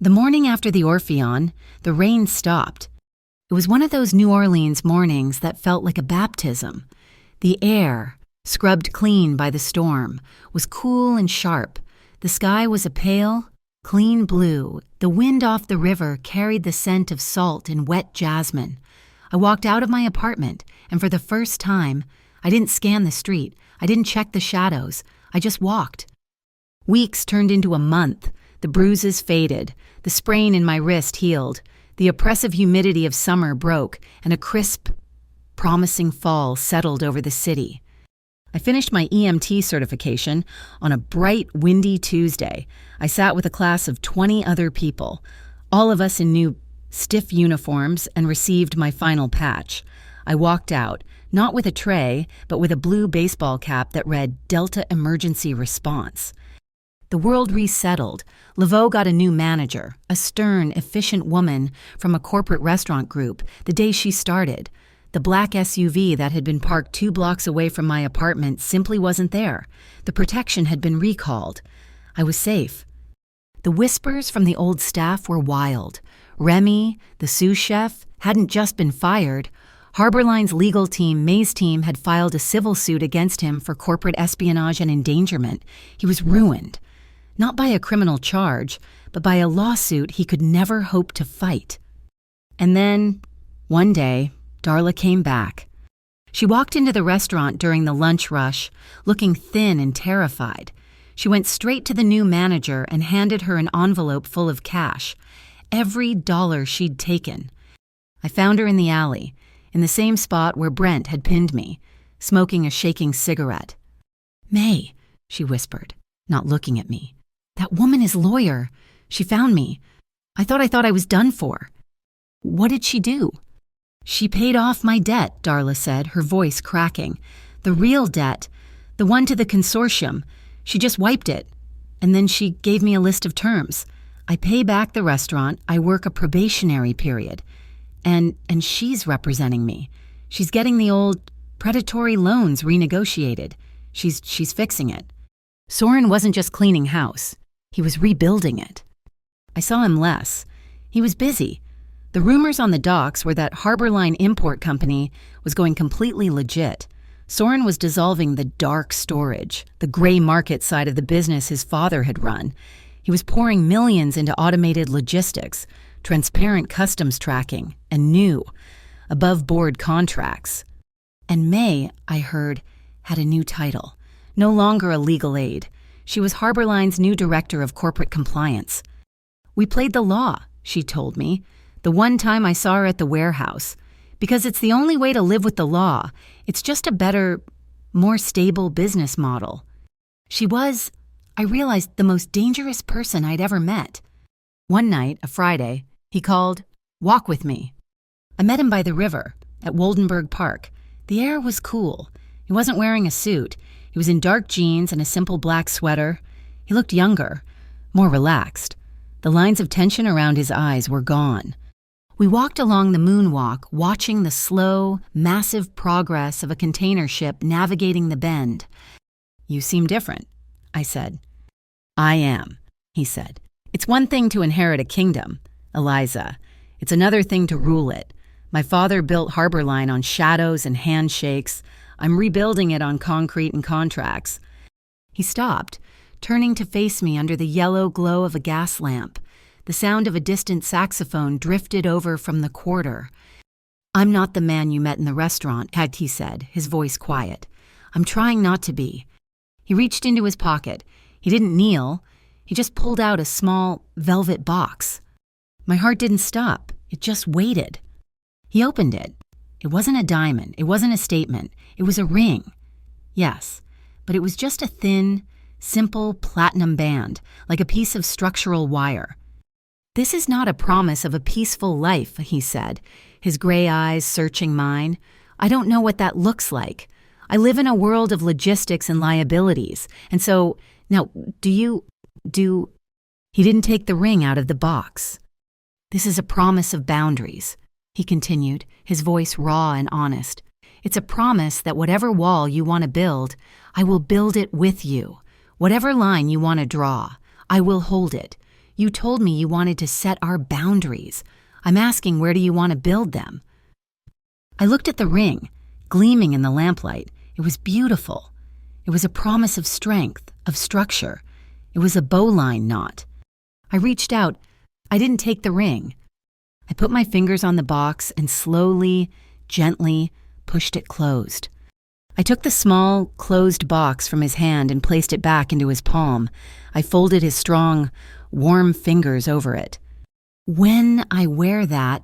The morning after the Orpheon, the rain stopped. It was one of those New Orleans mornings that felt like a baptism. The air, scrubbed clean by the storm, was cool and sharp. The sky was a pale, clean blue. The wind off the river carried the scent of salt and wet jasmine. I walked out of my apartment, and for the first time, I didn't scan the street. I didn't check the shadows. I just walked. Weeks turned into a month. The bruises faded. The sprain in my wrist healed. The oppressive humidity of summer broke, and a crisp, promising fall settled over the city. I finished my EMT certification on a bright, windy Tuesday. I sat with a class of 20 other people, all of us in new, stiff uniforms, and received my final patch. I walked out, not with a tray, but with a blue baseball cap that read Delta Emergency Response. The world resettled. Laveau got a new manager, a stern, efficient woman from a corporate restaurant group, the day she started. The black SUV that had been parked 2 blocks away from my apartment simply wasn't there. The protection had been recalled. I was safe. The whispers from the old staff were wild. Remy, the sous chef, hadn't just been fired. Harborline's legal team, May's team, had filed a civil suit against him for corporate espionage and endangerment. He was ruined. Not by a criminal charge, but by a lawsuit he could never hope to fight. And then, one day, Darla came back. She walked into the restaurant during the lunch rush, looking thin and terrified. She went straight to the new manager and handed her an envelope full of cash, every dollar she'd taken. I found her in the alley, in the same spot where Brent had pinned me, smoking a shaking cigarette. "May," she whispered, not looking at me. "That woman is lawyer. She found me. I thought I was done for." "What did she do?" "She paid off my debt," Darla said, her voice cracking. "The real debt, the one to the consortium. She just wiped it. And then she gave me a list of terms. I pay back the restaurant, I work a probationary period. And she's representing me. She's getting the old predatory loans renegotiated. She's fixing it. Soren wasn't just cleaning house. He was rebuilding it." I saw him less. He was busy. The rumors on the docks were that Harborline Import Company was going completely legit. Soren was dissolving the dark storage, the gray market side of the business his father had run. He was pouring millions into automated logistics, transparent customs tracking, and new, above-board contracts. And May, I heard, had a new title. No longer a legal aid. She was Harborline's new director of corporate compliance. "We played the law," she told me, the one time I saw her at the warehouse. "Because it's the only way to live with the law. It's just a better, more stable business model." She was, I realized, the most dangerous person I'd ever met. One night, a Friday, he called, "Walk with me." I met him by the river, at Woldenberg Park. The air was cool. He wasn't wearing a suit. He was in dark jeans and a simple black sweater. He looked younger, more relaxed. The lines of tension around his eyes were gone. We walked along the moonwalk, watching the slow, massive progress of a container ship navigating the bend. "You seem different," I said. "I am," he said. "It's one thing to inherit a kingdom, Eliza. It's another thing to rule it. My father built Harborline on shadows and handshakes. I'm rebuilding it on concrete and contracts." He stopped, turning to face me under the yellow glow of a gas lamp. The sound of a distant saxophone drifted over from the quarter. "I'm not the man you met in the restaurant," he said, his voice quiet. "I'm trying not to be." He reached into his pocket. He didn't kneel. He just pulled out a small velvet box. My heart didn't stop. It just waited. He opened it. It wasn't a diamond. It wasn't a statement. It was a ring. Yes, but it was just a thin, simple platinum band, like a piece of structural wire. "This is not a promise of a peaceful life," he said, his gray eyes searching mine. "I don't know what that looks like. I live in a world of logistics and liabilities. And so, now, do..." He didn't take the ring out of the box. "This is a promise of boundaries," he continued, his voice raw and honest. "It's a promise that whatever wall you want to build, I will build it with you. Whatever line you want to draw, I will hold it. You told me you wanted to set our boundaries. I'm asking, where do you want to build them? I looked at the ring, gleaming in the lamplight. It was beautiful. It was a promise of strength, of structure. It was a bowline knot. I reached out. I didn't take the ring. I put my fingers on the box and slowly, gently pushed it closed. I took the small, closed box from his hand and placed it back into his palm. I folded his strong, warm fingers over it. When I wear that,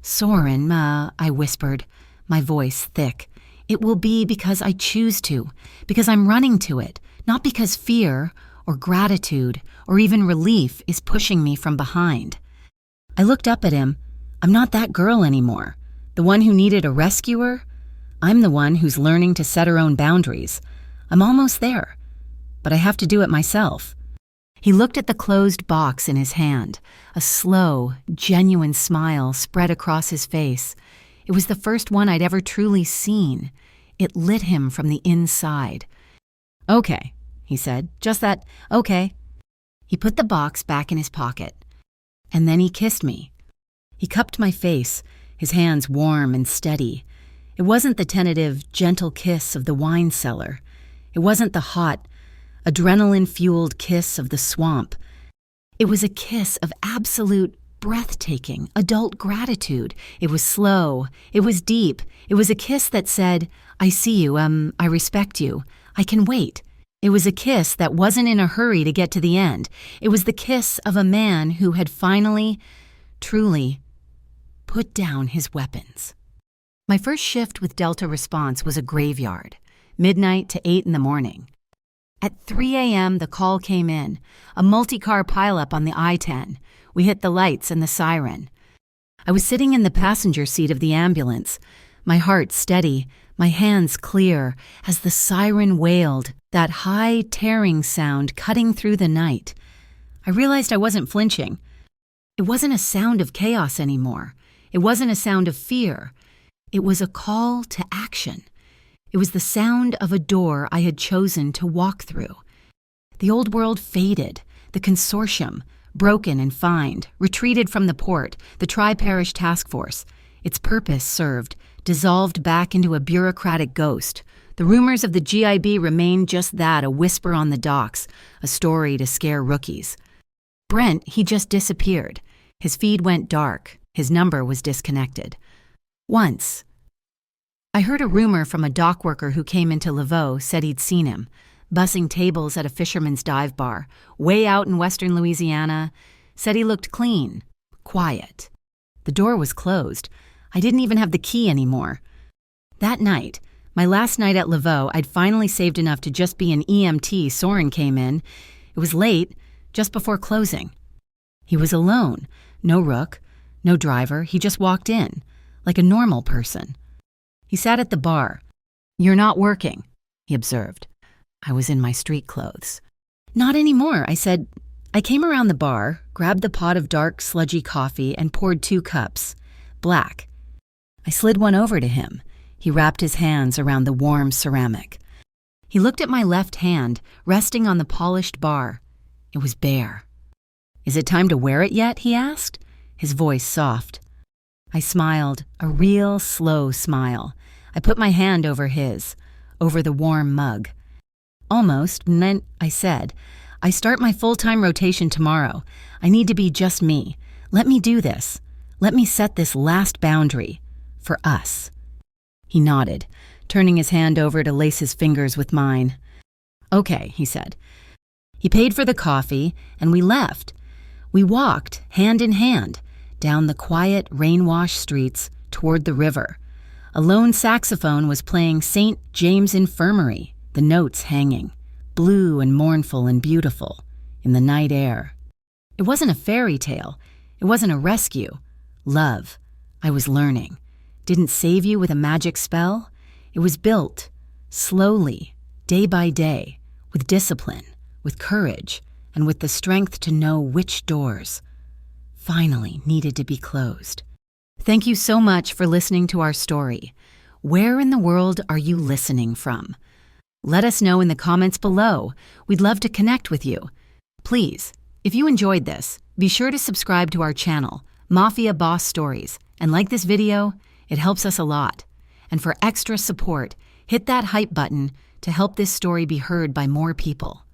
Soren, I whispered, my voice thick, it will be because I choose to, because I'm running to it, not because fear or gratitude or even relief is pushing me from behind. I looked up at him. I'm not that girl anymore. The one who needed a rescuer? I'm the one who's learning to set her own boundaries. I'm almost there, but I have to do it myself. He looked at the closed box in his hand. A slow, genuine smile spread across his face. It was the first one I'd ever truly seen. It lit him from the inside. Okay, he said, just that, okay. He put the box back in his pocket, and then he kissed me. He cupped my face, his hands warm and steady. It wasn't the tentative, gentle kiss of the wine cellar. It wasn't the hot, adrenaline-fueled kiss of the swamp. It was a kiss of absolute, breathtaking, adult gratitude. It was slow. It was deep. It was a kiss that said, I see you, I respect you. I can wait. It was a kiss that wasn't in a hurry to get to the end. It was the kiss of a man who had finally, truly, put down his weapons. My first shift with Delta Response was a graveyard, midnight to 8 in the morning. At 3 a.m., the call came in, a multi-car pileup on the I-10. We hit the lights and the siren. I was sitting in the passenger seat of the ambulance, my heart steady, my hands clear, as the siren wailed, that high, tearing sound cutting through the night. I realized I wasn't flinching. It wasn't a sound of chaos anymore. It wasn't a sound of fear. It was a call to action. It was the sound of a door I had chosen to walk through. The old world faded, the consortium, broken and fined, retreated from the port, the tri-parish task force. Its purpose served, dissolved back into a bureaucratic ghost. The rumors of the GIB remained just that, a whisper on the docks, a story to scare rookies. Brent, he just disappeared. His feed went dark. His number was disconnected. Once, I heard a rumor from a dock worker who came into Laveau, said he'd seen him, bussing tables at a fisherman's dive bar, way out in western Louisiana, said he looked clean, quiet. The door was closed. I didn't even have the key anymore. That night, my last night at Laveau, I'd finally saved enough to just be an EMT. Soren came in. It was late, just before closing. He was alone, no rook, no driver. He just walked in, like a normal person. He sat at the bar. You're not working, he observed. I was in my street clothes. Not anymore, I said. I came around the bar, grabbed the pot of dark, sludgy coffee, and poured 2 cups, black. I slid one over to him. He wrapped his hands around the warm ceramic. He looked at my left hand, resting on the polished bar. It was bare. Is it time to wear it yet? He asked, his voice soft. I smiled, a real slow smile. I put my hand over his, over the warm mug. Almost, and then I said, I start my full-time rotation tomorrow. I need to be just me. Let me do this. Let me set this last boundary. For us. He nodded, turning his hand over to lace his fingers with mine. Okay, he said. He paid for the coffee, and we left. We walked, hand in hand, down the quiet, rain-washed streets toward the river. A lone saxophone was playing St. James Infirmary, the notes hanging, blue and mournful and beautiful, in the night air. It wasn't a fairy tale. It wasn't a rescue. Love, I was learning, didn't save you with a magic spell. It was built, slowly, day by day, with discipline, with courage, and with the strength to know which doors finally needed to be closed. Thank you so much for listening to our story. Where in the world are you listening from? Let us know in the comments below. We'd love to connect with you. Please If you enjoyed this, be sure to subscribe to our channel, Mafia Boss Stories, and like this video. It helps us a lot. And for extra support, hit that hype button to help this story be heard by more people.